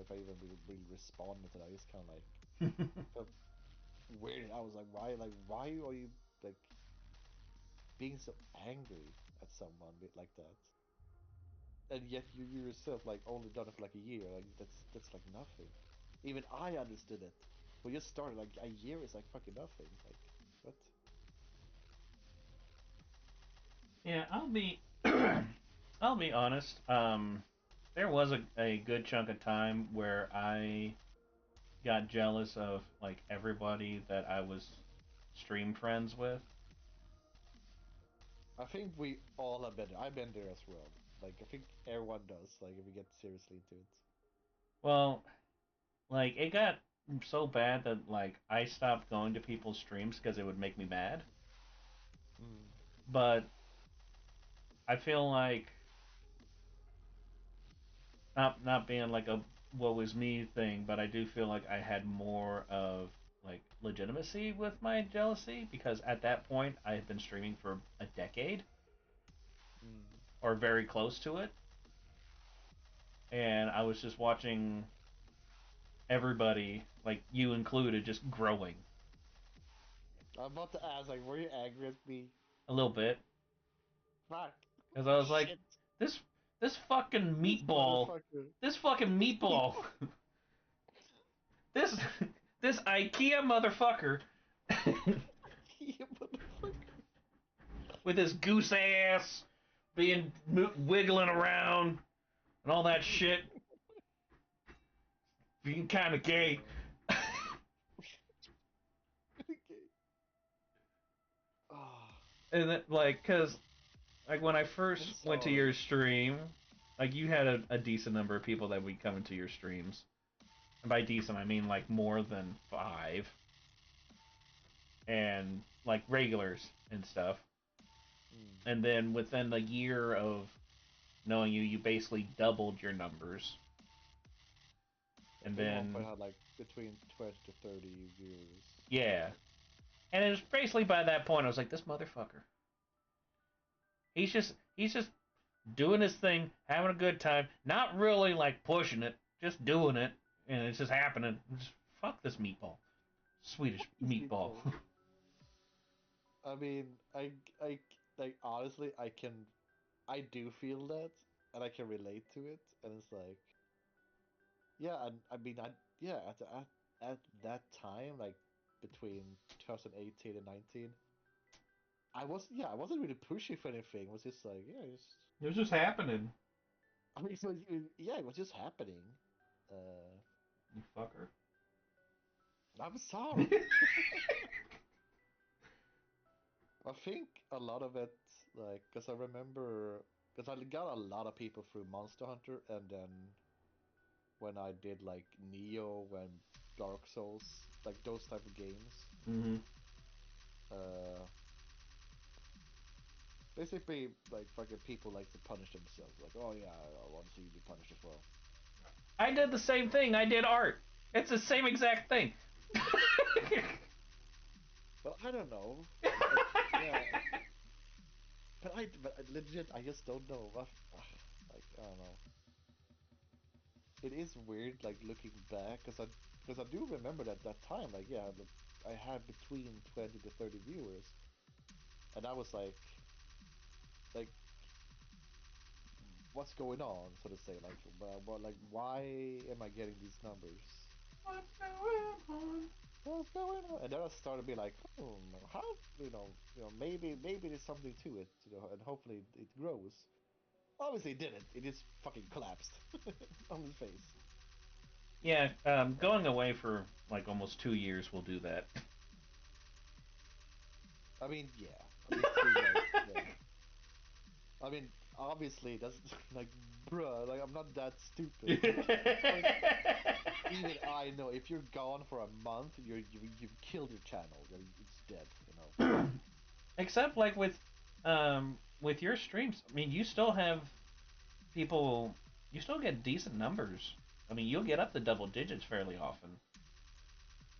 if I even really responded to that. I just kind of like felt weird. I was like, why are you like being so angry at someone bit like that? And yet you yourself like only done it for like a year. Like that's like nothing. Even I understood it. We just started like a year is like fucking nothing. Like what? Yeah, I'll be honest. There was a good chunk of time where I got jealous of like everybody that I was stream friends with. I think we all have been there. I've been there as well. Like I think everyone does. Like if you get seriously into it. Well, like it got so bad that like I stopped going to people's streams because it would make me mad. Mm. But I feel like not being like a what was me thing, but I do feel like I had more of like legitimacy with my jealousy because at that point I had been streaming for a decade Mm. or very close to it, and I was just watching everybody, like you included, just growing I'm about to ask, like, were you angry at me? a little bit Fuck. because I was like, Shit. this this fucking This meatball, motherfucker. this fucking This meatball, this this IKEA motherfucker you motherfucker. with his goose ass being wiggling around and all that shit, being kind of gay. Uh, okay. Ah, And then, like, cause like when I I'm first went to your sorry. stream, like you had a decent number of people that would come into your streams. And by decent, I mean like more than 5, and like regulars and stuff. Mm. And then within a year of knowing you, you basically doubled your numbers. I And think one then point I had like between 20 to 30 viewers. yeah, and it was basically by that point I was like, this motherfucker. He's just doing his thing, having a good time, not really like pushing it, just doing it, and it's just happening. Just fuck this meatball, Swedish These people. meatball. I mean, I, like, honestly, I do feel that, and I can relate to it, and it's like, yeah, and I mean, yeah, at that time, like, between 2018 and 19, I wasn't really pushing for anything. It was just like, yeah, just, It was just happening, I mean, so, yeah, it was just happening. Uh, you fucker. I'm sorry. I think a lot of it, like, because I remember, because I got a lot of people through Monster Hunter, and then when I did like Neo and Dark Souls, like those type of games, Mm-hmm. uh, basically like fucking people like to punish themselves. Like, oh yeah, I want to see you be punished as well. I did the same thing. I did art. It's the same exact thing. But I don't know. Like, yeah, but I legit, I just don't know. Like, I don't know. It is weird, like looking back, because I do remember that time. Like, yeah, I had between 20 to 30 viewers, and I was like what's going on, so to say. Like, but like, why am I getting these numbers? What's going on? What's going on? And then I started to be like, oh, how, maybe there's something to it, and hopefully it grows. Obviously, it didn't. It just fucking collapsed on his face. Yeah, going away for like almost 2 years will do that. I mean, yeah. I mean, it's been like, yeah. I mean, obviously, that's like, bruh, like, I'm not that stupid. Like, even I know if you're gone for a month, you've killed your channel. It's dead, you know. Except like with your streams, I mean, you still have people. You still get decent numbers. I mean, you'll get up to double digits fairly often.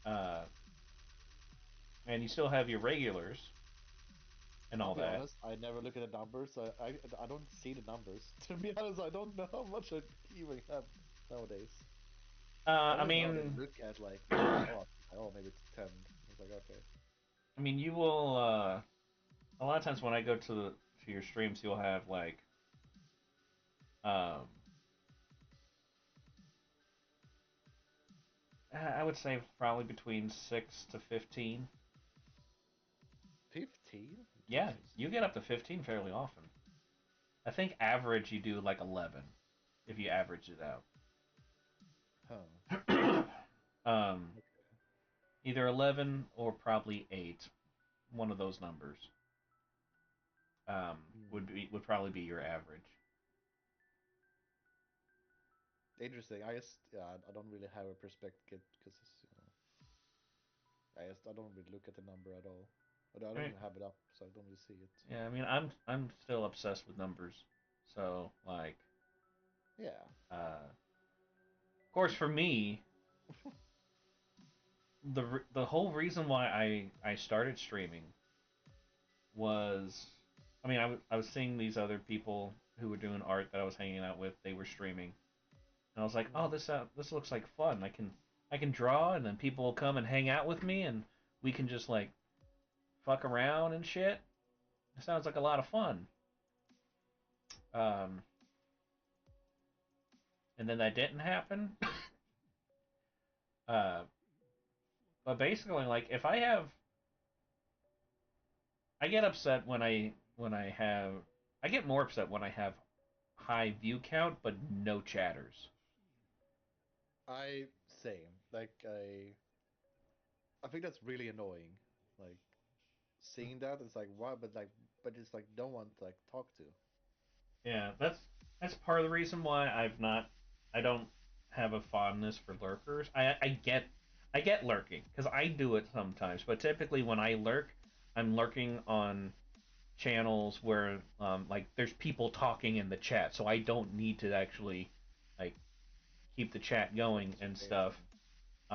Uh, and you still have your regulars and I'll all be that. honest, I never look at the numbers. I don't see the numbers. To be honest, I don't know how much I even have nowadays. I Only now they mean, look at like I maybe it's 10. It's like okay. mean, you will. A lot of times when I go to your streams, you'll have like um, I would say probably between 6 to 15. 15? Yeah, Jesus. you get up to 15 fairly often. I think average you do like 11 if you average it out. Huh. um, Okay. Either 11 or probably 8, one of those numbers Hmm. would probably be your average. Interesting. I just yeah, I don't really have a perspective because I don't really look at the number at all. I don't I mean, even have it up, so I don't really see it. yeah, I mean, I'm still obsessed with numbers, so like, Yeah. of course, for me, the whole reason why I started streaming was, I mean, I was seeing these other people who were doing art that I was hanging out with. They were streaming, and I was like, oh, Hmm. this looks like fun. I can draw, and then people will come and hang out with me, and we can just like fuck around and shit. It sounds like a lot of fun. Um, and then that didn't happen. uh, but basically, like if I have, I get upset when I get more upset when I have high view count but no chatters. I same. Like I think that's really annoying. Like seeing that, it's like why, but it's like no one to like talk to. Yeah, that's part of the reason why I don't have a fondness for lurkers. I get lurking because I do it sometimes, but typically when I lurk, I'm lurking on channels where like there's people talking in the chat, so I don't need to actually like keep the chat going and Participate stuff. and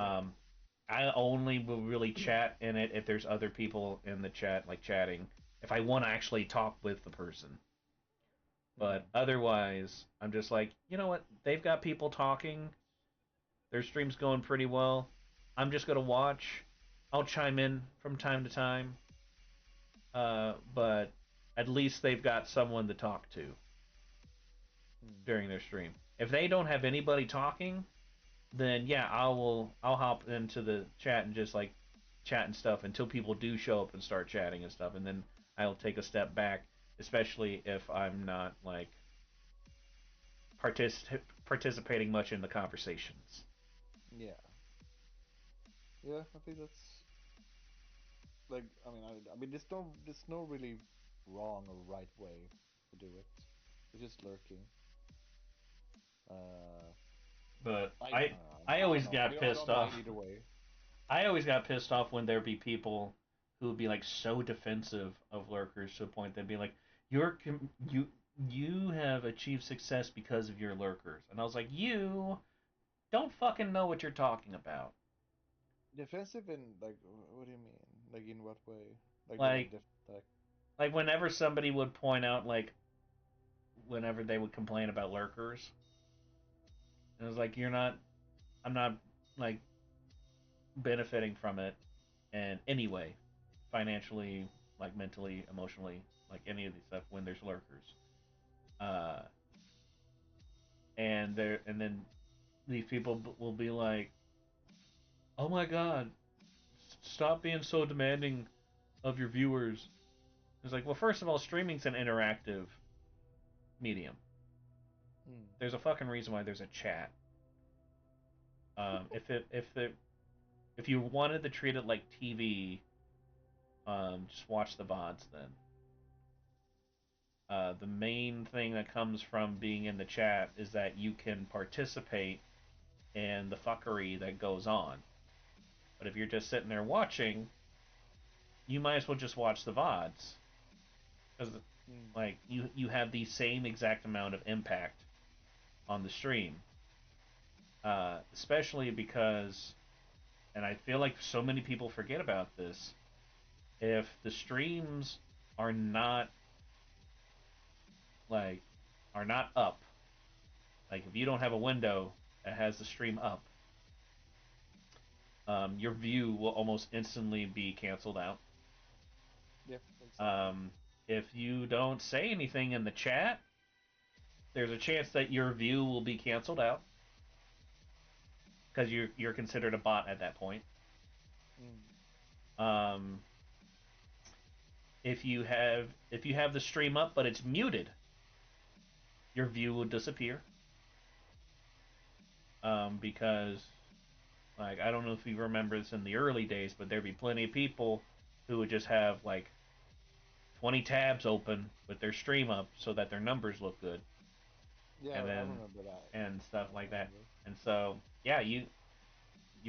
yeah. Um, I only will really chat in it if there's other people in the chat like chatting. If I want to actually talk with the person. But Hmm. otherwise, I'm just like, you know what? They've got people talking. Their stream's going pretty well. I'm just gonna watch. I'll chime in from time to time. But at least they've got someone to talk to Hmm. during their stream. If they don't have anybody talking, then yeah, I'll hop into the chat and just like chat and stuff until people do show up and start chatting and stuff, and then I'll take a step back, especially if I'm not like participating much in the conversations. Yeah. Yeah, I think that's like I mean there's no really wrong or right way to do it. It's just lurking. Uh But I don't know. I I don't always know. I got mean I pissed don't mind off. either way. I always got pissed off when there'd be people who would be like so defensive of lurkers to a point they'd be like, you have achieved success because of your lurkers," and I was like, you don't fucking know what you're talking about. Defensive in like what do you mean? Like in what way? Like they're like Like like whenever somebody would point out like whenever they would complain about lurkers, and it was like, you're not, I'm not like benefiting from it in any way, financially, like mentally, emotionally, like any of these stuff when there's lurkers. Uh, and then these people will be like, "Oh my God, stop being so demanding of your viewers." It's like, well, first of all, streaming's an interactive medium. Mm. There's a fucking reason why there's a chat. If you wanted to treat it like TV, just watch the VODs then. The main thing that comes from being in the chat is that you can participate in the fuckery that goes on. But if you're just sitting there watching, you might as well just watch the VODs. Because, Mm. like, you have the same exact amount of impact on the stream. Especially because, and I feel like so many people forget about this, if the streams are not, like, are not up, like, if you don't have a window that has the stream up, your view will almost instantly be canceled out. Yeah, exactly. Um, if you don't say anything in the chat, there's a chance that your view will be canceled out because you're considered a bot at that point. Mm. Um, if you have the stream up but it's muted, your view will disappear. Because like I don't know if you remember this in the early days, but there'd be plenty of people who would just have like 20 tabs open with their stream up so that their numbers look good, Yeah, and I then remember that. and stuff I like that. remember. And so yeah, you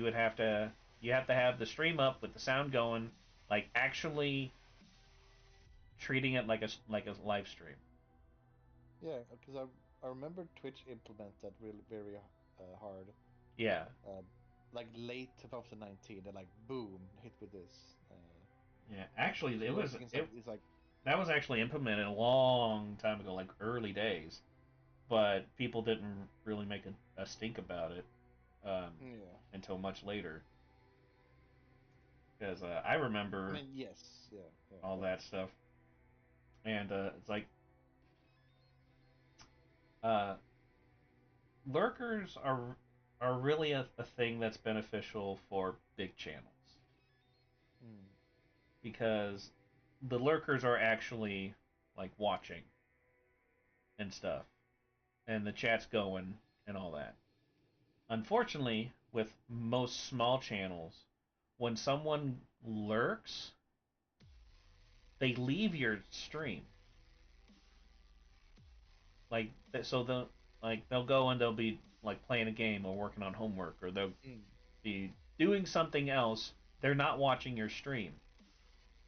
would have to have the stream up with the sound going, like actually treating it like a live stream. Yeah, because I remember Twitch implemented that really very hard. Yeah, Uh, like late 2019, they're like, boom, hit with this. yeah. Actually, Lurking is like it's like that was actually implemented a long time ago, like early days, but people didn't really make a stink about it yeah. until much later. Because I I remember mean, yes, yeah, yeah, all but that stuff, and it's like uh, lurkers are really a thing that's beneficial for big channels mm, because the lurkers are actually like watching and stuff, and the chat's going and all that. Unfortunately, with most small channels, when someone lurks, they leave your stream. Like so they'll go and they'll be like playing a game or working on homework or they'll mm, be doing something else. They're not watching your stream.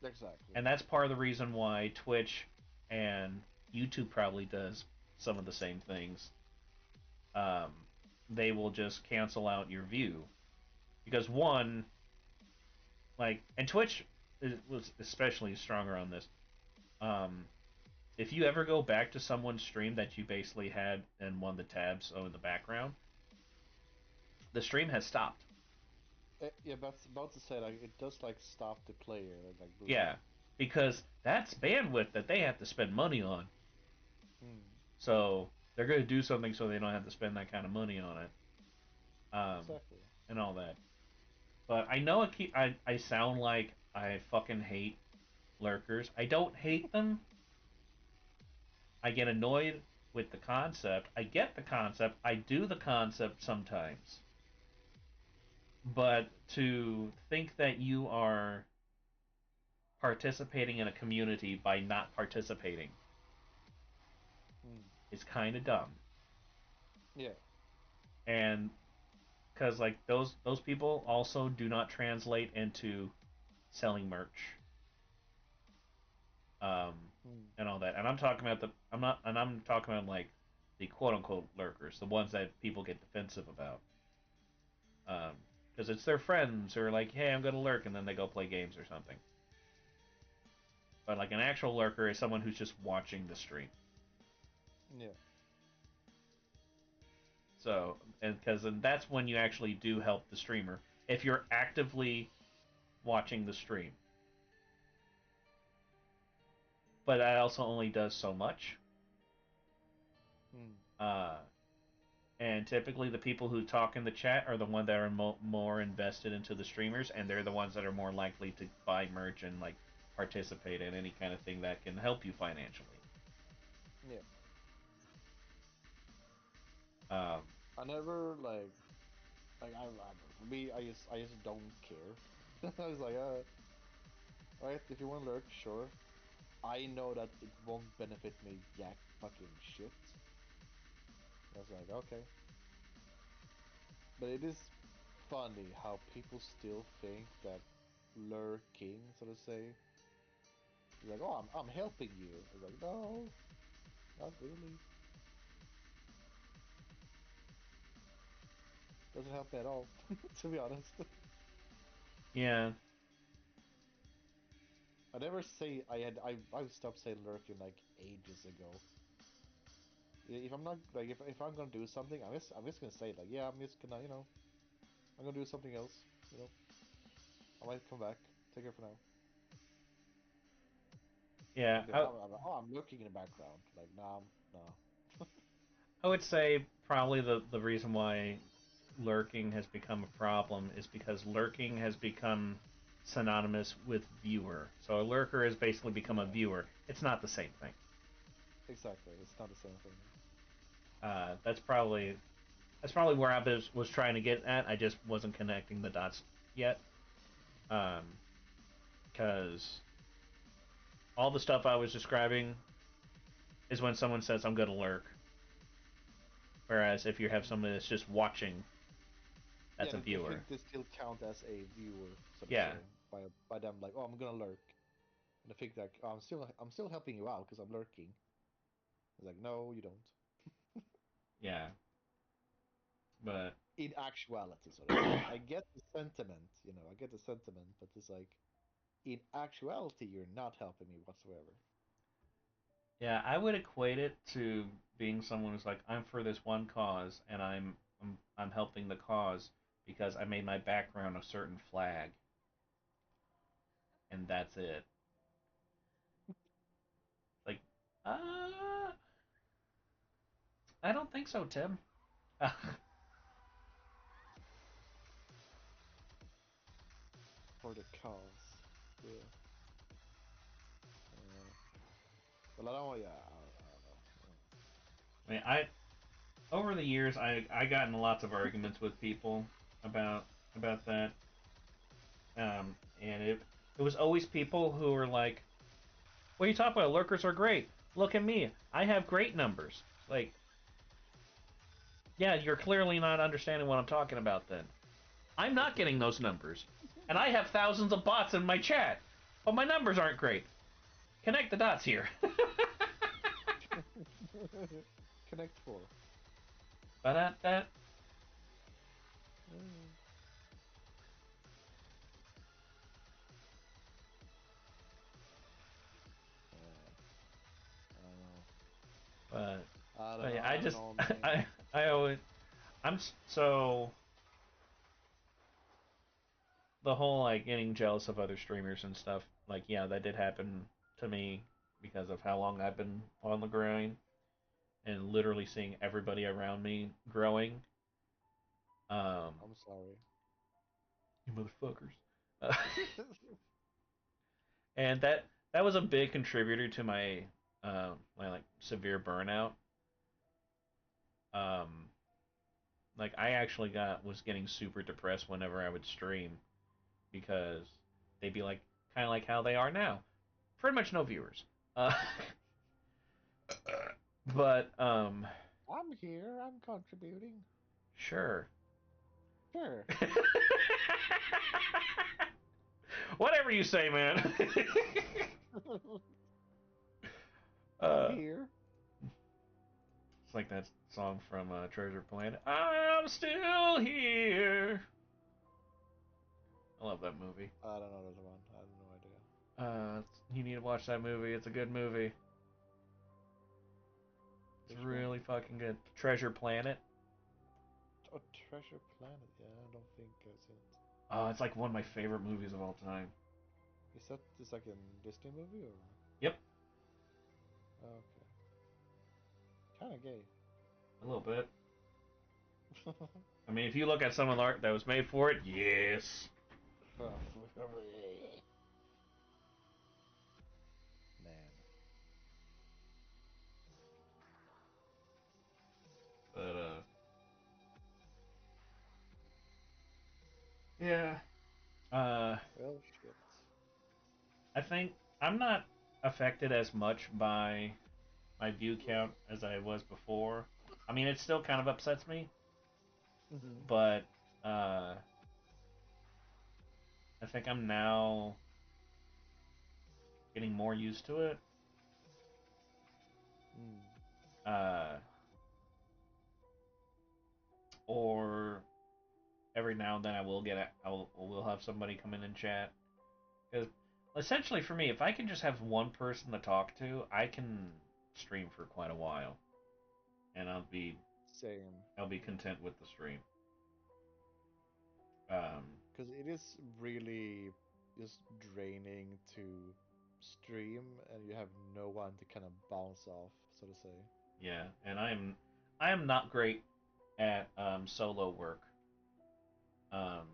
exactly. And that's part of the reason why Twitch and YouTube probably does some of the same things. Um, they will just cancel out your view because one, like, and Twitch was especially stronger on this. Um, if you ever go back to someone's stream that you basically had in one of the tabs in the background, the stream has stopped. Yeah, but I was about to say like it does like stop the player like boom. Yeah, because that's bandwidth that they have to spend money on. Mm, So they're going to do something so they don't have to spend that kind of money on it, um, exactly. and all that. But I know I sound like I fucking hate lurkers. I don't hate them. I get annoyed with the concept. I get the concept. I do the concept sometimes. But to think that you are participating in a community by not participating Mm, is kind of dumb. yeah. And because like those people also do not translate into selling merch, um, Mm, and all that. And I'm talking about I'm talking about like the quote unquote lurkers, the ones that people get defensive about, because it's their friends who are like, hey, I'm gonna lurk, and then they go play games or something. But like an actual lurker is someone who's just watching the stream. yeah. So, and because then that's when you actually do help the streamer if you're actively watching the stream. But that also only does so much. Mm, Uh, And typically, the people who talk in the chat are the ones that are more invested into the streamers, and they're the ones that are more likely to buy merch and like participate in any kind of thing that can help you financially. Yeah. Um, I never for me I just don't care. I was like, alright, if you want to lurk, sure. I know that it won't benefit me jack fucking shit. I was like, okay. But it is funny how people still think that lurking, so to say, is like, oh, I'm helping you. I was like, no, not really. Doesn't help me at all, to be honest. yeah, I never say I stopped saying lurking like ages ago. If I'm not like if I'm gonna do something, I'm just gonna say like, yeah, I'm just gonna I'm gonna do something else. I might come back. Take care for now. yeah. And then I'm looking in the background. Like, nah, no. I would say probably the reason why lurking has become a problem is because lurking has become synonymous with viewer. So a lurker has basically become a Yeah, viewer. It's not the same thing. exactly. It's not the same thing. Uh, that's probably that's probably where I was trying to get at. I just wasn't connecting the dots yet. Because all the stuff I was describing is when someone says I'm going to lurk. Whereas if you have Mm. someone that's just watching, Yeah, that's a they viewer. think they still count as a viewer, so to Yeah, say, by them like, oh, I'm gonna lurk, and they think like, oh, I'm still helping you out because I'm lurking. It's like, no, you don't. yeah. But In actuality, so to say, I get the sentiment, I get the sentiment, but it's like, in actuality, you're not helping me whatsoever. yeah, I would equate it to being someone who's like, I'm for this one cause, and I'm helping the cause because I made my background a certain flag, and that's it. Like, uh, I don't think so, Tim. For the cause. Yeah. Uh, well, I don't. Yeah, I don't know. I mean, I over the years, I got in lots of arguments with people about that, and it was always people who were like, "What are you talking about? Lurkers are great. Look at me. I have great numbers." Like, yeah, you're clearly not understanding what I'm talking about. Then I'm not getting those numbers, and I have thousands of bots in my chat, but my numbers aren't great. Connect the dots here. Connect four. But that. Mm. Uh, I don't know. But I don't but know. yeah, I I don't just know, man. I always so the whole like getting jealous of other streamers and stuff. Like yeah, that did happen to me because of how long I've been on the grind and literally seeing everybody around me growing. Um, I'm sorry. you motherfuckers. Uh, and that was a big contributor to my like severe burnout. Um, like I actually got was getting super depressed whenever I would stream because they'd be like kind of like how they are now, pretty much no viewers. But I'm here. I'm contributing. sure. Sure. Whatever you say, man. I'm uh, here. it's like that song from Treasure Planet. I'm still here. I love that movie. I don't know that one. I have no idea. You need to watch that movie. It's a good movie. It's Which one? really fucking good. Treasure Planet. Oh, Treasure Planet. Yeah, I don't think I've seen it. It's like one of my favorite movies of all time. Is that just like a Disney movie or? Yep, Okay. Kind of gay. a little bit. I mean, if you look at some of the art that was made for it, yes. Man. But yeah. Uh, Well, shit. I think I'm not affected as much by my view count as I was before. I mean, it still kind of upsets me, Mm-hmm. but uh, I think I'm now getting more used to it. Mm. Uh, or every now and then I will have somebody come in and chat. Because essentially for me, if I can just have one person to talk to, I can stream for quite a while, and Same. I'll be content with the stream. Um, Because it is really just draining to stream and you have no one to kind of bounce off, so to say. yeah, and I am not great at solo work. Um,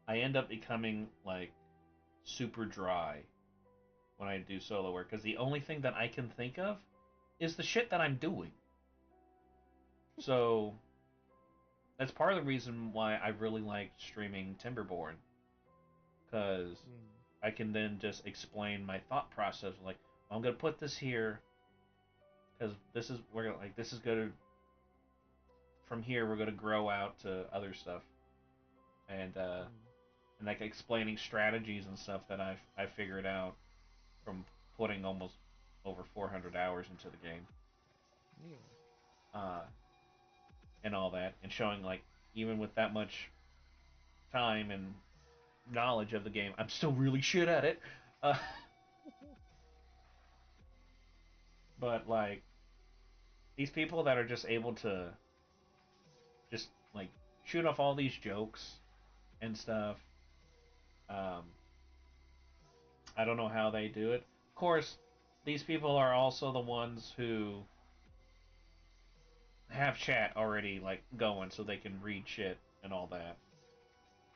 I end up becoming like super dry when I do solo work because the only thing that I can think of is the shit that I'm doing. So that's part of the reason why I really like streaming Timberborn because Mm. I can then just explain my thought process. Like, I'm gonna put this here because this is gonna from here we're gonna grow out to other stuff and Mm. like explaining strategies and stuff that I figured out from putting almost over 400 hours into the game. Yeah. Uh, and all that, and showing like even with that much time and knowledge of the game, I'm still really shit at it. Uh, but like these people that are just able to just like shoot off all these jokes and stuff, um, I don't know how they do it. Of course, these people are also the ones who have chat already like going, so they can read shit and all that.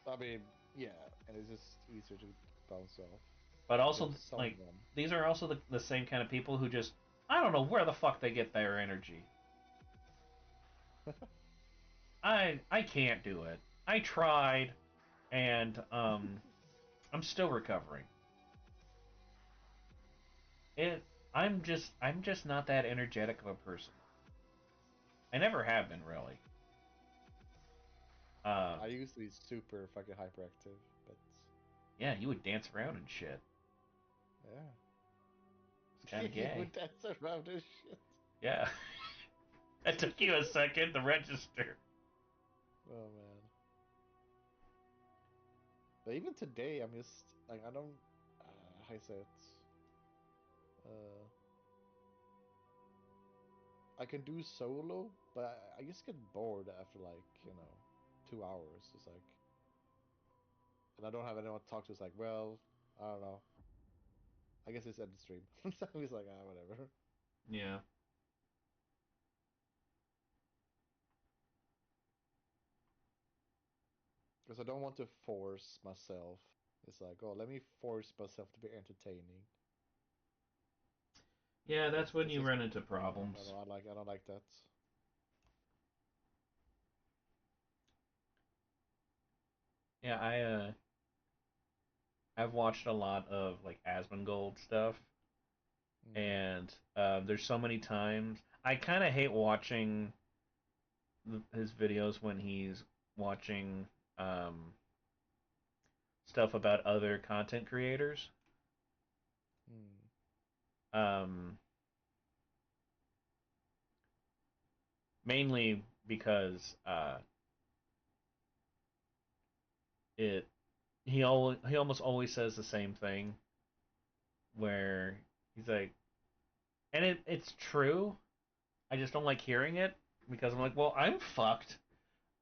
I mean, yeah, and it's just easier to bounce off. But also There's like someone. these are also the same kind of people who just I don't know where the fuck they get their energy. I can't do it. I tried, and I'm still recovering. It I'm just not that energetic of a person. I never have been really. I used to be super fucking hyperactive, but Yeah, you would dance around and shit. yeah. It's kind of You gay. would dance around this shit. Yeah, it took you a second to register. Oh man. But even today, I'm just like I don't. How you say it? Uh, I can do solo, but I just get bored after like 2 hours. It's like, and I don't have anyone to talk to. It's like, well, I don't know. I guess it's end the stream. So he's like, ah, whatever. Yeah, Because I don't want to force myself. It's like, oh, let me force myself to be entertaining. yeah, that's when It's you just, run into yeah, problems. I don't like that. Yeah, I've watched a lot of like Asmongold stuff, Mm, and there's so many times I kind of hate watching his videos when he's watching um, stuff about other content creators. mm, Um, Mainly because it he almost always says the same thing where he's like, and it's true. I just don't like hearing it because I'm like, well, I'm fucked.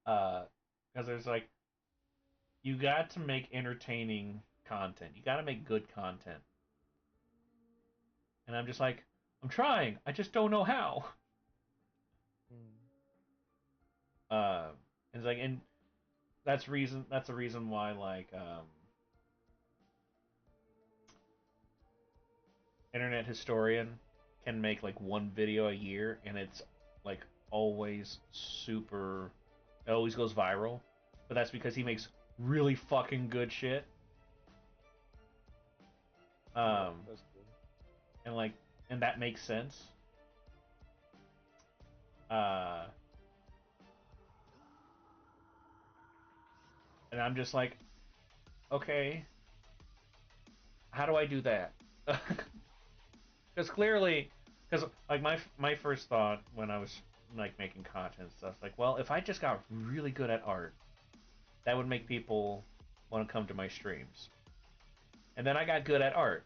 Because there's like you got to make entertaining content. You got to make good content. And I'm just like, I'm trying. I just don't know how. mm. It's like, and that's the reason why like internet historian can make like one video a year and it's like always super, it always goes viral, but that's because he makes really fucking good shit. Yeah, um that's good. and like, and that makes sense. uh and I'm just like, okay, how do I do that? Because clearly, because like my first thought when I was like making content and stuff, like, well, if I just got really good at art, that would make people want to come to my streams. And then I got good at art,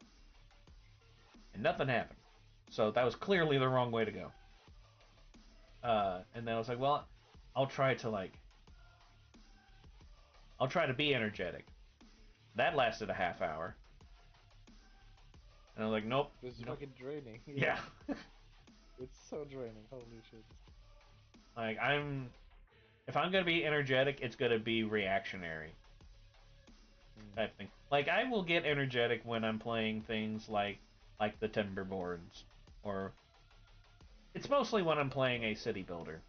and nothing happened. So that was clearly the wrong way to go. And then I was like, well, I'll try to like, I'll try to be energetic. That lasted a half hour, and I was like, nope, This is nope, fucking draining. yeah. It's so draining. Holy shit. Like if I'm gonna be energetic, it's gonna be reactionary Mm. type thing. Like I will get energetic when I'm playing things like the Timberborns, or it's mostly when I'm playing a city builder,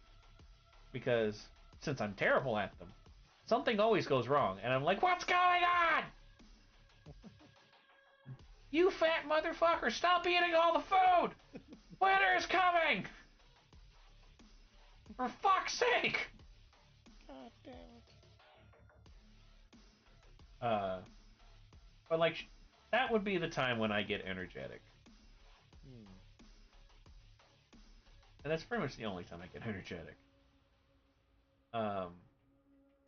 because since I'm terrible at them, something always goes wrong, and I'm like, what's going on? You fat motherfucker, stop eating all the food! Winter is coming! For fuck's sake! God damn it. Uh, but like, that would be the time when I get energetic. Hmm. And that's pretty much the only time I get energetic. Um,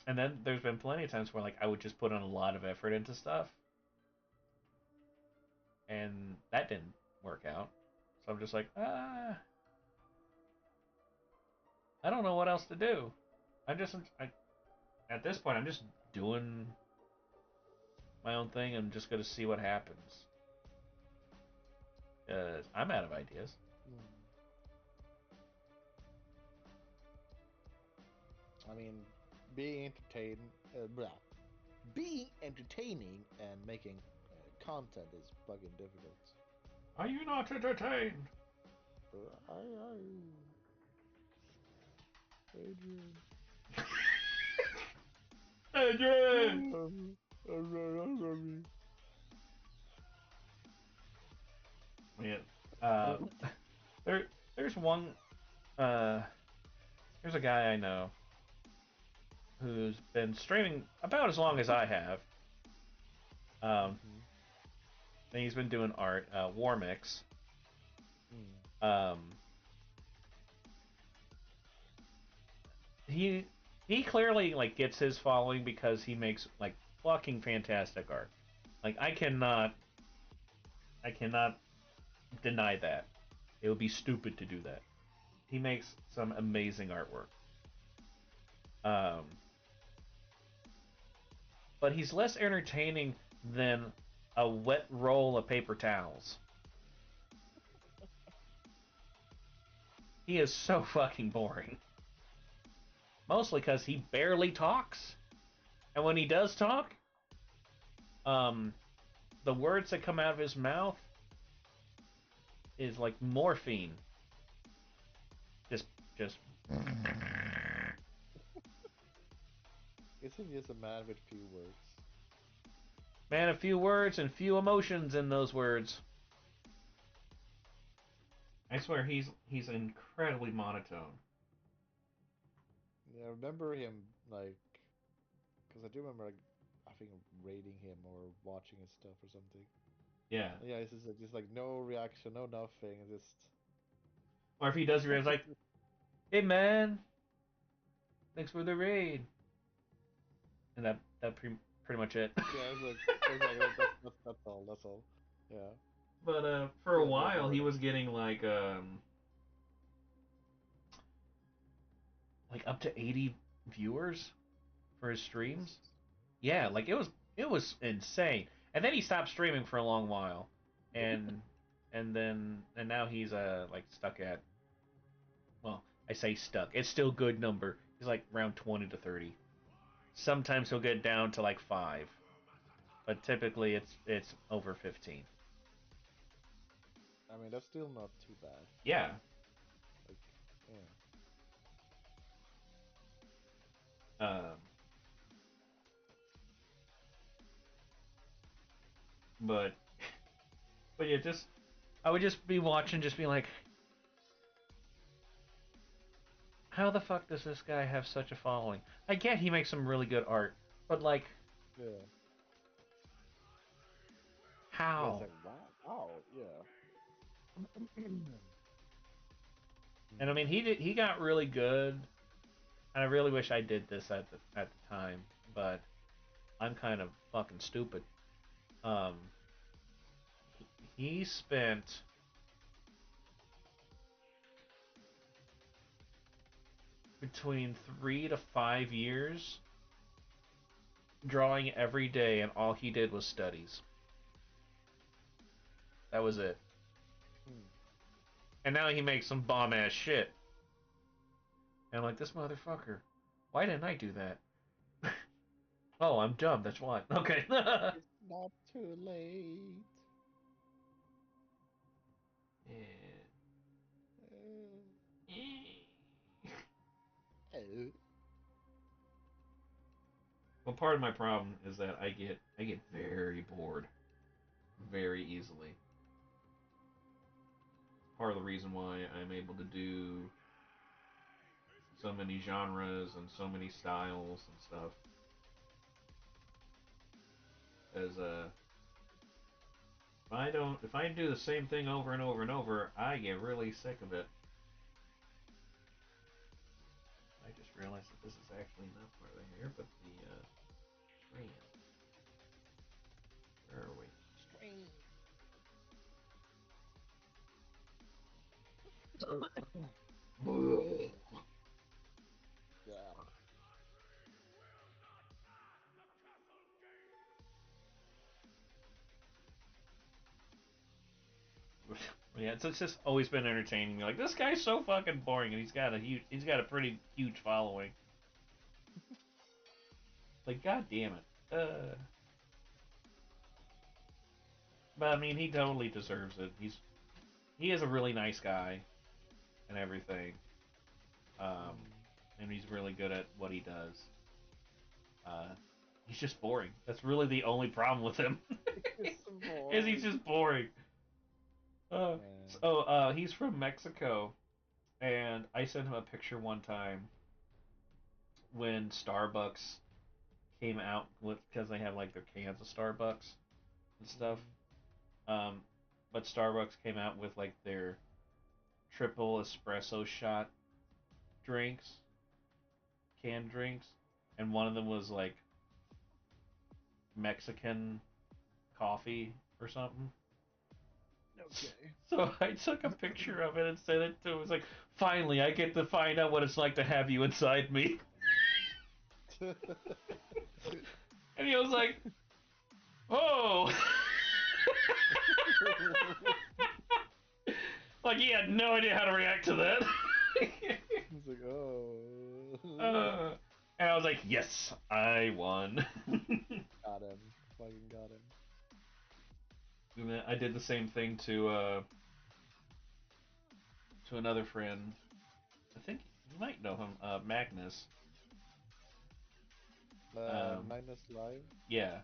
and then there's been plenty of times where like I would just put in a lot of effort into stuff, and that didn't work out. So I'm just like, I don't know what else to do. At this point, I'm just doing my own thing. I'm just gonna see what happens. I'm out of ideas. Hmm. I mean, being entertained, being entertaining and making content is fucking difficult. Are you not entertained? I, Adrian. Adrian! Yeah. Uh, there, there's one. Uh, there's a guy I know who's been streaming about as long as I have. Mhm. And he's been doing art. Warmix. Mm. Um, he he clearly like gets his following because he makes like fucking fantastic art. Like I cannot deny that. It would be stupid to do that. He makes some amazing artwork. Um, but he's less entertaining than a wet roll of paper towels. He is so fucking boring. Mostly because he barely talks. And when he does talk, um, the words that come out of his mouth is like morphine. Just, just. Isn't just a man with few words? Man, a few words and few emotions in those words. I swear he's incredibly monotone. Yeah, I remember him like, because I do remember like, I think rating him or watching his stuff or something. Yeah. Yeah, it's just like no reaction, no nothing, just. Or if he does, he's like, "Hey man, thanks for the raid," and that pretty much it. Yeah, it's like that's all, that's all. Yeah, But for a couldn't get while, more he than. was getting like up to 80 viewers for his streams. Jesus. Yeah, like it was insane. And then he stopped streaming for a long while, and and now he's like stuck at, well, I say stuck. It's still good number He's like around 20 to 30. Sometimes he'll get down to like 5, but typically it's over 15. I mean, that's still not too bad. Yeah. Like, yeah. Um, but but yeah, just I would just be watching, just be like, how the fuck does this guy have such a following? I get he makes some really good art, but like, Yeah. Yeah, it's how? like, wow. Oh, yeah. And I mean, he got really good, and I really wish I did this at the time, but I'm kind of fucking stupid. Um, he spent between 3 to 5 years drawing every day, and all he did was studies. That was it. Hmm. And now he makes some bomb ass shit. And I'm like, this motherfucker. Why didn't I do that? Oh, I'm dumb. That's why. Okay. It's not too late. Uh, oh. Well, part of my problem is that I get very bored very easily. Part of the reason why I'm able to do so many genres and so many styles and stuff. As if I do the same thing over and over and over, I get really sick of it. I just realized that this is actually not part of the hair, but the strand. Where are we? Strange. Yeah. Yeah, it's just always been entertaining. Like, this guy's so fucking boring, and he's got a pretty huge following. Like, god damn it. But I mean, he totally deserves it. He is a really nice guy and everything. Um, Mm. and he's really good at what he does. Uh, he's just boring. That's really the only problem with him. It's so Is he's boring. just boring. Yeah. He's from Mexico, and I sent him a picture one time when Starbucks came out with, because they have like their cans of Starbucks and stuff. Mm. Um, but Starbucks came out with like their triple espresso shot drinks, canned drinks, and one of them was like Mexican coffee or something. Okay. So I took a picture of it and sent it to him. It was like, finally, I get to find out what it's like to have you inside me. And he was like, oh. Like, he had no idea how to react to that. It's like, oh. uh, and I was like, yes, I won. Got him. Fucking got him. And then I did the same thing to another friend. I think you might know him, Magnus. Magnus Live. Yeah.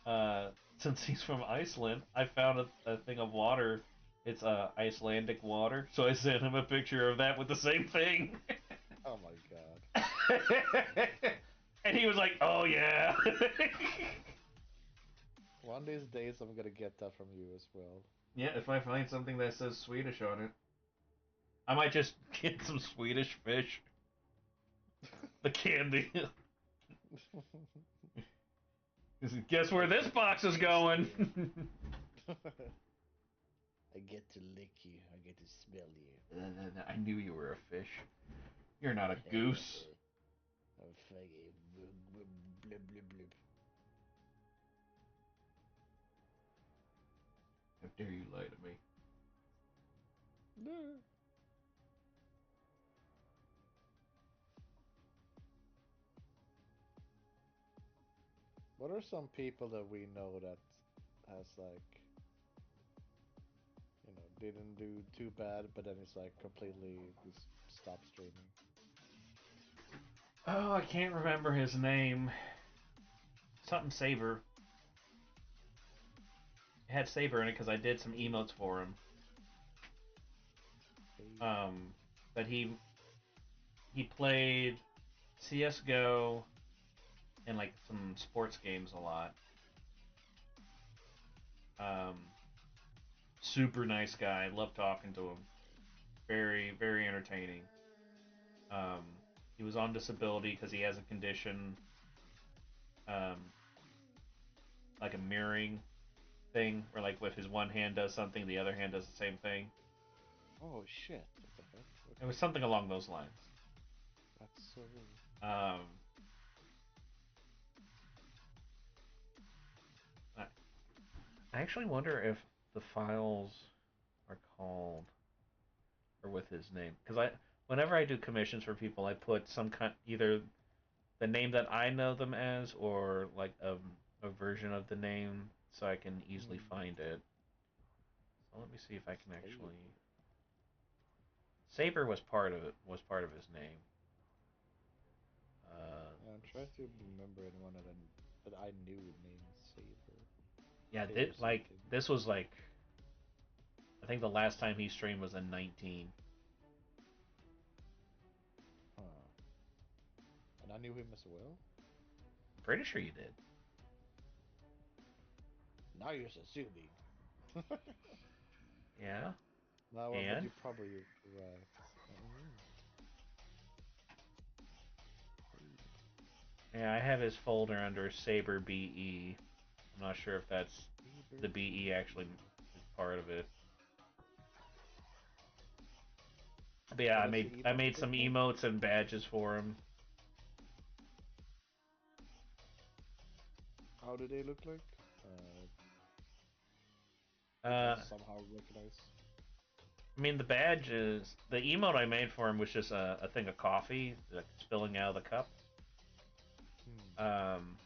Yeah. Since he's from Iceland, I found a thing of water. It's Icelandic water, so I sent him a picture of that with the same thing. Oh my god. And he was like, "Oh yeah." One of these days I'm gonna get that from you as well. Yeah, if I find something that says Swedish on it, I might just get some Swedish fish. The candy. Guess where this box is going? I get to lick you. I get to smell you. I knew you were a fish. You're not a goose. I'm fucking blub blub blub. How dare you lie to me? No. What are some people that we know that has like, didn't do too bad, but then it's like completely just stopped streaming? Oh, I can't remember his name. Something Saber. It had Saber in it because I did some emotes for him. Saber. But he played CS:GO and like some sports games a lot. Um, Super nice guy. Love talking to him. Very very entertaining. Um, he was on disability because he has a condition, um, like a mirroring thing, where like if his one hand does something, the other hand does the same thing. Oh shit! What the heck? It was Okay, something along those lines. that's so weird. Um, I actually wonder if the files are called or with his name because whenever I do commissions for people, I put some kind either the name that I know them as or like a version of the name so I can easily Hmm. find it. So let me see if I can Saber. actually. Saber was part of it. Was part of his name. Yeah, I'm Let's trying to see. remember anyone that I knew named Saber. Yeah, Saber like something. this was like I think the last time he streamed was in 19. Huh. And I knew him as well. I'm pretty sure you did. Now you're just assuming. Yeah, No, well, but and you're probably correct. Mm, Saber. yeah, I have his folder under Saber BE. I'm not sure if that's the Saber BE actually BE. is part of it. But yeah, What does the I emotes made look some like? emotes and badges for him. How do they look like? If I Uh, somehow recognize. I mean the badges. The emote I made for him was just a thing of coffee like spilling out of the cup. Hmm. Um,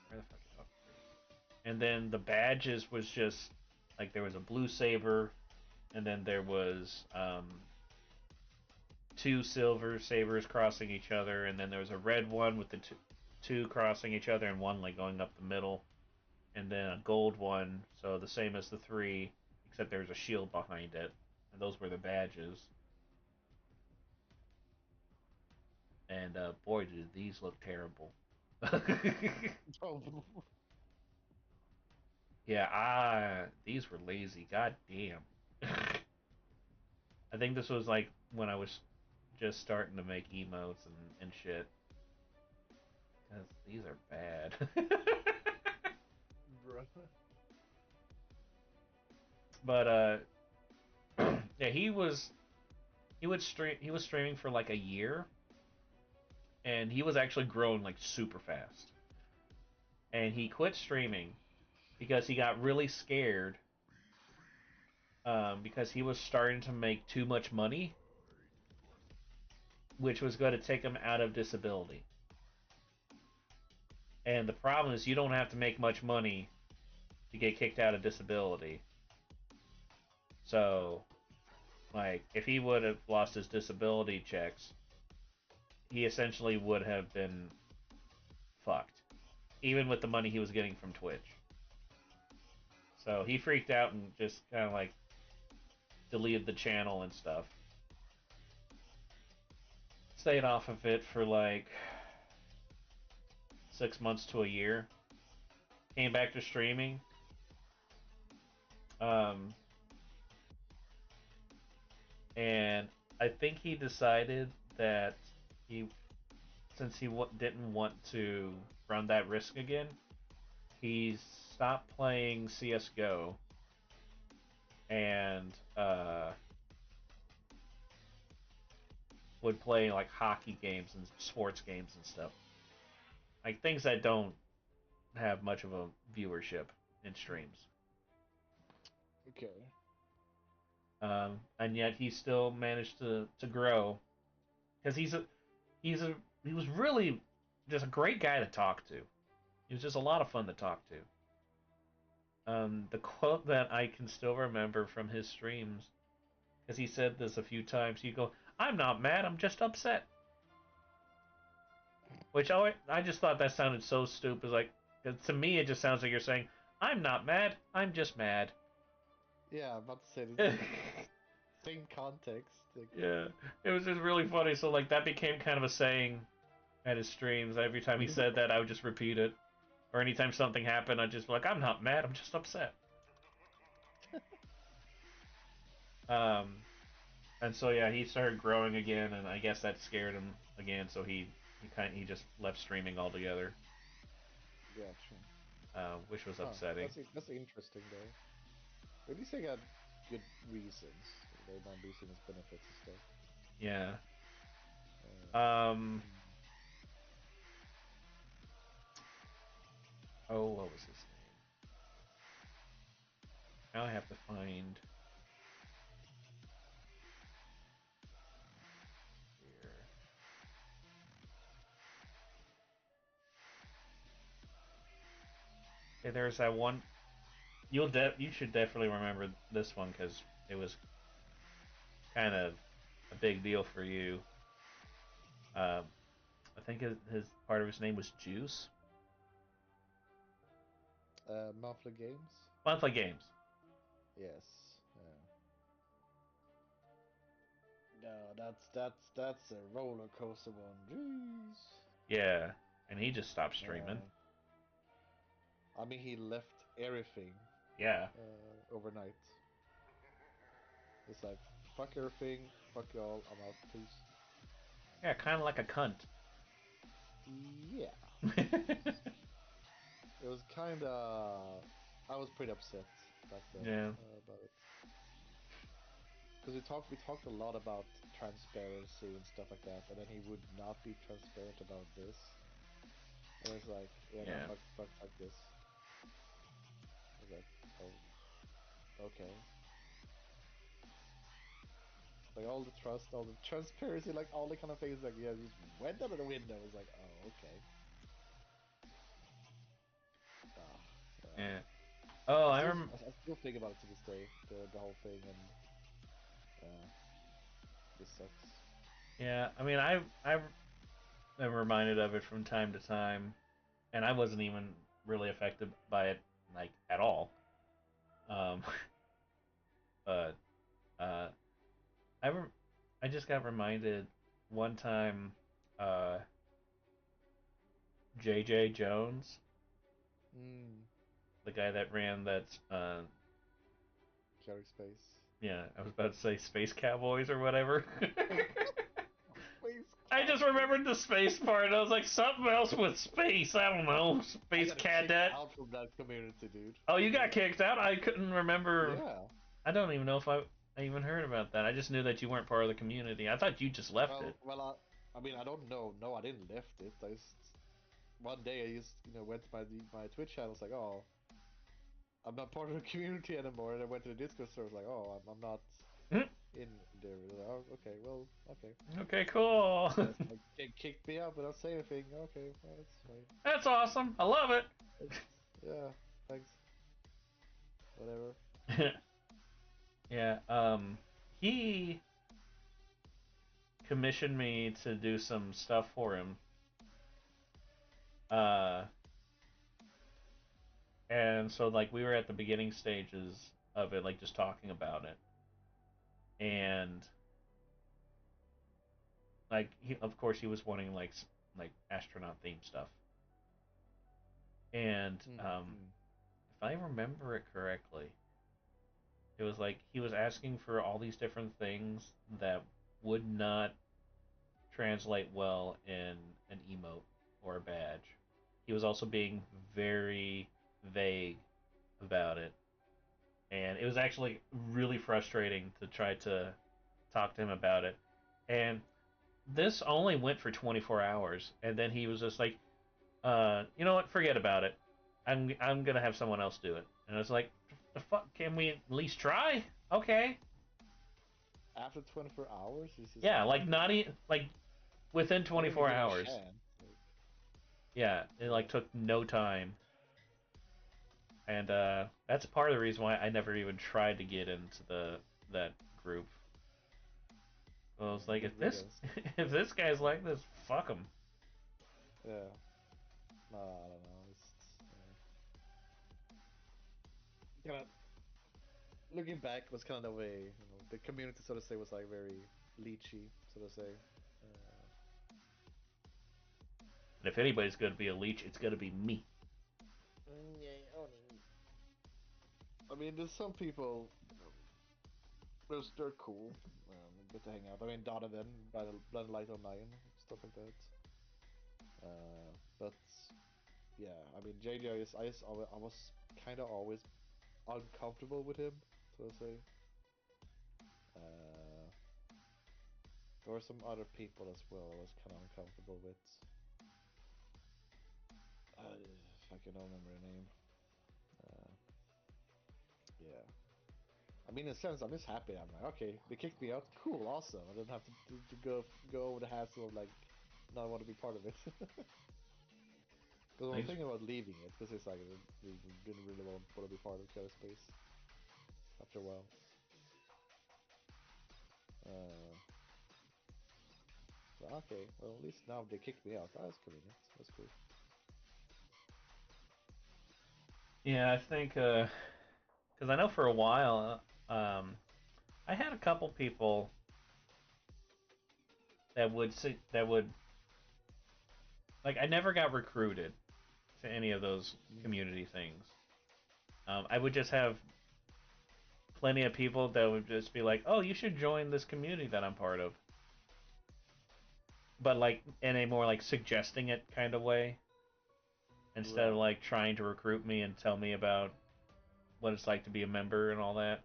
where the fuck is it? And then the badges was just like there was a blue saber, and then there was two silver sabers crossing each other, and then there was a red one with the two crossing each other, and one like going up the middle, and then a gold one, so the same as the three, except there was a shield behind it, and those were the badges. And boy, did these look terrible. Oh, Yeah, these were lazy. God damn. I think this was like when I was just starting to make emotes and shit. Because these are bad. bruh. But yeah, he was streaming for like a year, and he was actually growing like super fast. And he quit streaming because he got really scared because he was starting to make too much money, which was going to take him out of disability. And the problem is, you don't have to make much money to get kicked out of disability. So, like, if he would have lost his disability checks, he essentially would have been fucked, even with the money he was getting from Twitch. So he freaked out and just kind of like deleted the channel and stuff. Stayed off of it for like 6 months to a year. Came back to streaming. Um, and I think he decided that he, since he didn't want to run that risk again, he stopped playing CS:GO and would play like hockey games and sports games and stuff, like things that don't have much of a viewership in streams. Okay. And yet he still managed to grow because he was really just a great guy to talk to. He was just a lot of fun to talk to. The quote that I can still remember from his streams, because he said this a few times, he'd go, "I'm not mad, I'm just upset." Which I just thought that sounded so stupid. Like, to me, it just sounds like you're saying, "I'm not mad, I'm just mad." Yeah, I'm about to say this. Yeah, Same context. Like, it was just really funny. So like that became kind of a saying at his streams. Every time he said that, I would just repeat it. Or anytime something happened, I'd just be like, "I'm not mad, I'm just upset." Um, and so yeah, he started growing again, and I guess that scared him again. So he just left streaming altogether, gotcha. which was Huh. upsetting. That's interesting though. At least I got good reasons. They're not losing his benefits and stuff. Yeah. Uh, Um. mm. Oh, what was his name? Now I have to find here. Okay, there's that one. You should definitely remember this one because it was kind of a big deal for you. Um, I think his part of his name was Juice. Monthly games. Monthly games. Yes. No, that's a roller coaster one. Jeez. Yeah, and he just stopped streaming. Uh, I mean, he left everything Yeah. overnight. It's like, fuck everything, fuck y'all, I'm out, peace. Yeah, kind of like a cunt. Yeah, it was kind of. I was pretty upset back then Yeah. about it because we talked a lot about transparency and stuff like that, and then he would not be transparent about this, and it's like, yeah, no, Yeah. fuck this. I was like, oh, okay. Like all the trust, all the transparency, like all the kind of things, like yeah, just went out of the window. It was like, oh, okay. Ah, yeah. Yeah. Oh, I I still, remember. I still think about it to this day, the whole thing, and this sucks. Yeah, I mean, I am reminded of it from time to time, and I wasn't even really affected by it like at all. Um, but uh, I rem- I just got reminded one time, uh, JJ Jones, Mm, the guy that ran that, Carry space. yeah, I was about to say Space Cowboys or whatever. Space I just cowboys. remembered the space part. I was like, something else with space. I don't know. I Space got kicked cadet. out from that community, dude. Oh, you got kicked out? I couldn't remember. Yeah. I don't even know if I even heard about that. I just knew that you weren't part of the community. I thought you just left it. Well, I mean, I don't know. No, I didn't left it. I just one day I just went to my Twitch channel. I was like, oh, I'm not part of the community anymore. And I went to the Discord server. I was like, oh, I'm not Hmm. in there. Like, oh, okay, well, okay. Okay, cool. Just like kicked me out without saying anything. Okay, well, that's fine. That's awesome. I love Thanks. Yeah, thanks. Whatever. it. Yeah. He commissioned me to do some stuff for him. Uh, and so like we were at the beginning stages of it, like just talking about it, and like of course he was wanting like astronaut themed stuff, and Mm. if I remember it correctly, it was like he was asking for all these different things that would not translate well in an emote or a badge. He was also being very vague about it, and it was actually really frustrating to try to talk to him about it. And this only went for 24 hours, and then he was just like, you know what? Forget about it. I'm gonna have someone else do it. And I was like, the fuck? Can we at least try? Okay. After 24 hours, this is Yeah, like like not like within I didn't even 24 give it a hours. chance. Like, Yeah, it like took no time, and that's part of the reason why I never even tried to get into that group. I was like, Good if this riddance. if this guy's like this, fuck him. Yeah. No, I don't know. It's kind of looking back was kind of a the community so to say was like very leechy so to say. Uh, And if anybody's gonna be a leech, it's gonna be me. yeah, I mean, there's some people. They're cool. Good to hang out. I mean, Donovan, Blind Light Online, stuff like that. But yeah, I mean, JJ I was kind of always uncomfortable with him, so to say. Uh, there were some other people as well I was kind of uncomfortable with. If I can remember the name. Uh, yeah. I mean, in a sense, I'm just happy. I'm like, okay, they kicked me out. Cool, awesome. I didn't have to go over the hassle of like not want to be part of it. Because I'm Thanks. thinking about leaving it because it's like we didn't really want to be part of Chaos Space after a while. Uh, but okay, well at least now they kicked me out. That's convenient. That's cool. Yeah, I think because I know for a while, I had a couple people that would like I never got recruited to any of those Mm. community things. I would just have plenty of people that would just be like, "Oh, you should join this community that I'm part of," but like in a more like suggesting it kind of way instead of Right. like trying to recruit me and tell me about what it's like to be a member and all that.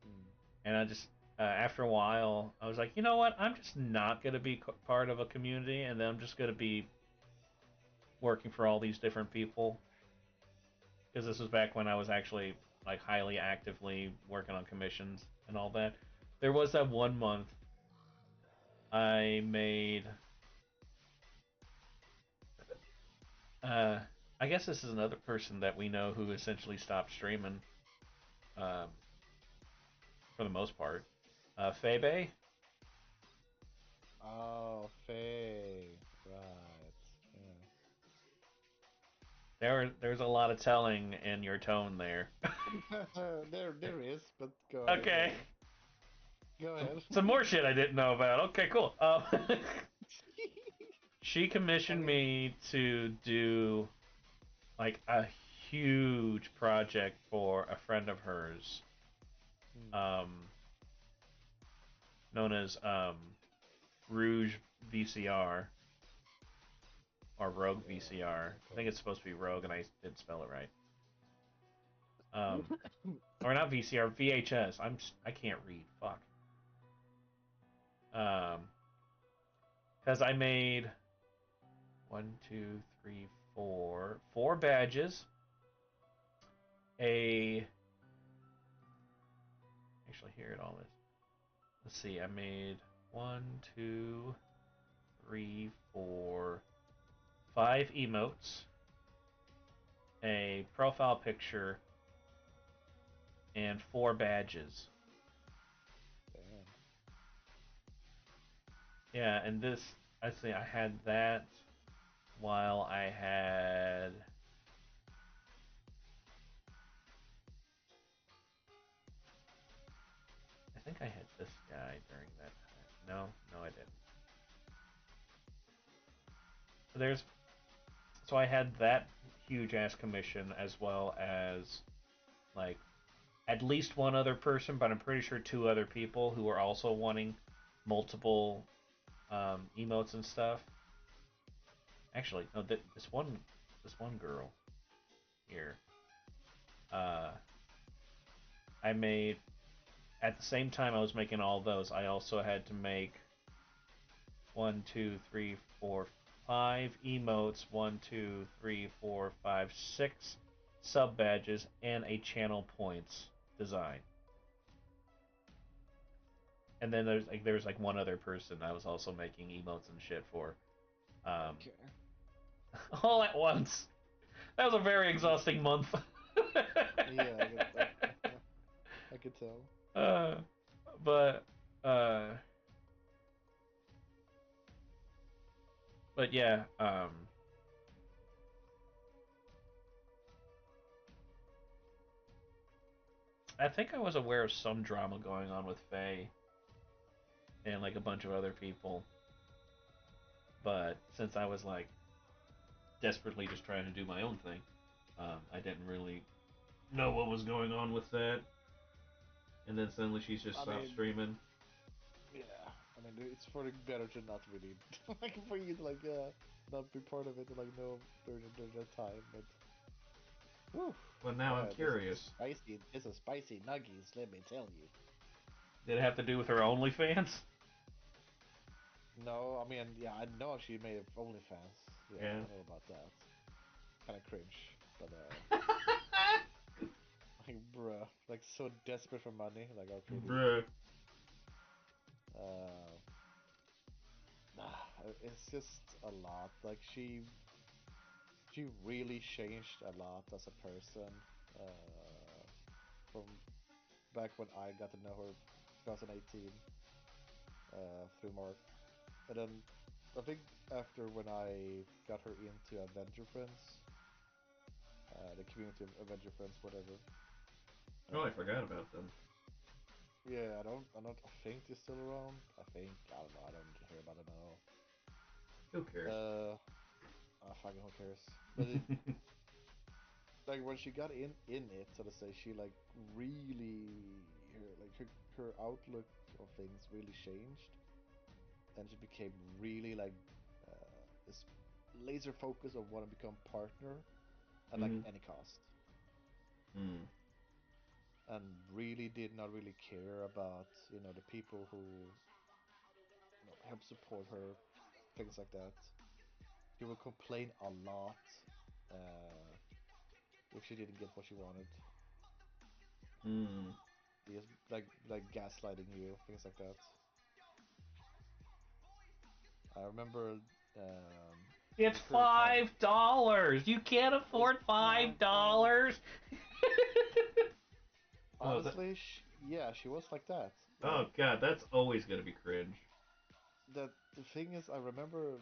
Mm. And I just after a while, I was like, you know what? I'm just not gonna be part of a community, and then I'm just gonna be working for all these different people because this was back when I was actually like highly actively working on commissions and all that. There was that one month I made. Uh, I guess this is another person that we know who essentially stopped streaming um, for the most part. Febe. Oh, Faye. Right. There's a lot of telling in your tone there. Yeah. There is, but go ahead. Okay. Go ahead. Some more shit I didn't know about. Okay, cool. She I commissioned mean, me to do like a huge project for a friend of hers, hmm, um, known as Rouge VCR or Rogue VCR. I think okay. it's supposed to be Rogue, and I didn't spell it right. Or not VCR, VHS. I can't read. Fuck. Um, because I made one, two, three, four badges. A actually here it all is. Let's see. I made one, two, three, four, five emotes, a profile picture, and four badges. Damn. Yeah, and this I see I had that while I had I think I had this guy during that time. No, I didn't. There's so I had that huge ass commission as well as like at least one other person, but I'm pretty sure two other people who were also wanting multiple emotes and stuff. Actually, no, this one girl here. Uh, I made at the same time I was making all those. I also had to make one, two, three, four, five emotes. One, two, three, four, five, six sub badges and a channel points design. And then there's like one other person I was also making emotes and shit for. Um, Okay. all at once. That was a very exhausting month. Yeah, I could tell. uh, but uh, but yeah, I think I was aware of some drama going on with Faye and like a bunch of other people, but since I was like desperately just trying to do my own thing, I didn't really know what was going on with that. And then suddenly she's just I stopped mean, streaming. yeah. I mean, it's for the better to not really like for you to like not be part of it and like know during that time. But whew, But now I'm yeah, this is curious. spicy. This is spicy nuggies. Let me tell you. Did it have to do with her OnlyFans? No, I mean, yeah, I know she made OnlyFans. Yeah, Yeah. I know about that. Kind of cringe, but like, bruh, like so desperate for money. Like, okay, dude. Bruh. Uh, it's just a lot. Like she really changed a lot as a person. From back when I got to know her, 2018, through Mark, and then I think after when I got her into Avenger Friends, the community of Avenger Friends, whatever. Oh, I forgot Um, about them. yeah, I don't think they're still around. I think, I don't know, I don't hear about it at all. Who cares? Fucking who cares? But it, like when she got in it, so to say, she like really her outlook of things really changed, and she became really like this laser focus of want to become partner at like Hmm. any cost, Hmm. and really did not really care about the people who help support her, things like that. She would complain a lot uh, if she didn't get what she wanted. Hmm. Just like gaslighting you, things like that. I remember It's the period of time. $5. You can't It's afford my $5. Oh, honestly, yeah, she was like that. oh Like god, that's always gonna be cringe. that. The thing is, I remember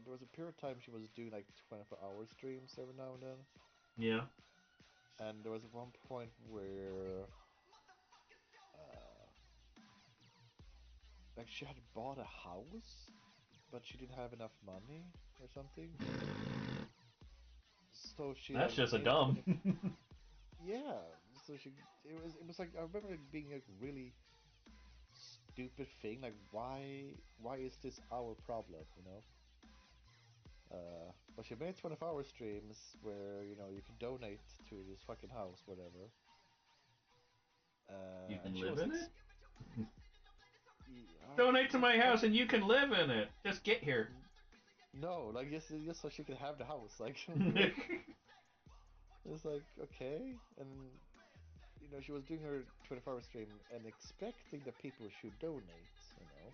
there was a period of time she was doing like 24-hour streams every now and then, Yeah. and there was one point where uh, like she had bought a house, but she didn't have enough money or something. So she That's like just a made 20. dumb. Yeah, so it was like I remember it being a really stupid thing. Like why is this our problem? But she made 24-hour streams where you can donate to this fucking house, whatever. You can And she live was in it? yeah, Donate to like my house kind and you can live in it. Just get here. no, like just so she could have the house. Like it's like okay, and she was doing her 24-hour stream and expecting that people should donate, you know.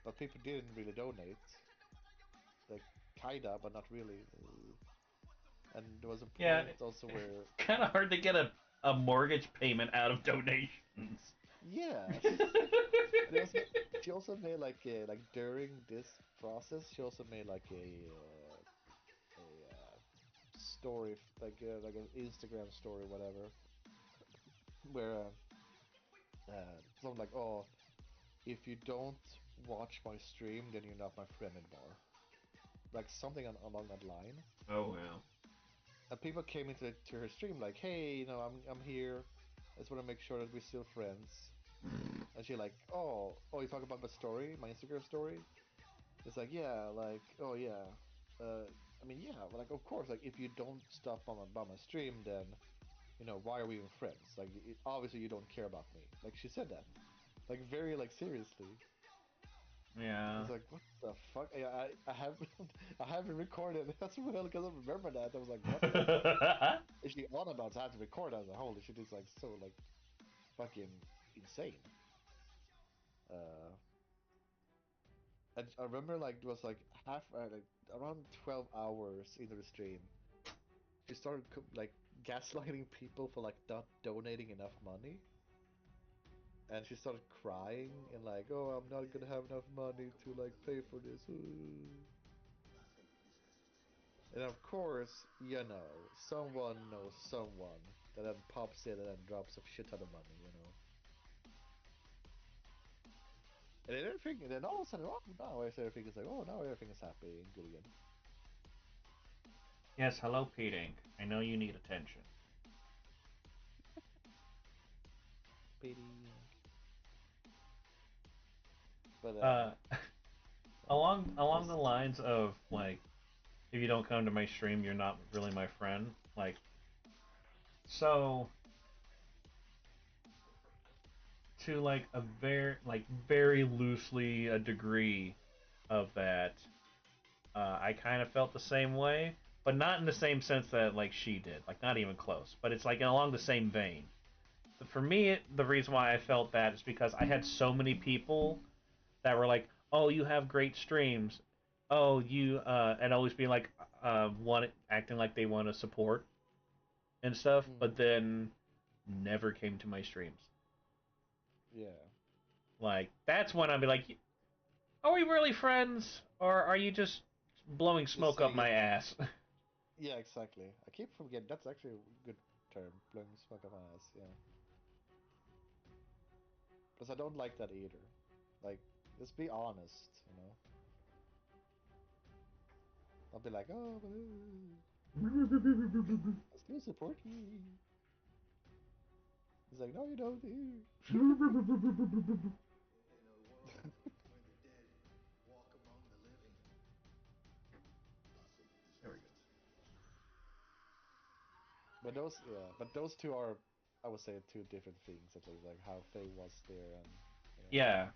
But people didn't really donate. Like kinda, but not really. And there was a Yeah, point also where, kind of hard to get a mortgage payment out of donations. yeah, and it was. She also made like during this process, she also made like a story, like an Instagram story, whatever, where something like, oh, if you don't watch my stream, then you're not my friend anymore. Like something along that line. Oh wow. And people came into to her stream like, hey, I'm here. I just want to make sure that we're still friends. And she like, oh, you talk about my story, my Instagram story. It's like, yeah, like, oh yeah. Uh, I mean, yeah, like of course, like if you don't stop by my stream, then why are we even friends? Like, obviously you don't care about me. Like she said that, like very like seriously. Yeah. It's like, what the fuck? Yeah, I haven't I haven't recorded as well because I remember that. I was like, what the fuck? Is she on about to have to record? I was like, holy shit, it's like so like fucking insane. Uh, I remember like it was like like around 12 hours into the stream. She started like gaslighting people for like not donating enough money. And she started crying and like, oh, I'm not gonna have enough money to like pay for this. And of course, you know, someone knows someone that then pops in and then drops a shit ton of money, you know. And then everything, and then all of a sudden, oh, now everything is like, oh, now everything is happy and good again. Yes, hello, Pete Inc. I know you need attention. Pity. But Uh, yeah, along was the lines of like, if you don't come to my stream, you're not really my friend. Like, so to like a very loosely a degree of that, I kind of felt the same way, but not in the same sense that like she did, like not even close. But it's like along the same vein. For me, the reason why I felt that is because I had so many people that were like, "Oh, you have great streams." Oh, and always being like, one acting like they want to support and stuff, but mm, then never came to my streams. yeah. Like that's when I'd be like, "Are we really friends, or are you just blowing Just smoke up saying my it. ass?" Yeah, exactly. I keep forgetting. That's actually a good term. Blowing smoke up my ass. Yeah. Because I don't like that either. Like, let's be honest, you know. I'll be like, oh, but, I still support you. He's like, no, you don't. Dude. In a world where the dead walk among the living, nothing is There we go. wasted. But those, yeah, but those two are, I would say, two different things at least. Like how Faye was there, and you know, Yeah,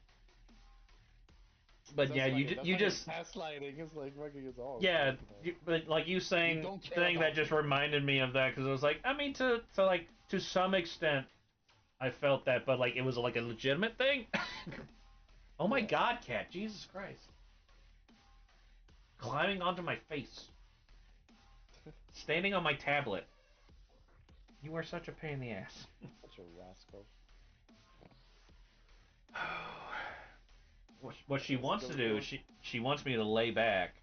because but yeah, that's you like a just gaslighting. It's like fucking it's all yeah, like you know, but like you you saying don't care thing that about just me. reminded me of that because it was like I mean to like to some extent I felt that, but like it was like a legitimate thing. Oh my Yeah. God, cat! Jesus Christ! Climbing onto my face, standing on my tablet. You are such a pain in the ass. Such a rascal. What she Yes, wants to do is go. she wants me to lay back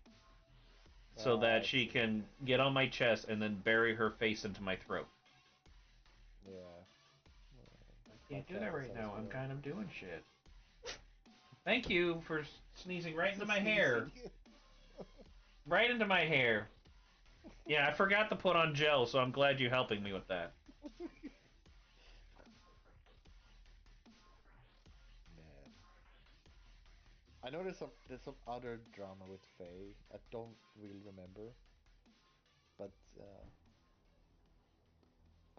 so Ah, that I she see. can get on my chest and then bury her face into my throat. Yeah. I My can't do that cat does right that as now. I'm well. kind of doing shit. Thank you for sneezing right into my hair. Sneezing. Right into my hair. Yeah, I forgot to put on gel, so I'm glad you're helping me with that. Man. I know there's some other drama with Faye. I don't really remember, but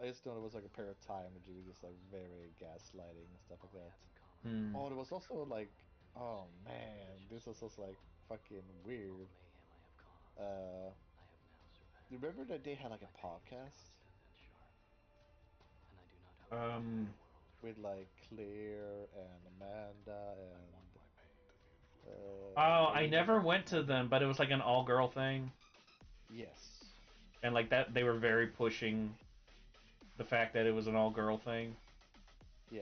I just know it was like a period of time where she was just like very gaslighting and stuff like that. Hmm. Oh, there was also like, oh man, this was also like fucking weird. You remember that they had like a podcast Um. with like Claire and Amanda and Oh, I Amy? never went to them, but it was like an all-girl thing, Yes. and like that they were very pushing the fact that it was an all-girl thing. Yeah.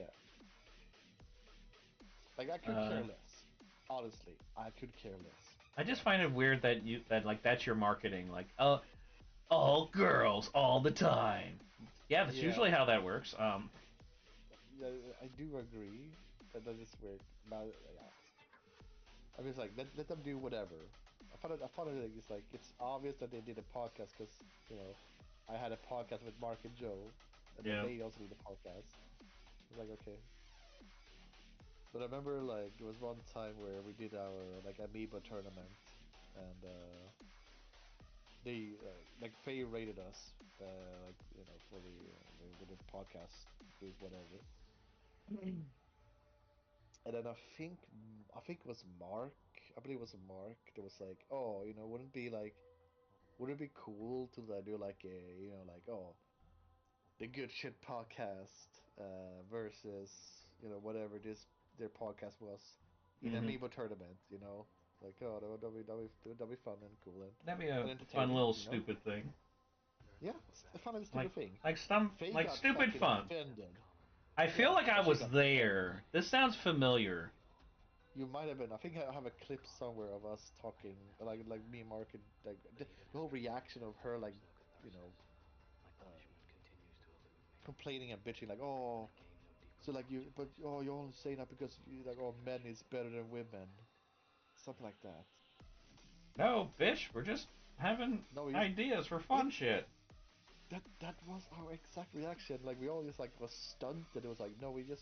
Like I could care Uh, less. Honestly, I could care less. I just find it weird that like that's your marketing, like all girls all the time. Yeah, that's Yeah, usually how that works. yeah, I do agree that is weird. But yeah, I mean, it's like let them do whatever. I found it like it's obvious that they did a podcast because you know I had a podcast with Mark and Joe, and then Yeah. they also did a podcast. It's like okay, but I remember like it was one time where we did our like Amiibo tournament, and they like Faye rated us like you know for the podcast group whatever. And then I think it was Mark. I believe it was Mark. That was like, oh, wouldn't it be cool to like, do like a, like, oh, the Good Shit podcast versus, whatever their podcast was in Hmm. Amiibo tournament. Like, oh, that'll be fun and cool That'd be and a fun entertaining, little you know? stupid thing. Yeah, it's a fun and stupid thing. Faye Like got stupid fucking fun. offended. I feel Yeah, like I and she was got. there. This sounds familiar. You might have been. I think I have a clip somewhere of us talking, like me and Mark, and like the whole reaction of her, like, you know, uh, complaining and bitching, like, oh, so like you, but oh, you're only saying that because you like, oh, men is better than women, something like that. No, bitch, we're just having No, we just ideas for it fun shit. that was our exact reaction. Like we all just like was stunned that it was like, no, we just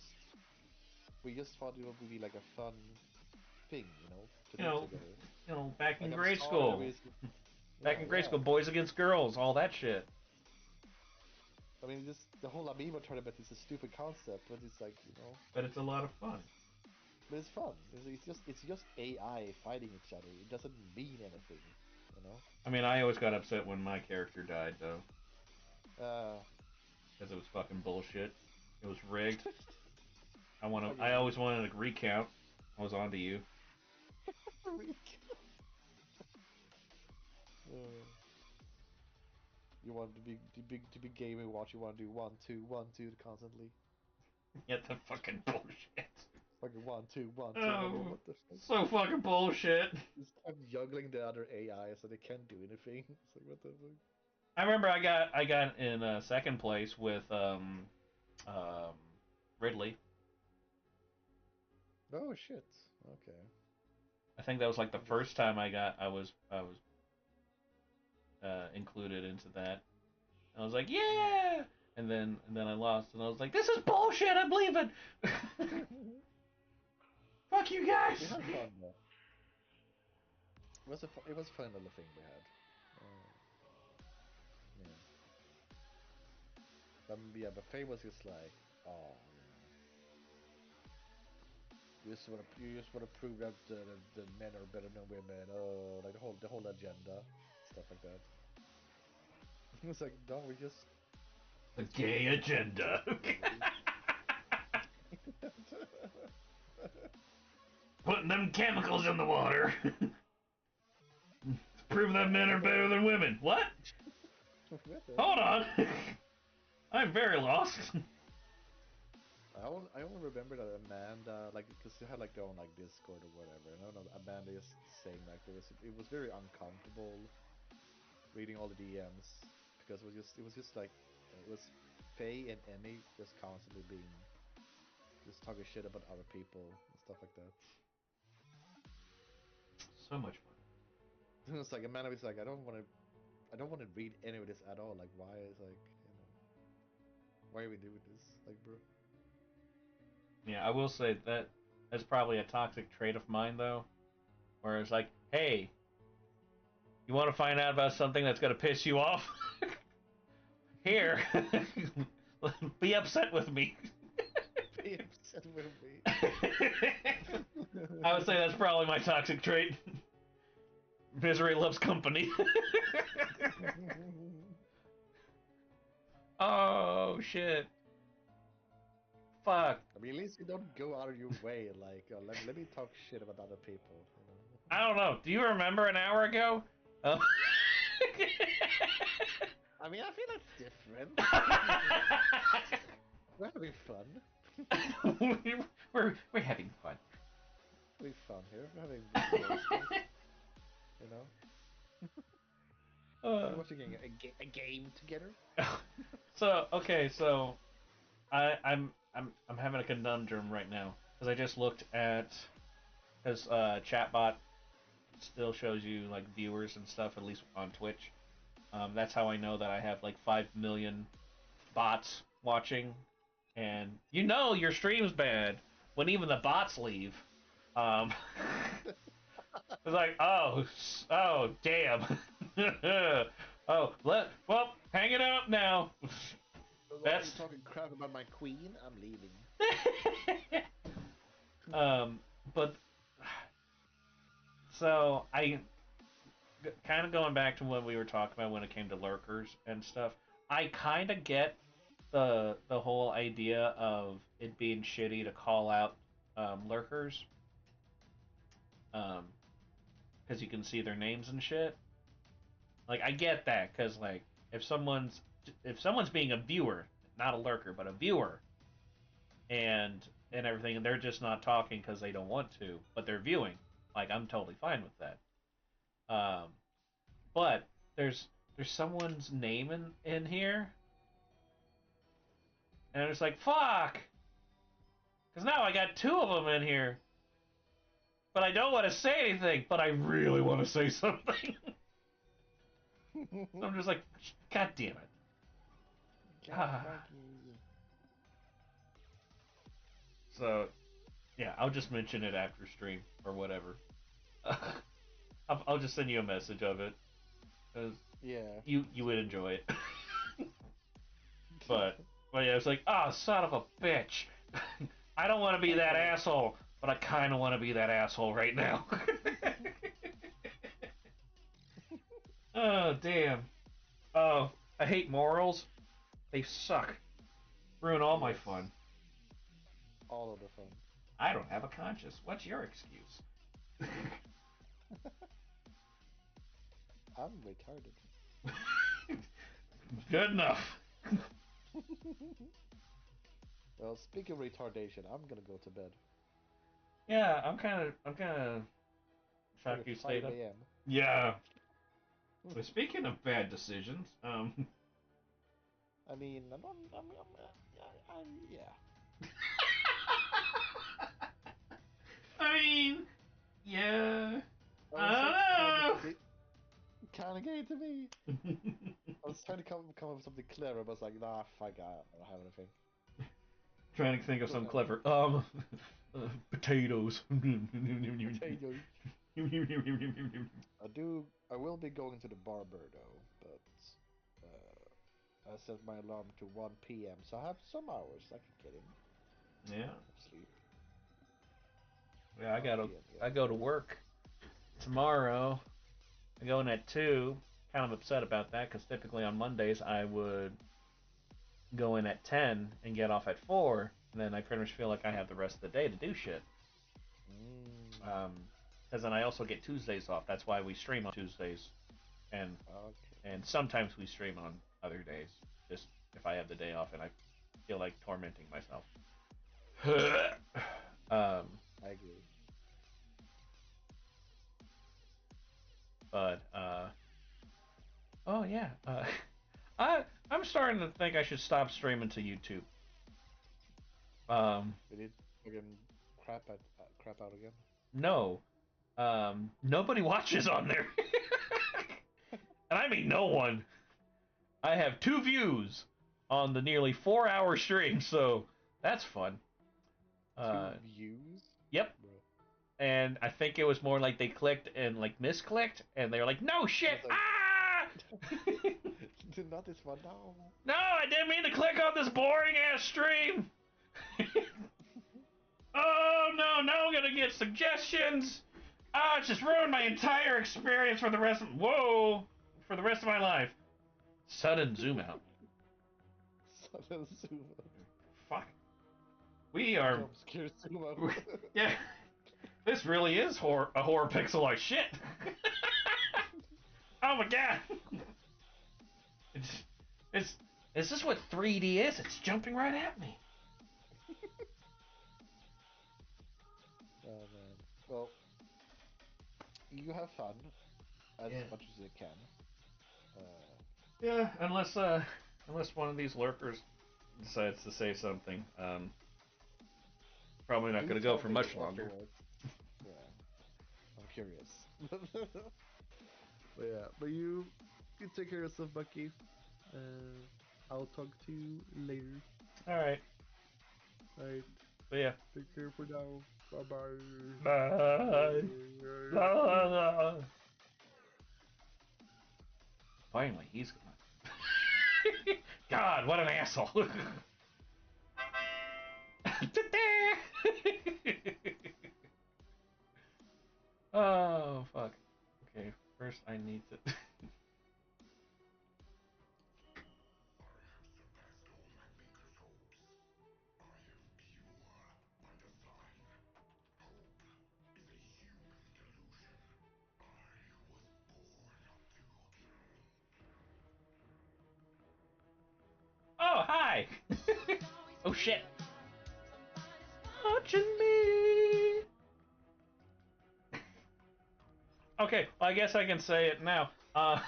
thought it would be like a fun thing, to You do know, together. back in Like I'm grade sorry that school. we. Back Yeah, in grade yeah. school, boys against girls, all that shit. I mean, just the whole Amiibo tournament is a stupid concept, but it's like, But it's a lot of fun. but it's fun. It's just AI fighting each other. It doesn't mean anything, you know. I mean, I always got upset when my character died, though, Uh, because it was fucking bullshit. It was rigged. I fucking always wanted a recount. I was on to you. weak. Uh, you want to be gaming watch. You want to do 1 2 1 2 constantly. Get the fucking bullshit. Fucking 1 2 1 2. Like Oh, what the fuck? so fucking bullshit. Just kept juggling the other AI so they can't do anything. It's like what the fuck? I remember I got in second place with um, Ridley. Oh shit. Okay. I think that was like the I guess. first time I was included into that. I was like, yeah, and then I lost, and I was like, this is bullshit. I'm leaving. Fuck you We guys. had fun though. It was a fun little thing we had. Yeah. Yeah, but Faye was just like, oh, you just wanna prove that the men are better than women. Oh, like the whole agenda, stuff like that. It was like, no, we just The just want to gay have fun with agenda. each other. Putting them chemicals in the water. Prove that men I are don't better know. than women. What? What the Hold fuck? on. I'm very lost. I only remember that Amanda, like, because they had like their own like Discord or whatever, and I don't know, Amanda is saying like it was very uncomfortable reading all the DMs because it was just like it was Faye and Emmy just constantly being just talking shit about other people and stuff like that. So much fun. It was like Amanda was like, I don't want to read any of this at all. Like, why is like, why are we doing this? Like, bro. Yeah, I will say that that's probably a toxic trait of mine, though. Where it's like, hey, you want to find out about something that's gonna piss you off? Here, be upset with me. Be upset with me. I would say that's probably my toxic trait. Misery loves company. Oh shit! Fuck! I mean, at least you don't go out of your way. Like, let me talk shit about other people. I don't know. Do you remember an hour ago? Um, I mean, I feel that's different. We're having fun. we're having fun. Having fun here. We're having roasters. You know, we're Uh, watching a game together. so okay, so I'm having a conundrum right now because I just looked at because chatbot still shows you like viewers and stuff at least on Twitch. That's how I know that I have like 5 million bots watching, and your stream's bad when even the bots leave. Um, it's like oh damn. Well, hang it up now. Why are you That's talking crap about my queen? I'm leaving. um, but so I kind of going back to what we were talking about when it came to lurkers and stuff. I kind of get the whole idea of it being shitty to call out lurkers. Um, because you can see their names and shit. Like I get that because like if someone's being a viewer, not a lurker, but a viewer, and everything, and they're just not talking because they don't want to, but they're viewing. Like I'm totally fine with that. Um, but there's someone's name in here, and it's like fuck, because now I got two of them in here, but I don't want to say anything, but I really want to say something. So I'm just like, God damn it. So yeah, I'll just mention it after stream or whatever. I'll just send you a message of it. 'Cause Yeah. you would enjoy it. but yeah, it's like, oh, son of a bitch. I don't want to be that asshole, but I kind of want to be that asshole right now. Oh, damn. Oh, I hate morals. They suck. Ruin all my Yes. fun. All of the fun. I don't have a conscience. What's your excuse? I'm retarded. Good enough. Well, speaking of retardation, I'm gonna go to bed. Yeah, I'm kind of shocked you It's stayed 5 up. a.m. Yeah. But speaking of bad decisions, I mean, yeah. I mean, yeah, I was like, I kind of gay to me. don't know. I was trying to come up with something clever, but I was like, nah, fuck, I don't have anything. Trying to think of some clever. Potatoes. Potatoes. I will be going to the barber though, but I set my alarm to 1 p.m. so I have some hours I can get in. Yeah, Sleep. yeah. 1 p.m. Yeah. I go to work tomorrow. I go in at 2. Kind of upset about that because typically on Mondays I would go in at 10 and get off at 4. And then I pretty much feel like I have the rest of the day to do shit. Because then I also get Tuesdays off. That's why we stream on Tuesdays, and Okay. and sometimes we stream on other days. Just if I have the day off and I feel like tormenting myself. I agree. But oh yeah, I'm starting to think I should stop streaming to YouTube. We did fucking crap out again. No, nobody watches on there, and I mean no one. I have 2 views on the nearly 4-hour stream, so that's fun. 2 views? Yep. Bro. And I think it was more like they clicked and like misclicked, and they were like, "No shit! Like, Ah! not this one now. No, I didn't mean to click on this boring ass stream." Oh no! Now I'm gonna get suggestions. Ah, it's just ruined my entire experience for the rest. For the rest of my life. Sudden zoom out. Sudden zoom out. Fuck. We are. Jump scare zoom out. Yeah. This really is a horror pixel like shit. Oh my god. It's, it's, is this what 3D is? It's jumping right at me. Oh man. Well, you have fun as Yeah. much as you can. Yeah, unless one of these lurkers decides to say something. Probably not Do going to go tell for me much longer. afterwards. Yeah, I'm curious. But yeah, but you take care of yourself, Bucky. I'll talk to you later. All right. Alright, But yeah. take care for now. Bye bye. Bye. La, la, la. Finally, he's gonna. God, what an asshole. Oh, fuck. Okay, first I need to. die. Oh shit. Watching me. Okay, well, I guess I can say it now. I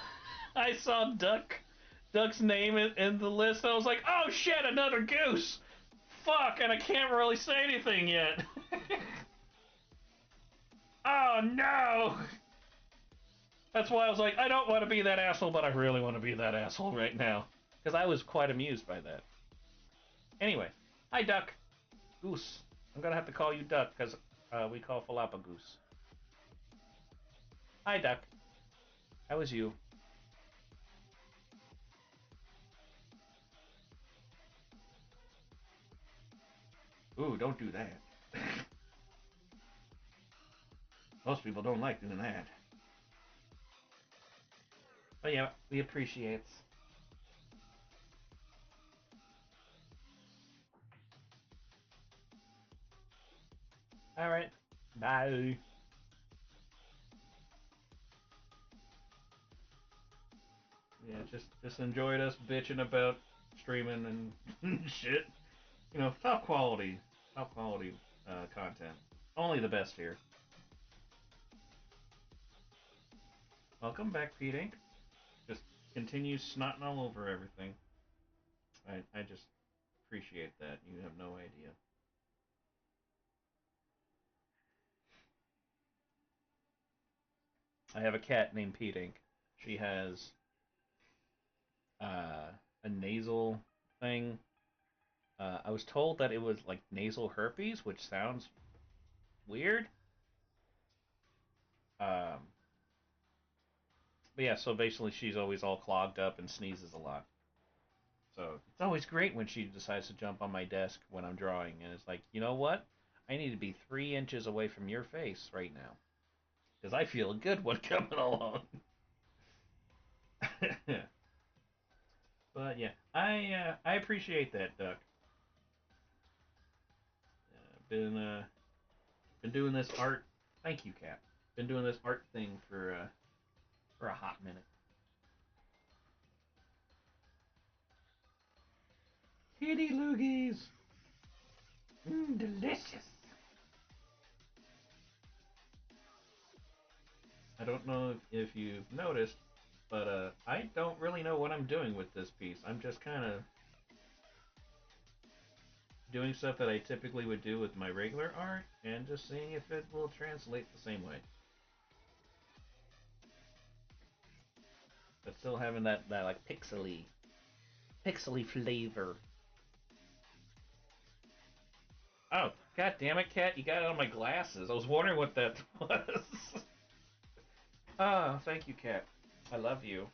saw Duck's name in the list. I was like, oh shit, another goose. Fuck, and I can't really say anything yet. Oh no. That's why I was like, I don't want to be that asshole, but I really want to be that asshole right now. Because I was quite amused by that. Anyway, hi Duck. Goose. I'm gonna have to call you Duck, because we call Falapa Goose. Hi Duck. How was you? Ooh, don't do that. Most people don't like doing that. But yeah, we appreciate it. Alright. Bye. Yeah, just enjoyed us bitching about streaming and shit. You know, top quality content. Only the best here. Welcome back, Pete Inc. Just continue snotting all over everything. I just appreciate that. You have no idea. I have a cat named Pete Inc. She has a nasal thing. I was told that it was like nasal herpes, which sounds weird. Um, but yeah, so basically she's always all clogged up and sneezes a lot. So it's always great when she decides to jump on my desk when I'm drawing, and it's like, you know what? I need to be 3 inches away from your face right now because I feel a good one coming along. But yeah, I appreciate that, Duck. Been doing this art. Thank you, Cap. Been doing this art thing for a hot minute. Kitty loogies. Delicious. I don't know if you've noticed, but I don't really know what I'm doing with this piece. I'm just kind of doing stuff that I typically would do with my regular art and just seeing if it will translate the same way. But still having that like pixely flavor. Oh, god damn it, Cat, you got it on my glasses. I was wondering what that was. Oh, thank you, Cat. I love you.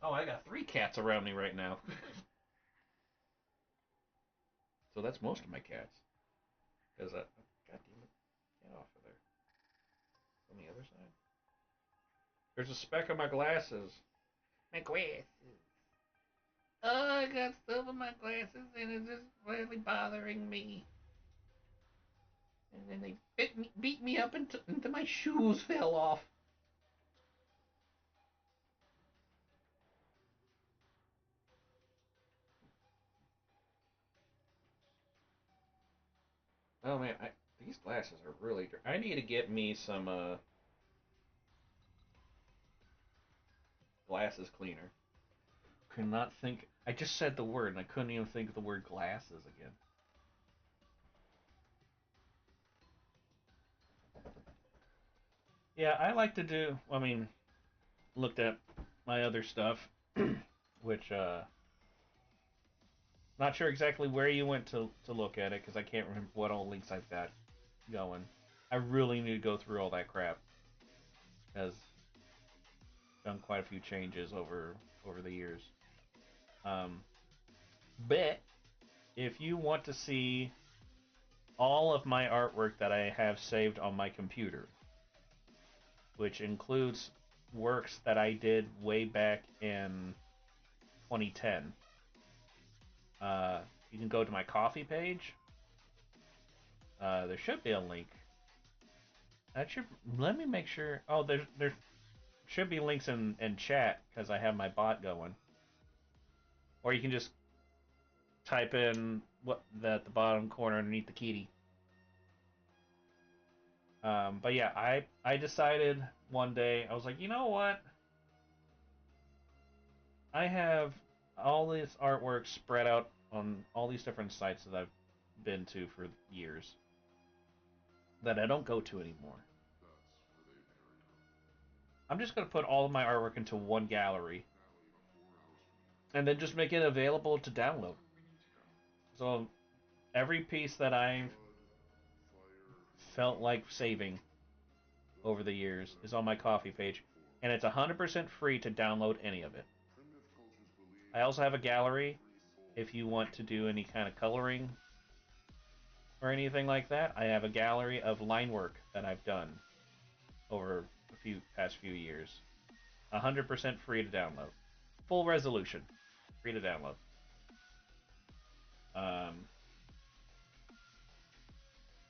Oh, I got 3 cats around me right now. So that's most of my cats. Because, god damn it, get off of there. On the other side. There's a speck on my glasses. My glasses. Oh, I got stuff on my glasses and it's just really bothering me. And then they beat me up until my shoes fell off. Oh man, these glasses are really. I need to get me some glasses cleaner. Could not think. I just said the word and I couldn't even think of the word glasses again. Yeah, I like to do. I mean, looked at my other stuff, which not sure exactly where you went to look at it because I can't remember what all links I've got going. I really need to go through all that crap because done quite a few changes over the years. Um, but if you want to see all of my artwork that I have saved on my computer, which includes works that I did way back in 2010, you can go to my Kofi page. There should be a link. That should let me make sure. Oh, there's should be links in chat because I have my bot going. Or you can just type in what the bottom corner underneath the kitty. But yeah, I decided one day, I was like, you know what? I have all this artwork spread out on all these different sites that I've been to for years that I don't go to anymore. I'm just going to put all of my artwork into one gallery and then just make it available to download. So every piece that I've felt like saving over the years is on my Kofi page, and it's 100% free to download any of it. I also have a gallery if you want to do any kind of coloring or anything like that. I have a gallery of line work that I've done over the past few years. 100% free to download. Full resolution. Free to download.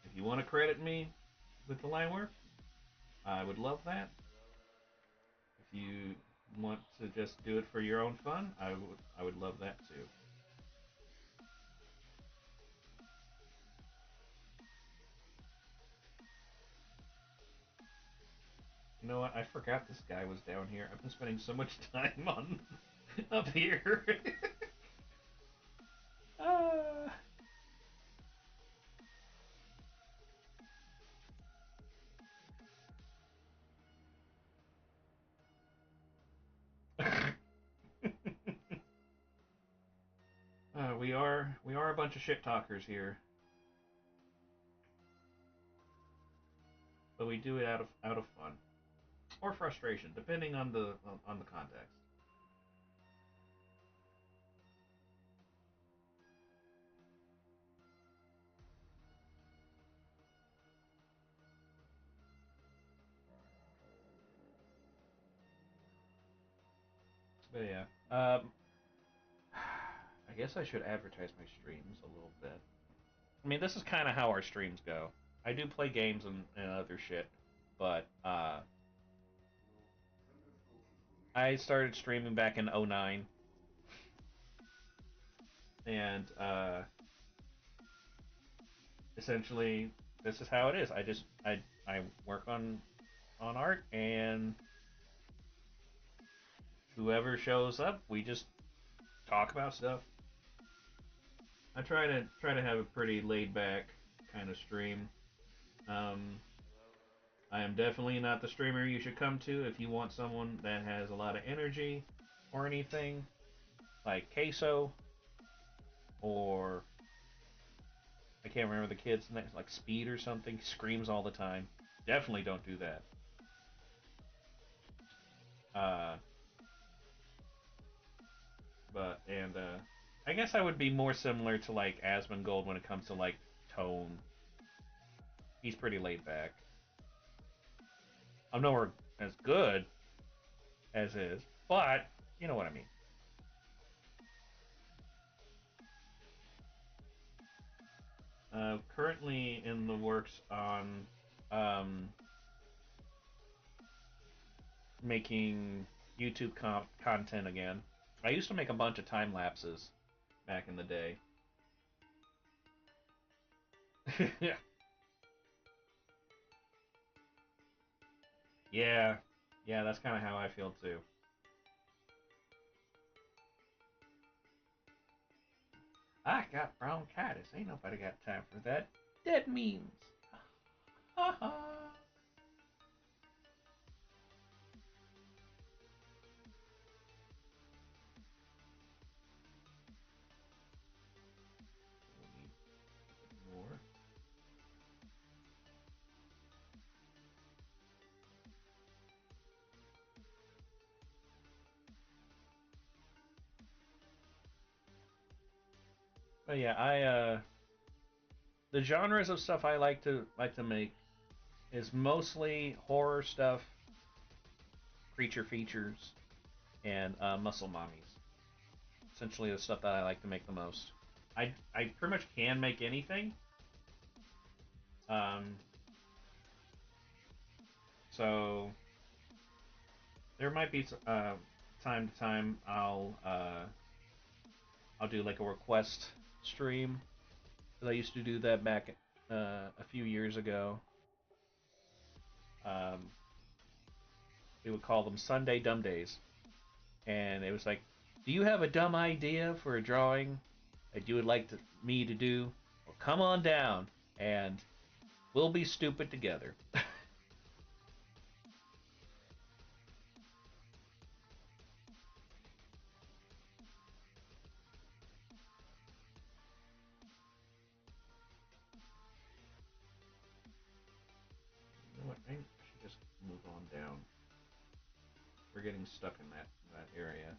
If you want to credit me with the line work, I would love that. If you want to just do it for your own fun, I would love that too. You know what? I forgot this guy was down here. I've been spending so much time on up here. uh... we are a bunch of shit talkers here, but we do it out of fun or frustration, depending on the context. But yeah, I guess I should advertise my streams a little bit. I mean, this is kind of how our streams go. I do play games and other shit, but I started streaming back in '09, and essentially this is how it is. I work on art, and whoever shows up, we just talk about stuff. I try to have a pretty laid back kind of stream. Um, I am definitely not the streamer you should come to if you want someone that has a lot of energy or anything, like Queso or I can't remember the kid's name, like Speed or something. He screams all the time. Definitely don't do that. Uh, but I guess I would be more similar to like Asmongold when it comes to like tone. He's pretty laid back. I'm nowhere as good as is, but you know what I mean. Currently in the works on um, making YouTube content again. I used to make a bunch of time lapses back in the day. Yeah, yeah, yeah. That's kind of how I feel too. I got bronchitis. Ain't nobody got time for that. Dead memes. Ha ha. More. But yeah, I the genres of stuff I like to make is mostly horror stuff, creature features, and muscle mommies. Essentially, the stuff that I like to make the most. I pretty much can make anything. Um, so there might be time to time I'll do like a request stream. 'Cause I used to do that back a few years ago. Um, we would call them Sunday Dumb Days, and it was like, do you have a dumb idea for a drawing that you would like me to do? Well, come on down, and we'll be stupid together. You know what? I should just move on down. We're getting stuck in that area.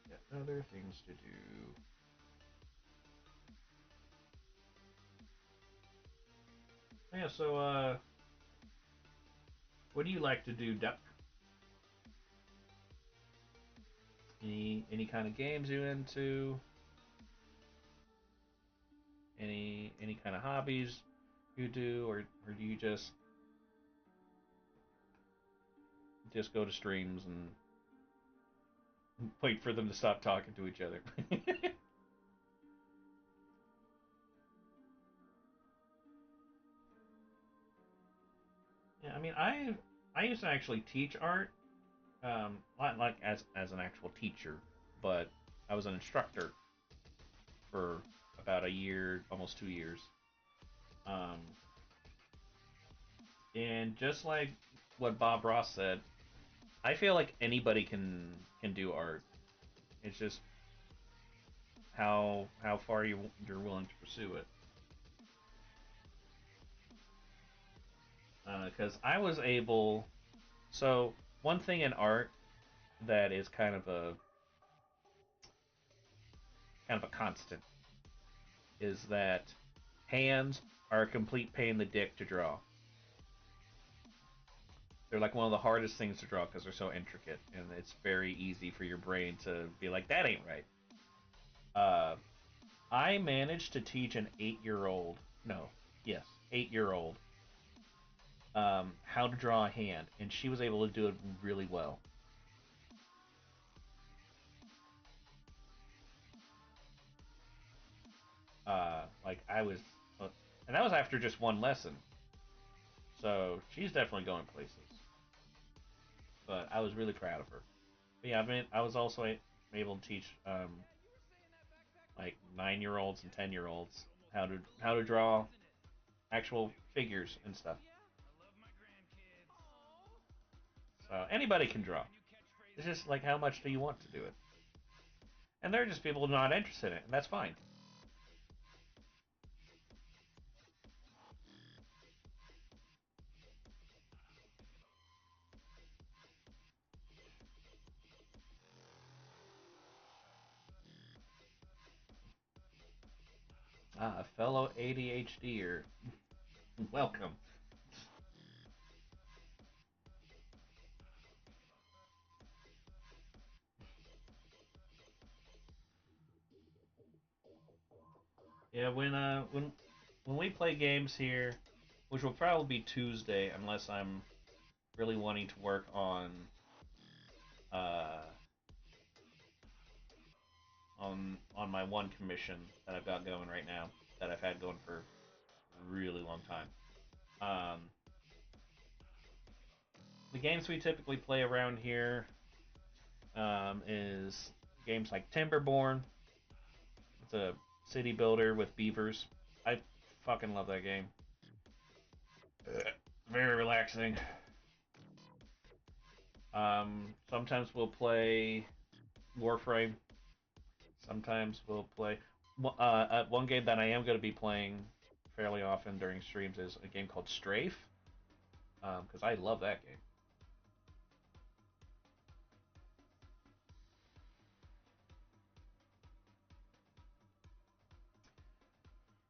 Got other things to do. Yeah. So, what do you like to do, Duck? Any kind of games you into? Any kind of hobbies you do, or do you just go to streams and wait for them to stop talking to each other? Yeah, I mean, I used to actually teach art, not like as an actual teacher, but I was an instructor for about a year, almost 2 years. Um, and just like what Bob Ross said, I feel like anybody can do art. It's just how far you're willing to pursue it. Because I was able. So one thing in art that is kind of a constant is that hands are a complete pain in the dick to draw. They're like one of the hardest things to draw because they're so intricate, and it's very easy for your brain to be like, that ain't right. Uh, I managed to teach an 8-year old, no, yes, 8-year old, how to draw a hand, and she was able to do it really well. Like I was, and that was after just one lesson. So she's definitely going places. But I was really proud of her. But yeah, I mean, I was also able to teach like 9-year olds and 10-year olds how to draw actual figures and stuff. So anybody can draw. It's just like how much do you want to do it? And there are just people not interested in it, and that's fine. Ah, a fellow ADHDer, welcome. Yeah, when we play games here, which will probably be Tuesday, unless I'm really wanting to work uh, on my one commission that I've got going right now that I've had going for a really long time. Um, the games we typically play around here is games like Timberborn. It's a city builder with beavers. I fucking love that game. Very relaxing. Sometimes we'll play Warframe. Sometimes we'll play. One game that I am going to be playing fairly often during streams is a game called Strafe, because I love that game.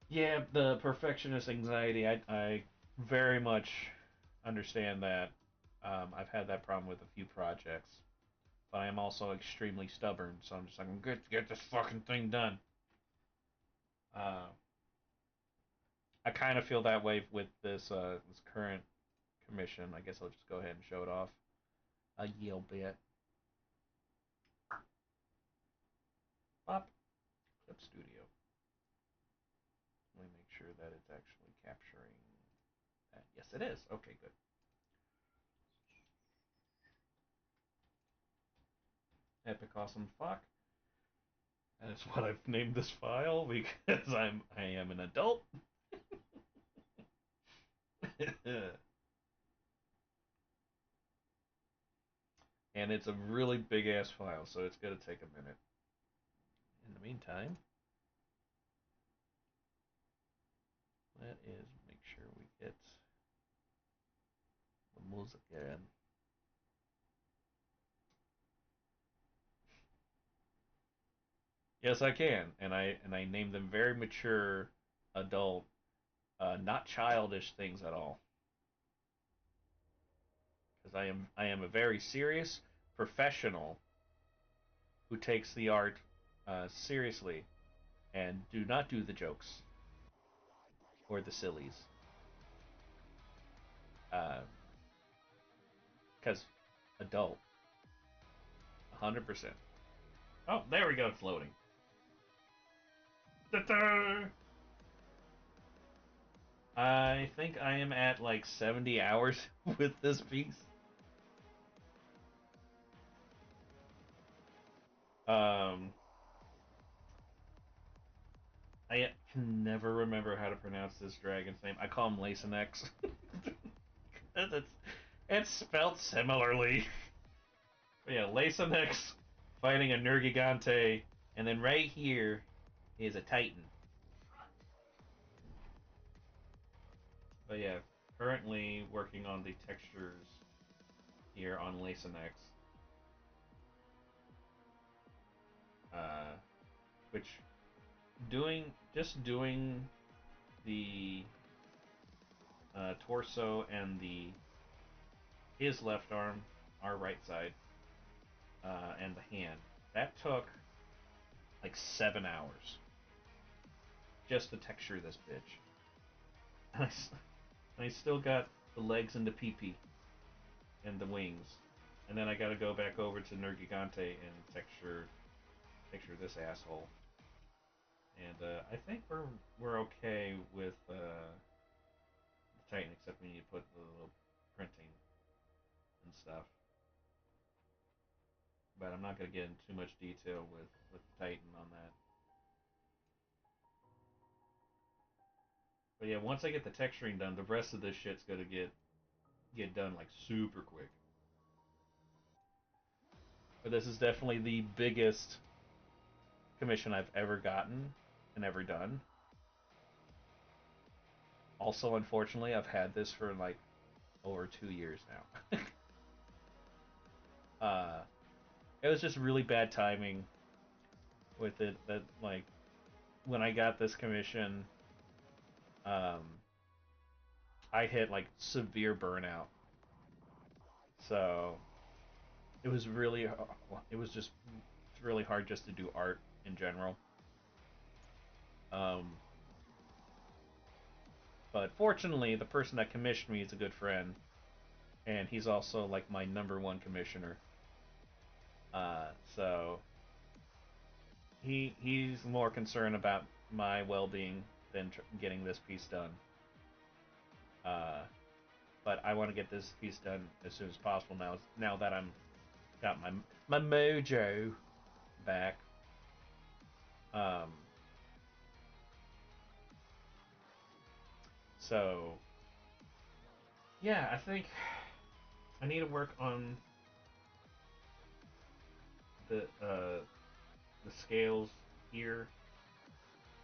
Yeah, the perfectionist anxiety. I very much understand that. I've had that problem with a few projects, but I am also extremely stubborn. So I'm just like, I'm good to get this fucking thing done. Uh, I kind of feel that way with this current commission. I guess I'll just go ahead and show it off. a little bit. Pop. Clip Studio. Let me make sure that it's actually capturing that. Yes, it is. Okay, good. Epic awesome fuck. That is what I've named this file because I am an adult. And it's a really big ass file, so it's gonna take a minute. In the meantime, let is make sure we get the music in. Yes, I can, and I name them very mature, adult, not childish things at all. Because I am a very serious professional who takes the art seriously and do not do the jokes or the sillies. Because adult, 100%. Oh, there we go. It's loading. Ta-da! I think I am at like 70 hours with this piece. Um, I can never remember how to pronounce this dragon's name. I call him Lacenex. It's spelled similarly. But yeah, Lacenex fighting a Nergigante, and then right here is a Titan. But yeah, currently working on the textures here on Lacenex. Uh, which doing the torso and the his left arm, our right side, and the hand. That took like 7 hours just to texture this bitch. I still got the legs and the pee and the wings, and then I got to go back over to Nergigante and texture this asshole. And I think we're okay with the Titan, except we need to put the little printing and stuff. But I'm not going to get into too much detail with Titan on that. But yeah, once I get the texturing done, the rest of this shit's gonna get done like super quick. But this is definitely the biggest commission I've ever gotten and ever done. Also, unfortunately, I've had this for like over 2 years now. uh, it was just really bad timing with it. That like when I got this commission, um, I hit like severe burnout. So it was really it was just really hard just to do art in general. Um, but fortunately, the person that commissioned me is a good friend, and he's also like my number one commissioner. So he's more concerned about my well-being than getting this piece done. Uh, but I want to get this piece done as soon as possible now that I'm got my mojo back. Um, so yeah, I think I need to work on the scales here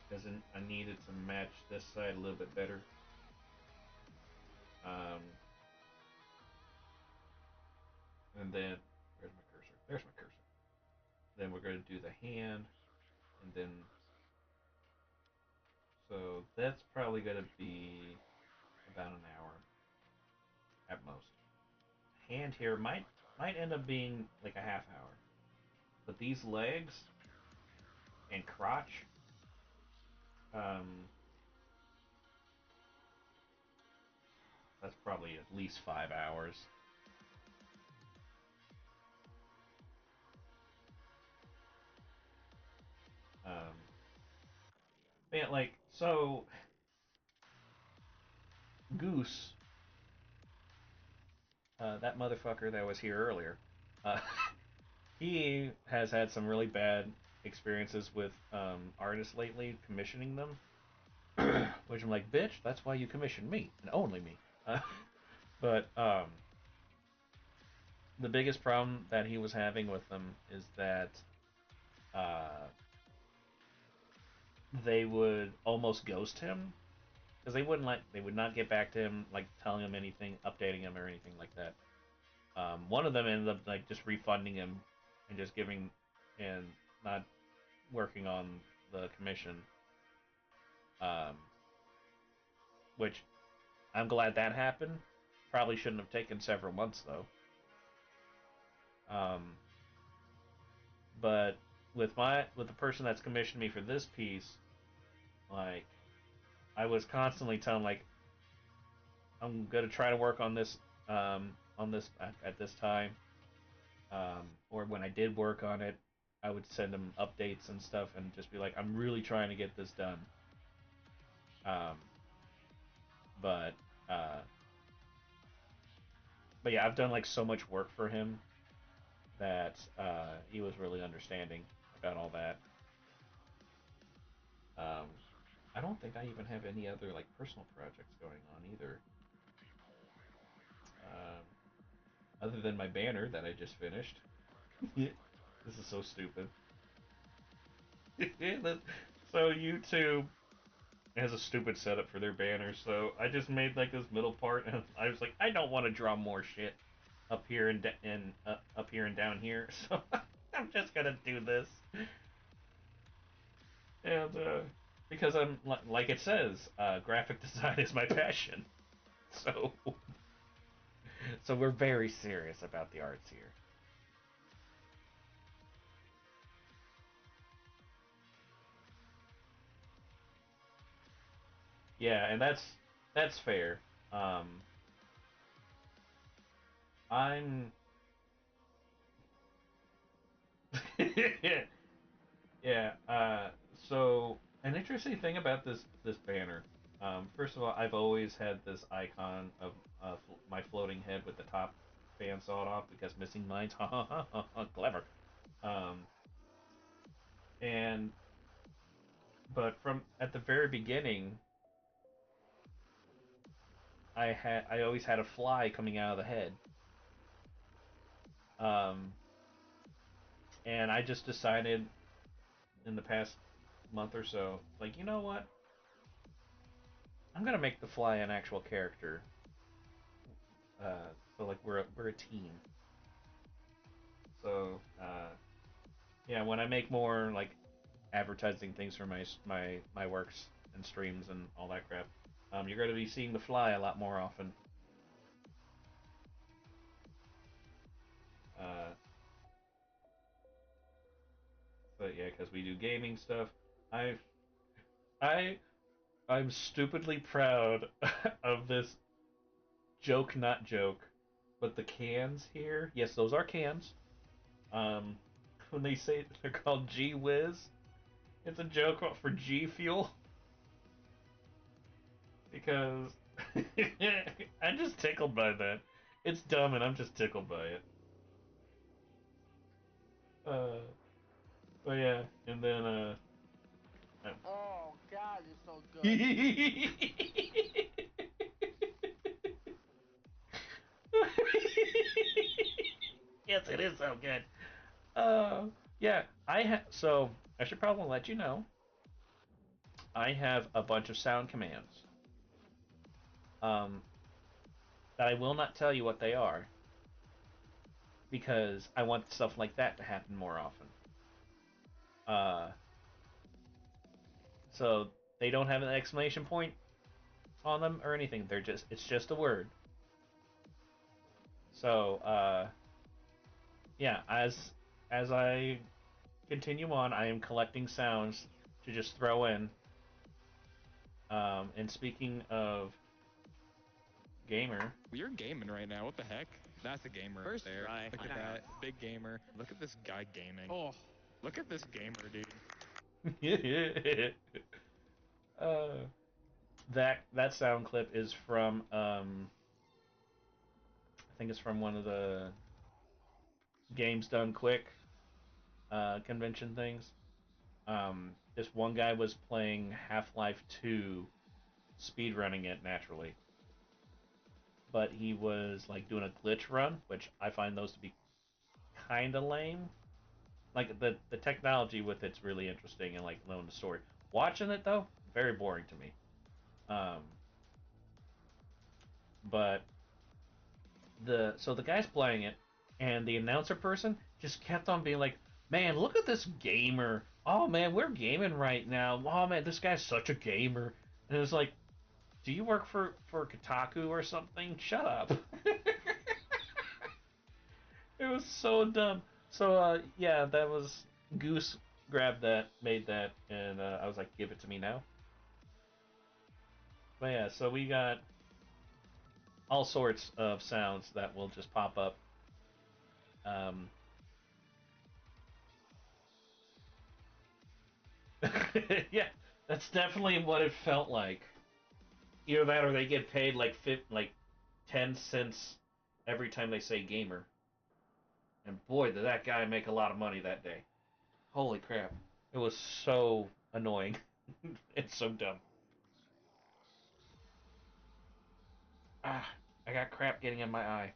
because I needed to match this side a little bit better. Um, and then where's my cursor? There's my cursor. Then we're going to do the hand, and then so that's probably going to be about an hour at most. Hand here might end up being like a half hour, but these legs and crotch, um, that's probably at least 5 hours. Yeah, like so, Goose, that motherfucker that was here earlier, uh, he has had some really bad experiences with artists lately, commissioning them. Which I'm like, bitch, that's why you commission me and only me. But the biggest problem that he was having with them is that uh, they would almost ghost him because they would not get back to him, like telling him anything, updating him or anything like that. One of them ended up like just refunding him and just giving and not working on the commission. Um, which I'm glad that happened. Probably shouldn't have taken several months though. Um, but with the person that's commissioned me for this piece, like I was constantly telling like I'm gonna try to work on this at this time. Or when I did work on it, I would send them updates and stuff and just be like, I'm really trying to get this done. Um, but uh, but yeah, I've done like so much work for him that he was really understanding about all that. Um, I don't think I even have any other like personal projects going on either. Um, other than my banner that I just finished. This is so stupid. So YouTube has a stupid setup for their banners. So I just made like this middle part, and I was like, I don't want to draw more shit up here and up here and down here. So I'm just gonna do this, and because I'm like it says, graphic design is my passion. So so we're very serious about the arts here. Yeah, and that's fair. Um, I'm yeah. So an interesting thing about this banner. First of all, I've always had this icon of my floating head with the top fan sawed off because missing lines. Ha ha ha ha ha. Clever. Um, and but from at the very beginning, I always had a fly coming out of the head. Um, and I just decided in the past month or so, like you know what, I'm gonna make the fly an actual character. So like we're a team. So yeah, when I make more like advertising things for my works and streams and all that crap, you're gonna be seeing the fly a lot more often. Uh, but yeah, because we do gaming stuff. I I I'm stupidly proud of this joke, not joke, but the cans here. Yes, those are cans. Um, when they say they're called G Whiz, it's a joke for G Fuel because I'm just tickled by that. It's dumb, and I'm just tickled by it. Uh, but yeah, and then Oh God, it's so good. yes, it is so good. Uh, yeah, so I should probably let you know. I have a bunch of sound commands. Um, that I will not tell you what they are because I want stuff like that to happen more often. Uh, so they don't have an exclamation point on them or anything. It's just a word. So yeah, as I continue on, I am collecting sounds to just throw in. And speaking of gamer, You're gaming right now. What the heck? That's a gamer First there. try. Look at that. Big gamer. Look at this guy gaming. Oh, Look at this gamer, dude. uh, that sound clip is from I think it's from one of the games done quick convention things. This one guy was playing Half-Life 2, speedrunning it naturally, but he was like doing a glitch run, which I find those to be kind of lame. Like the technology with it's really interesting and like knowing the story. Watching it though, very boring to me. Um, but the guy's playing it, and the announcer person just kept on being like, "Man, look at this gamer! Oh man, we're gaming right now. Oh man, this guy's such a gamer." And it was like, "Do you work for Kotaku or something? Shut up." It was so dumb. So yeah, that was Goose grabbed that, made that, and I was like, "Give it to me now." But yeah, so we got all sorts of sounds that will just pop up. Um, yeah, that's definitely what it felt like. Either that, or they get paid like 10 cents every time they say gamer. And boy, did that guy make a lot of money that day. Holy crap! It was so annoying. It's so dumb. Ah, I got crap getting in my eye.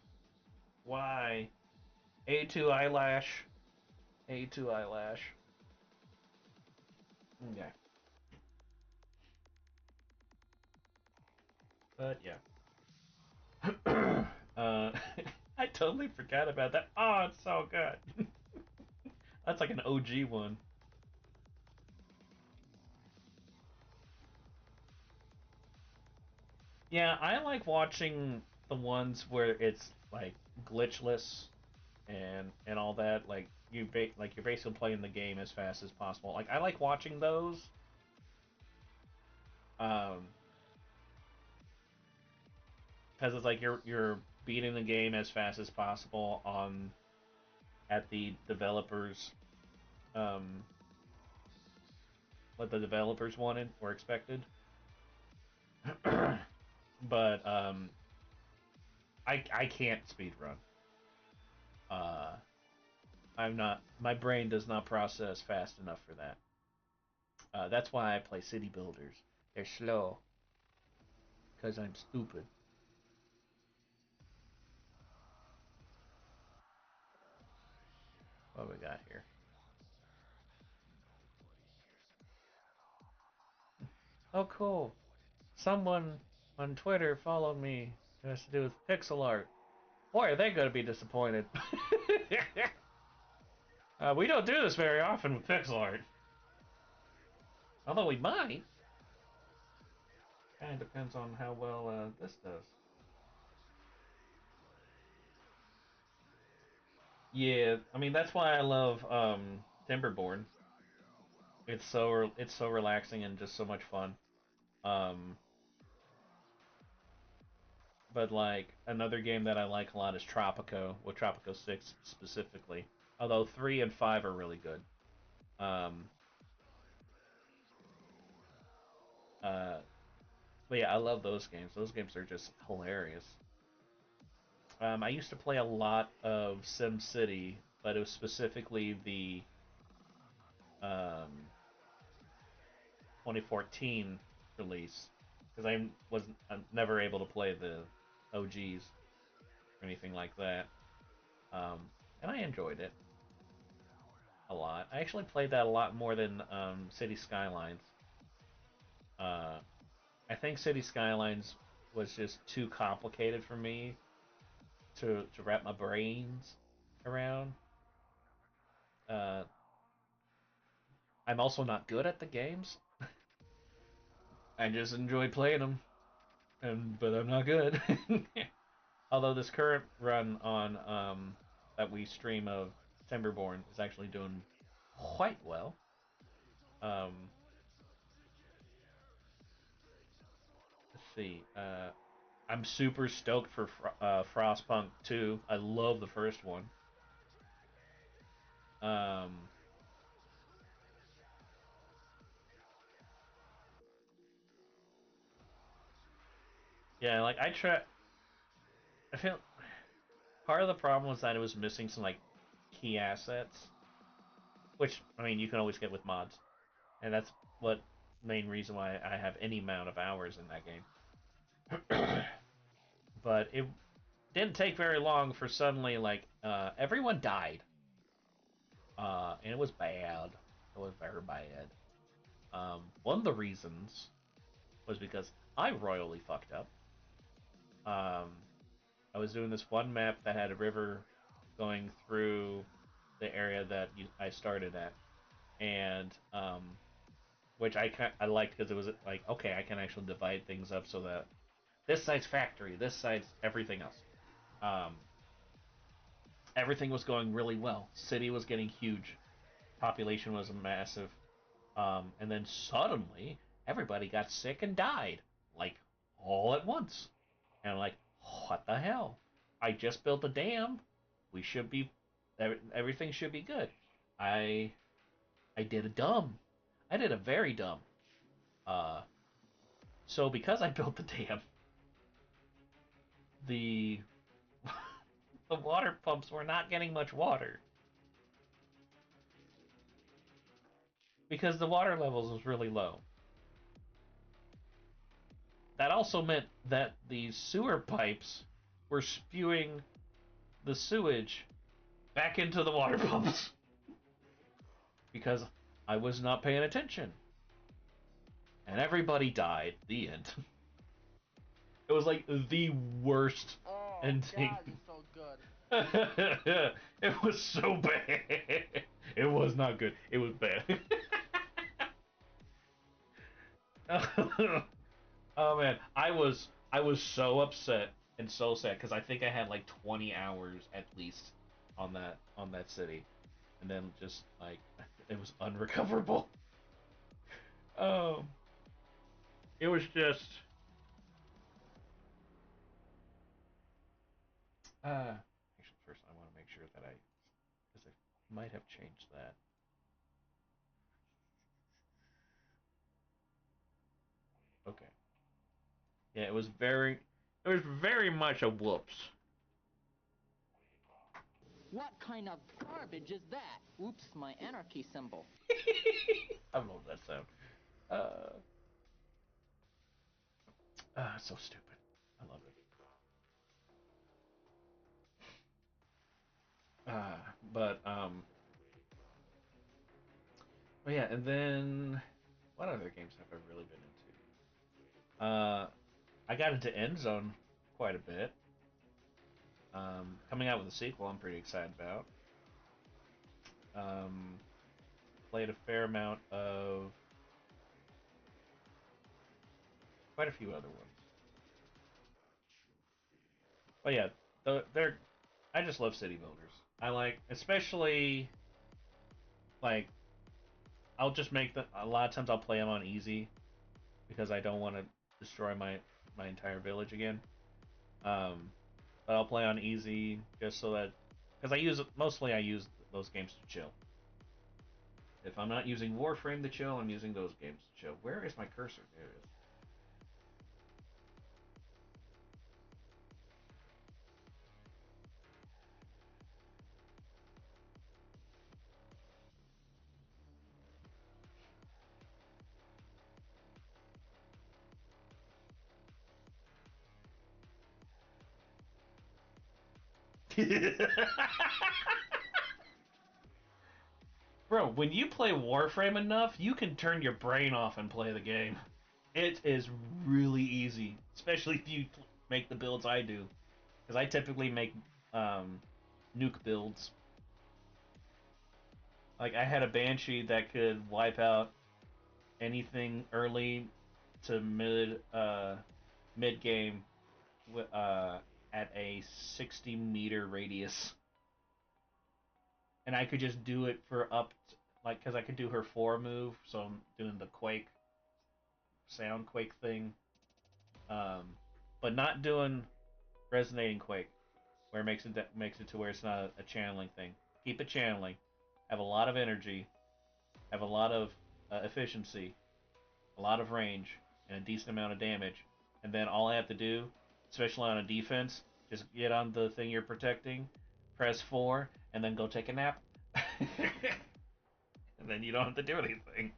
Why? A2 eyelash. A2 eyelash. Okay. But yeah. I totally forgot about that. Oh, it's so good. That's like an OG one. Yeah, I like watching the ones where it's like glitchless and all that. Like like you're basically playing the game as fast as possible. Like I like watching those. Um, because it's like you're beating the game as fast as possible on at the developers um what the developers wanted or expected. But I can't speed run. Uh, I'm not. My brain does not process fast enough for that. That's why I play city builders. They're slow because I'm stupid. What we got here? Oh, cool. Someone on Twitter followed me. It has to do with pixel art. Boy, are they going to be disappointed. We don't do this very often with pixel art. Although we might. Kind of depends on how well this does. Yeah, I mean that's why I love Timberborn. It's so relaxing and just so much fun. Um, but like another game that I like a lot is Tropico, with Tropico 6 specifically. Although 3 and 5 are really good. Um, uh, but yeah, I love those games. Those games are just hilarious. I used to play a lot of Sim City, but it was specifically the um, 2014 release because I'm never able to play the OGs or anything like that. And I enjoyed it a lot. I actually played that a lot more than City Skylines. Uh, I think City Skylines was just too complicated for me to wrap my brains around. Uh, I'm also not good at the games. I just enjoy playing them, but I'm not good. Although this current run on that we stream of Timberborn is actually doing quite well. Um, let's see. I'm super stoked for Frostpunk 2. I love the first one. Um, Yeah, like I try. I feel part of the problem was that it was missing some like key assets, which I mean you can always get with mods, and that's what main reason why I have any amount of hours in that game. But it didn't take very long for suddenly like everyone died, and it was bad. It was very bad. One of the reasons was because I royally fucked up. Um, I was doing this one map that had a river going through the area that I started at, and which I liked because it was like okay, I can actually divide things up so that this side's factory, this side's everything else. Um, Everything was going really well. City was getting huge, population was massive, and then suddenly everybody got sick and died, like all at once. And I'm like, what the hell? I just built a dam. We should be, everything should be good. I I did a dumb. I did a very dumb. Uh, so because I built the dam, the the water pumps were not getting much water because the water levels was really low. That also meant that the sewer pipes were spewing the sewage back into the water pumps because I was not paying attention. And everybody died. The end. It was like the worst Oh ending. God, it's so good. It was so bad. It was not good. It was bad. Oh man, I was so upset and so sad because I think I had like 20 hours at least on that city, and then just like it was unrecoverable. Um, it was just actually first I want to make sure that I because I might have changed that. Okay, yeah, it was very much a whoops. What kind of garbage is that? Oops, my anarchy symbol. I love that sound. Uh, so stupid. I love it. But yeah, and then what other games have I really been into? I got into End Zone quite a bit. Coming out with a sequel, I'm pretty excited about. Um, Played a fair amount of quite a few other ones. But yeah, they're I just love city builders. I like, especially like I'll just make the a lot of times I'll play them on easy because I don't want to destroy my entire village again. Um, but I'll play on easy just so that because I use those games to chill. If I'm not using Warframe to chill, I'm using those games to chill. Where is my cursor? There it is. Bro, when you play Warframe enough, you can turn your brain off and play the game. It is really easy, especially if you make the builds I do. Because I typically make um, nuke builds. Like I had a Banshee that could wipe out anything early to mid game at a 60-meter radius, and I could just do it for like because I could do her 4 move, so I'm doing the quake sound quake thing, um, but not doing resonating quake where it makes it to where it's not a channeling thing. Keep it channeling, have a lot of energy, have a lot of efficiency, a lot of range, and a decent amount of damage. and then all I have to do, especially on a defense, just get on the thing you're protecting, press 4, and then go take a nap. And then you don't have to do anything.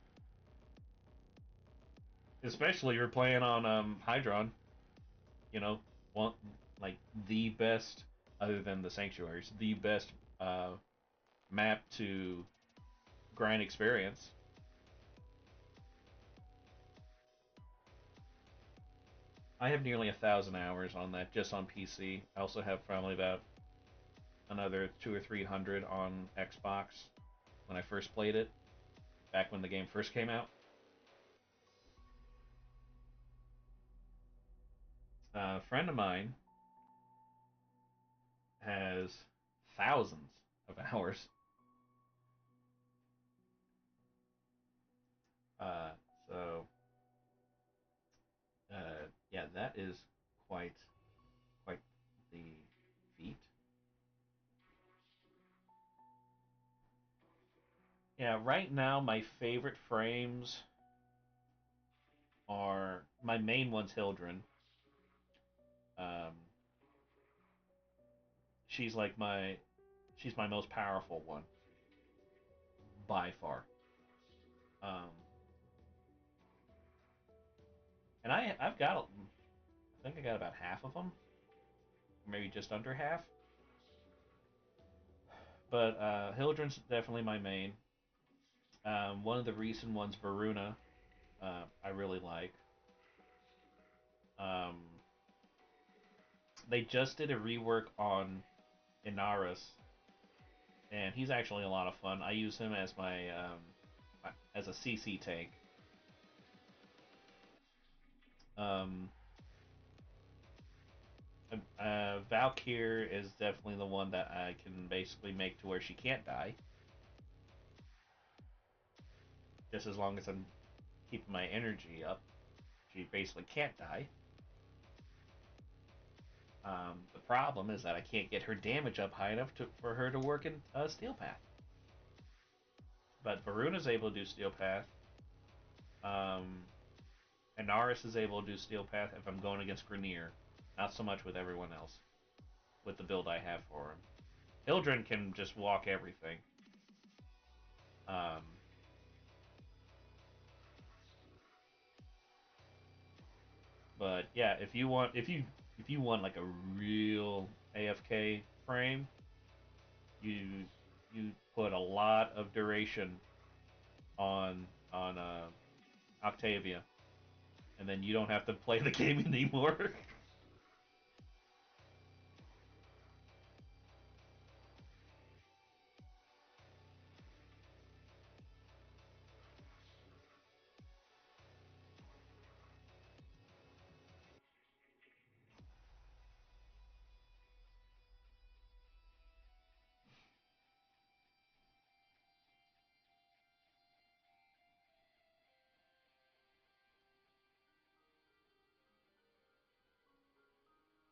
Especially you're playing on Hydron, you know, one like the best, other than the sanctuaries, the best uh, map to grind experience. I have nearly 1,000 hours on that just on PC. I also have probably about another 200 or 300 on Xbox when I first played it, back when the game first came out. A friend of mine has thousands of hours. Uh, so yeah, that is quite quite the feat. Yeah, right now my favorite frames are my main one's Hildren. Um, she's like she's my most powerful one by far. Um, and I've got I think I got about half of them, maybe just under half. But Hildren's definitely my main. One of the recent ones, Varuna, I really like. Um, they just did a rework on Inaris, and he's actually a lot of fun. I use him as my as a CC tank. Um, Valkyr is definitely the one that I can basically make to where she can't die, just as long as I'm keeping my energy up. She basically can't die. The problem is that I can't get her damage up high enough for her to work in Steel Path. But Varuna's able to do Steel Path. Um, Anaris is able to do Steel Path if I'm going against Grenier. Not so much with everyone else, with the build I have for him. Hildren can just walk everything. Um, but yeah, if you want like a real AFK frame, you you put a lot of duration on Octavia, and then you don't have to play the game anymore.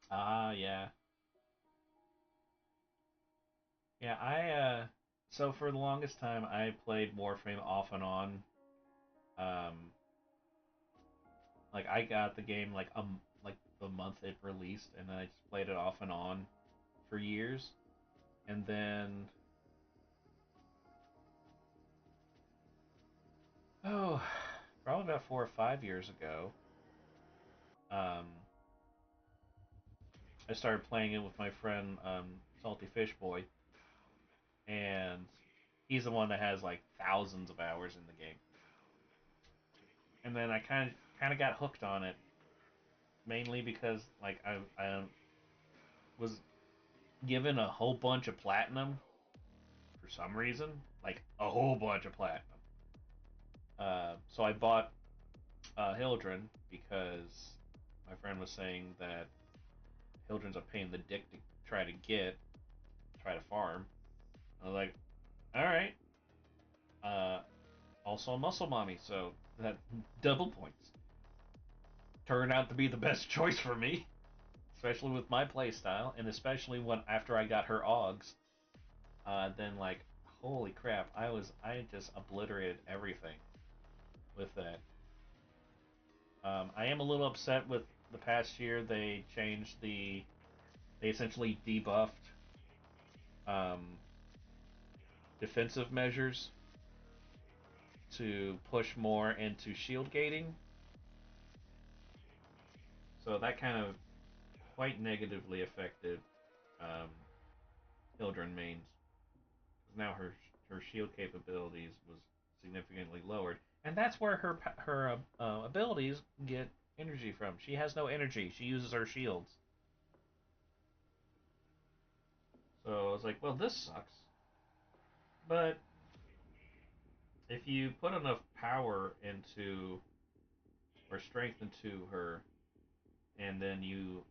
Ah, yeah. Yeah, so for the longest time I played Warframe off and on. Um like I got the game like the month it released, and then I just played it off and on for years. And then oh, probably about 4 or 5 years ago, um I started playing it with my friend Salty Fish Boy, and he's the one that has like thousands of hours in the game. And then I kind of got hooked on it, mainly because like I was given a whole bunch of platinum for some reason, like a whole bunch of platinum. So I bought Hildren because my friend was saying that Hildren's a pain in the dick to try to get, try to farm. I was like, all right. Uh, Also a muscle mommy, so that double points turned out to be the best choice for me, especially with my playstyle, and especially when after I got her Augs, then like holy crap, I just obliterated everything with that. I am a little upset with the past year they changed they essentially debuffed um, defensive measures to push more into shield gating. So that kind of quite negatively affected um, Hildren mains. Because now her shield capabilities was significantly lowered, and that's where her abilities get energy from. She has no energy. She uses her shields. So I was like, well, this sucks. But if you put enough power into or strength into her, and then you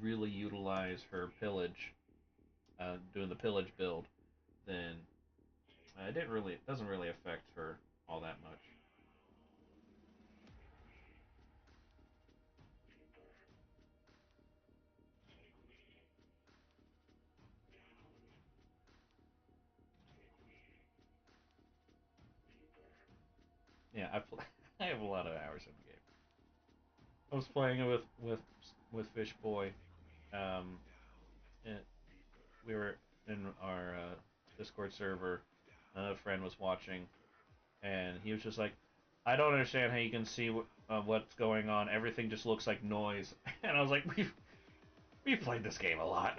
really utilize her pillage, doing the pillage build, then it doesn't really affect her all that much. Yeah, I have a lot of hours in the game. I was playing it with Fish Boy. Um, and we were in our Discord server. Another friend was watching, and he was just like, "I don't understand how you can see what's going on. Everything just looks like noise." And I was like, "We've played this game a lot."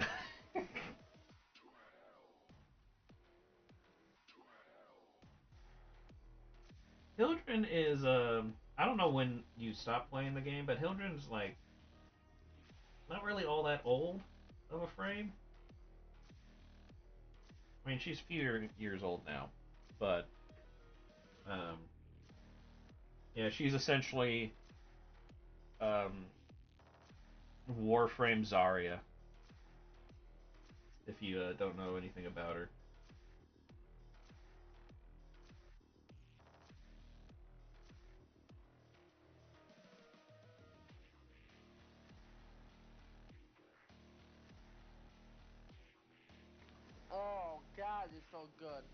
Hildren is I don't know when you stop playing the game, but Hildren's like not really all that old of a frame. I mean, she's a few years old now, but um, yeah, she's essentially um, Warframe Zarya. If you don't know anything about her, Oh, God, it's so good.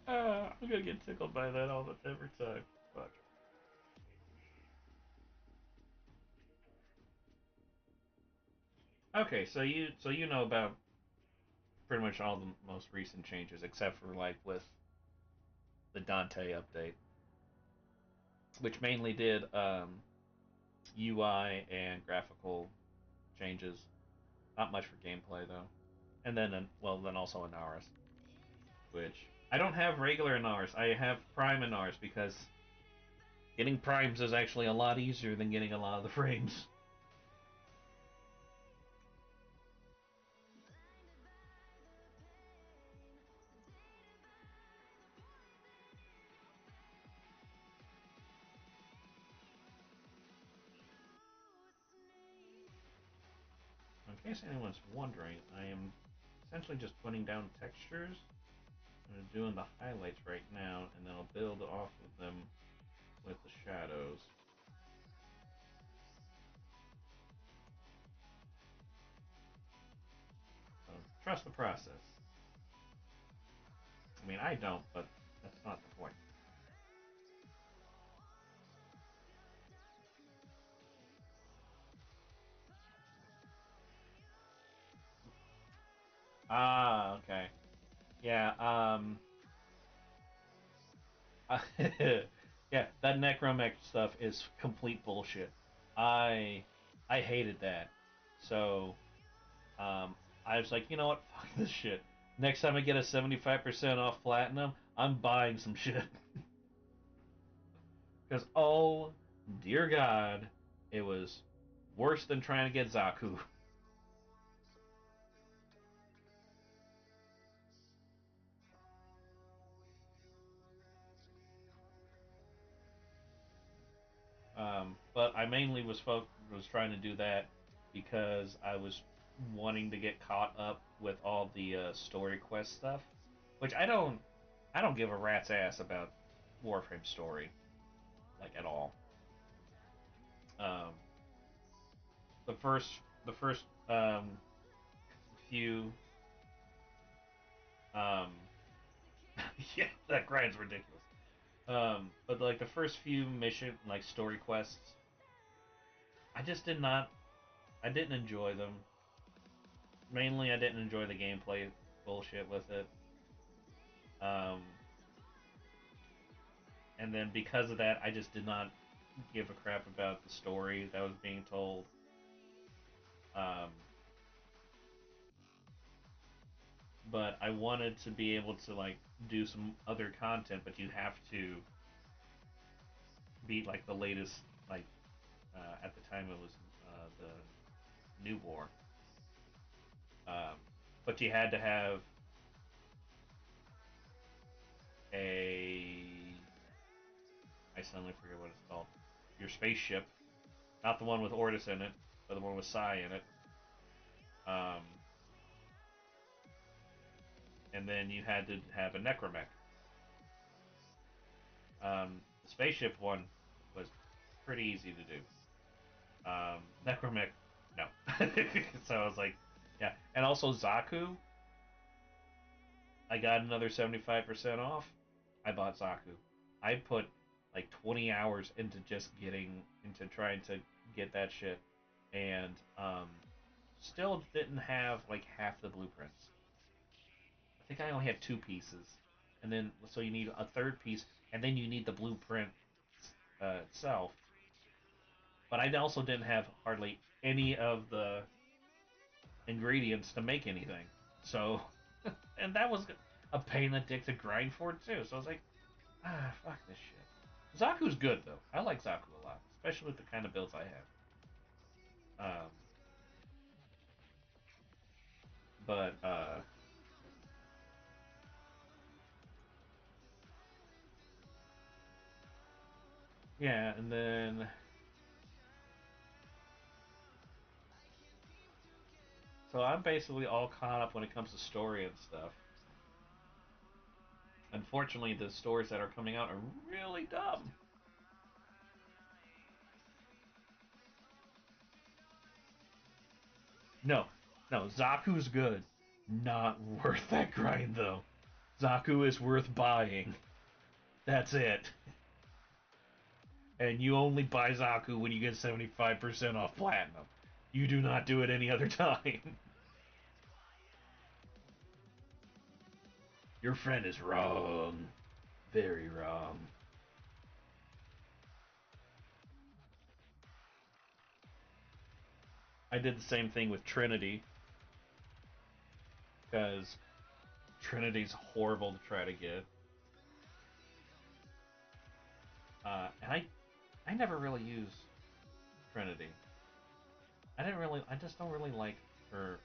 I'm gonna get tickled by that all the every time. Fuck. Okay, so you know about pretty much all the most recent changes, except for like with the Dante update, which mainly did UI and graphical changes. Not much for gameplay though. And then well then also Inaris, which I don't have regular Inaris. I have Prime Inaris because getting primes is actually a lot easier than getting a lot of the frames. In case anyone's wondering, I am essentially just putting down textures. I'm doing the highlights right now, and then I'll build off of them with the shadows. So trust the process. I mean, I don't, but that's not the point. Ah, okay. Yeah, yeah, that necromech stuff is complete bullshit. I I hated that. So, I was like, you know what? Fuck this shit. Next time I get a 75% off platinum, I'm buying some shit. Because, oh, dear God, it was worse than trying to get Zaku. But I mainly was trying to do that because I was wanting to get caught up with all the story quest stuff, which I don't give a rat's ass about Warframe story like at all. Um, the first few um, Yeah, that grind's ridiculous. But like the first few mission like story quests, I just did not. I didn't enjoy them. Mainly, I didn't enjoy the gameplay bullshit with it. Um, and then because of that, I just did not give a crap about the story that was being told. Um, but I wanted to be able to like do some other content, but you have to beat like the latest like at the time it was the new war. Um, but you had to have a I suddenly forget what it's called. Your spaceship, not the one with Ortis in it, but the one with Psy in it. Um, and then you had to have a necromech. The spaceship one was pretty easy to do. Necromech, no. So I was like, yeah. And also Zaku, I got another 75% off. I bought Zaku. I put like 20 hours into just getting into trying to get that shit, and still didn't have like half the blueprints. I think I only had two pieces, and then so you need a third piece, and then you need the blueprint itself. But I also didn't have hardly any of the ingredients to make anything. So, and that was a pain in the dick to grind for too. So I was like, fuck this shit. Zaku's good though. I like Zaku a lot, especially with the kind of builds I have. But yeah, and then so I'm basically all caught up when it comes to story and stuff. Unfortunately, the stories that are coming out are really dumb. No, no, Zaku's good. Not worth that grind though. Zaku is worth buying. That's it. And you only buy Zaku when you get 75% off Platinum. You do not do it any other time. Your friend is wrong. Very wrong. I did the same thing with Trinity, because Trinity's horrible to try to get. And I never really use Trinity. I just don't really like her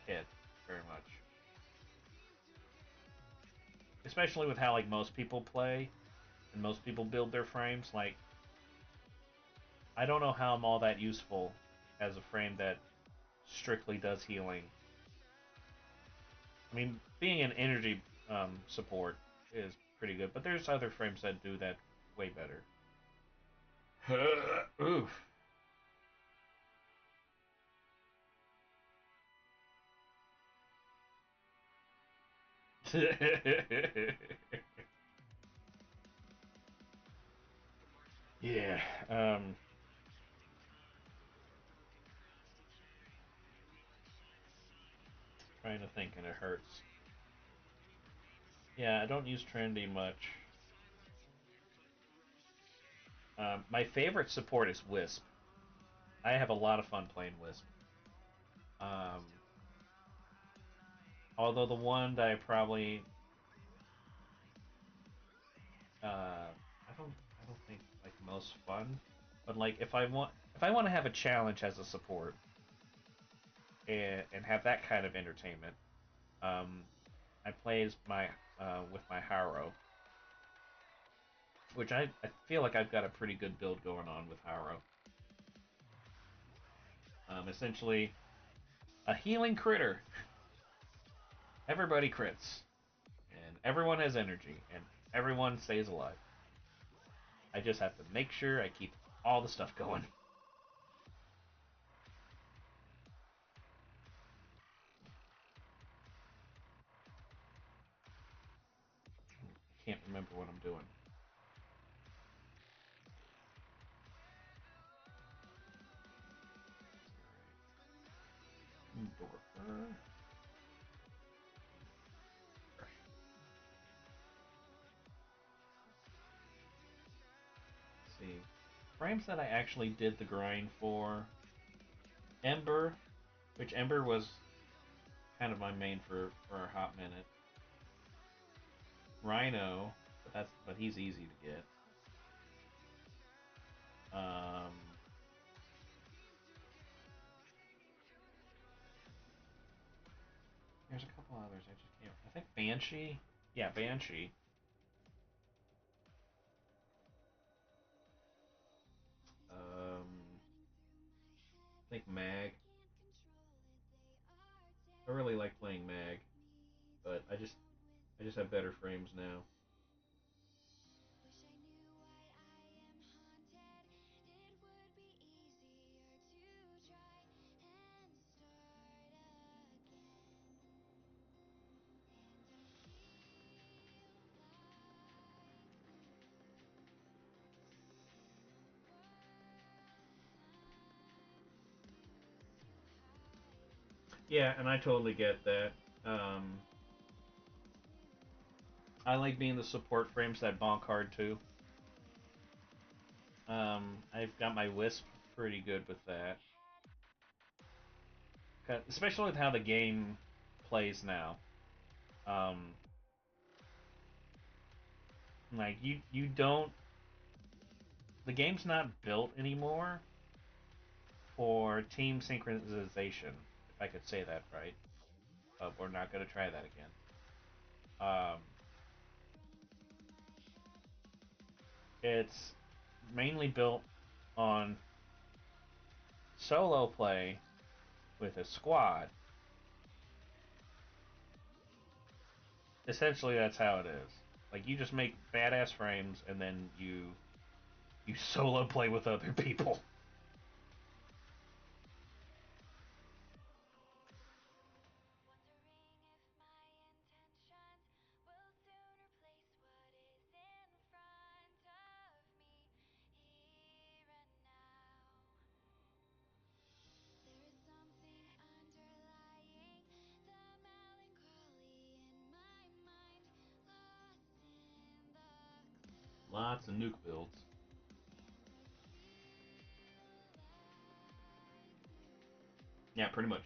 kit very much. Especially with how like most people play and most people build their frames. Like I don't know how I'm all that useful as a frame that strictly does healing. I mean, being an energy support is pretty good, but there's other frames that do that way better. Oof. Yeah. Trying to think, and it hurts. Yeah, I don't use Trinity much. My favorite support is Wisp. I have a lot of fun playing Wisp. Um, although the one that I probably I don't think like most fun, but like if I want to have a challenge as a support and have that kind of entertainment, um, I play as my with my Haro, which I feel like I've got a pretty good build going on with Haro. Essentially, a healing critter. Everybody crits, and everyone has energy, and everyone stays alive. I just have to make sure I keep all the stuff going. can't remember what I'm doing. Endorpher. Let's see. Frames that I actually did the grind for. Ember, which Ember was kind of my main for a hot minute. Rhino, but he's easy to get. Um, there's a couple others I just can't. I think Banshee. Yeah, Banshee. I think Mag. I really like playing Mag, but I just have better frames now. Yeah, and I totally get that. Um, I like being the support frames that bonk hard too. I've got my Wisp pretty good with that, especially with how the game plays now. Um, like you don't the game's not built anymore for team synchronization, if I could say that right. We're not going to try that again. Um, it's mainly built on solo play with a squad. Essentially, that's how it is. Like you just make badass frames and then you solo play with other people. Lots of nuke builds. Yeah, pretty much.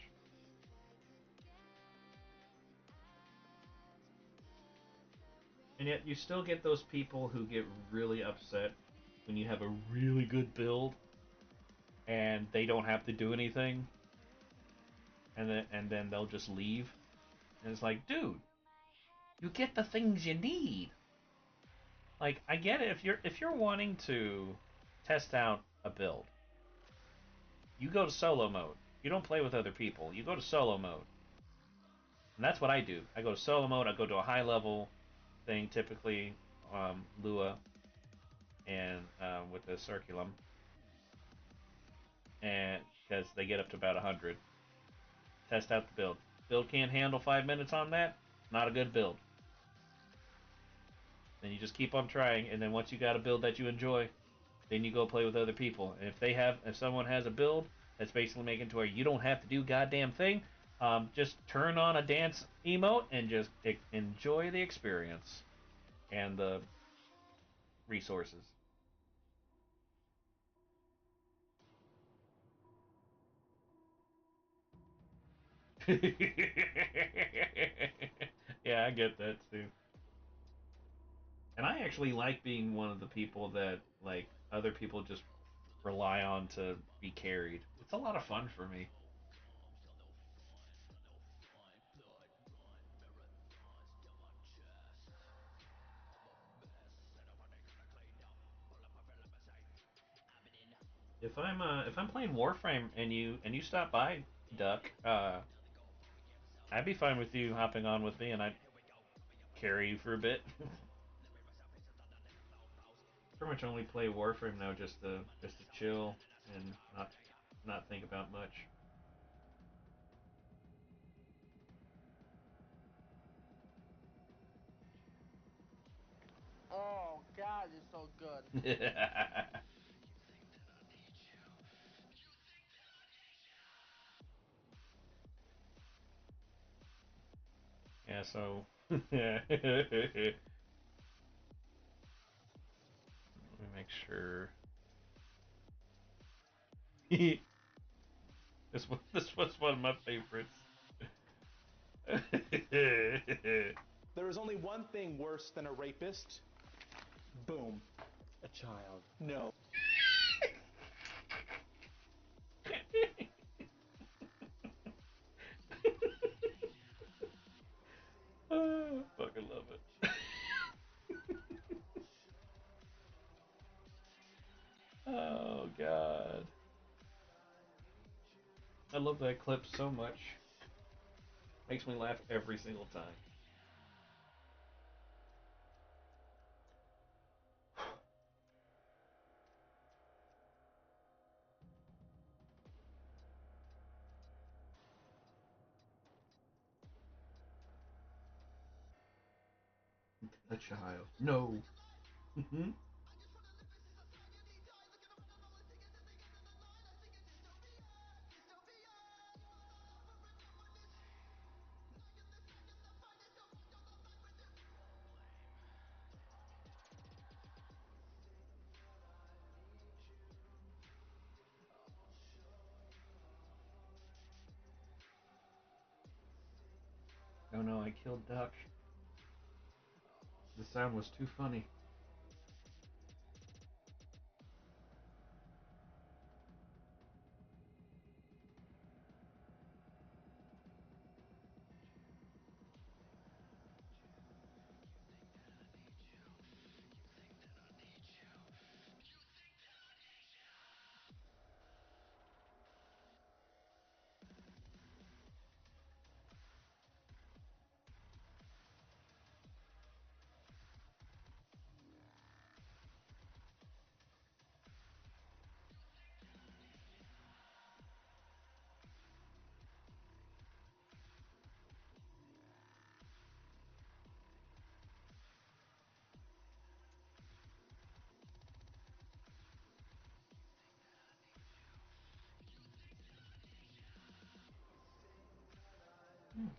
And yet you still get those people who get really upset when you have a really good build and they don't have to do anything, and then they'll just leave. And it's like, dude, you get the things you need. Like, I get it if you're wanting to test out a build, you go to solo mode. You don't play with other people. You go to solo mode. And that's what I do. I go to solo mode. I go to a high level thing, typically Lua and with the Circulum, and because they get up to about 100. Test out the build. Build can't handle 5 minutes on that. Not a good build. Then you just keep on trying, and then once you got a build that you enjoy, then you go play with other people. And if someone has a build that's basically making it to where you don't have to do goddamn thing, just turn on a dance emote and just enjoy the experience and the resources. Yeah, I get that too. And I actually like being one of the people that like other people just rely on to be carried. It's a lot of fun for me. If I'm playing Warframe and you stop by, Duck, I'd be fine with you hopping on with me and I'd carry you for a bit. Pretty much only play Warframe now just to chill and not think about much. good. Yeah, so let me make sure. This was one of my favorites. There is only one thing worse than a rapist. Boom. A child. No. Oh, fucking love it. Oh god. I love that clip so much. Makes me laugh every single time. A child. No. Oh no, I killed Duck. The sound was too funny.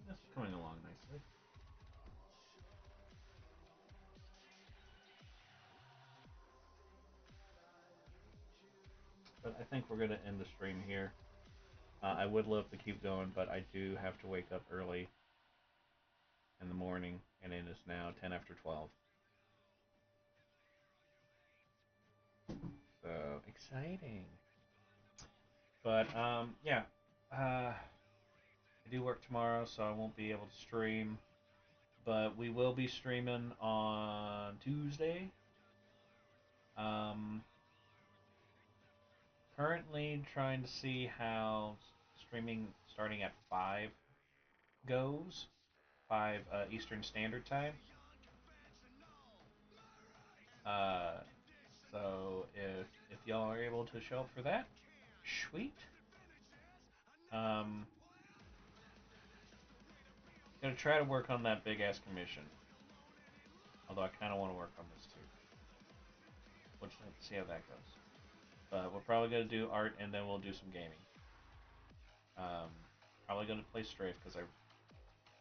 That's coming along nicely. But I think we're going to end the stream here. I would love to keep going, but I do have to wake up early in the morning, and it is now 10 after 12. So exciting. But yeah, I do work tomorrow, so I won't be able to stream. But we will be streaming on Tuesday. Um, Currently trying to see how streaming starting at 5 goes. 5 Eastern Standard Time. Uh, so if y'all are able to show up for that, sweet. Um, Gonna try to work on that big ass commission. Although I kind of want to work on this too. Let's see how that goes. But we're probably gonna do art and then we'll do some gaming. Um, Probably gonna play Strafe because I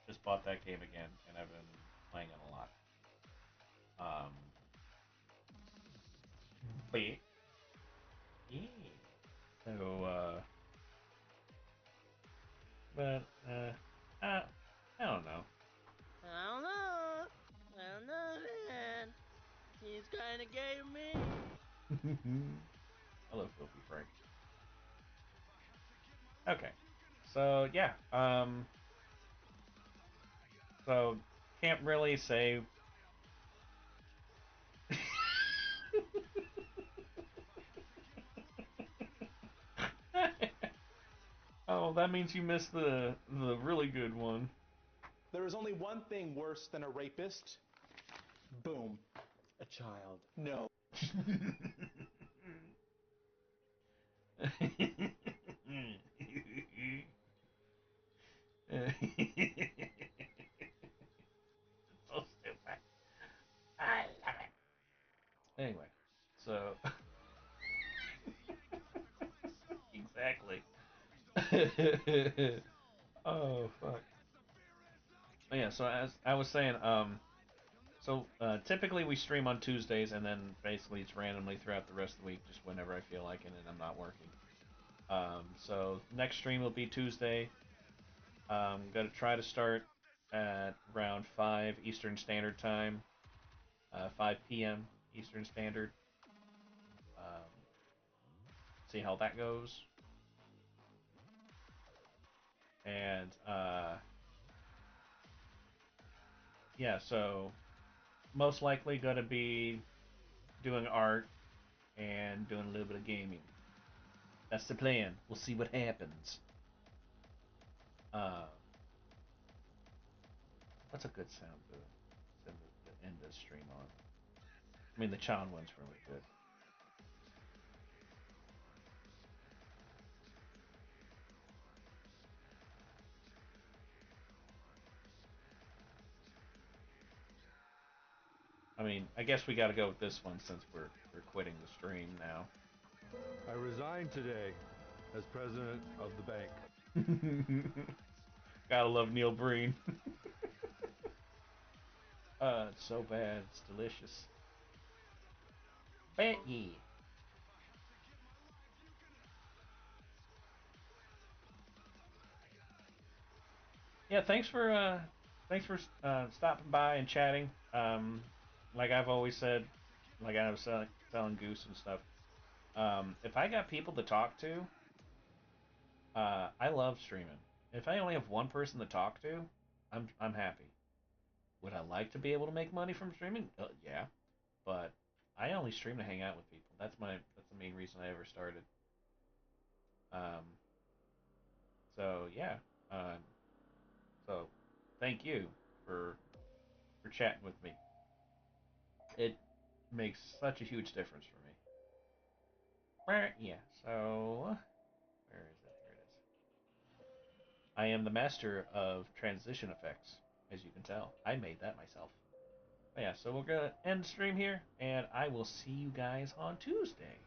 just bought that game again and I've been playing it a lot. But yeah. So but I don't know. I don't know. I don't know, man. Seems kind of gay to me. I love Kofi Frank. Okay. So yeah. So can't really say. Oh, that means you missed the really good one. There is only one thing worse than a rapist. Boom. A child. No. So stupid. I love it. Anyway, So exactly. Oh fuck. Yeah. So as I was saying, typically we stream on Tuesdays, and then basically it's randomly throughout the rest of the week, just whenever I feel like it and I'm not working. So next stream will be Tuesday. Gonna try to start at around 5 Eastern Standard Time, 5 p.m. Eastern Standard. Um, see how that goes. And yeah, so most likely gonna be doing art and doing a little bit of gaming. That's the plan. We'll see what happens. Uh, what's a good sound to end this stream on? I mean, the Chan one's really good. I mean, I guess we got to go with this one since we're quitting the stream now. I resign today as president of the bank. Gotta love Neil Breen. It's so bad. It's delicious. Bet ye. Yeah, thanks for stopping by and chatting. Like I've always said, like I was selling Goose and stuff. If I got people to talk to, I love streaming. If I only have one person to talk to, I'm happy. Would I like to be able to make money from streaming? Yeah, but I only stream to hang out with people. That's the main reason I ever started. Um, so yeah. Um, so thank you for chatting with me. It makes such a huge difference for me. Yeah. So where is it? Here it is. I am the master of transition effects, as you can tell. I made that myself. But yeah, so we're gonna end the stream here, and I will see you guys on Tuesday.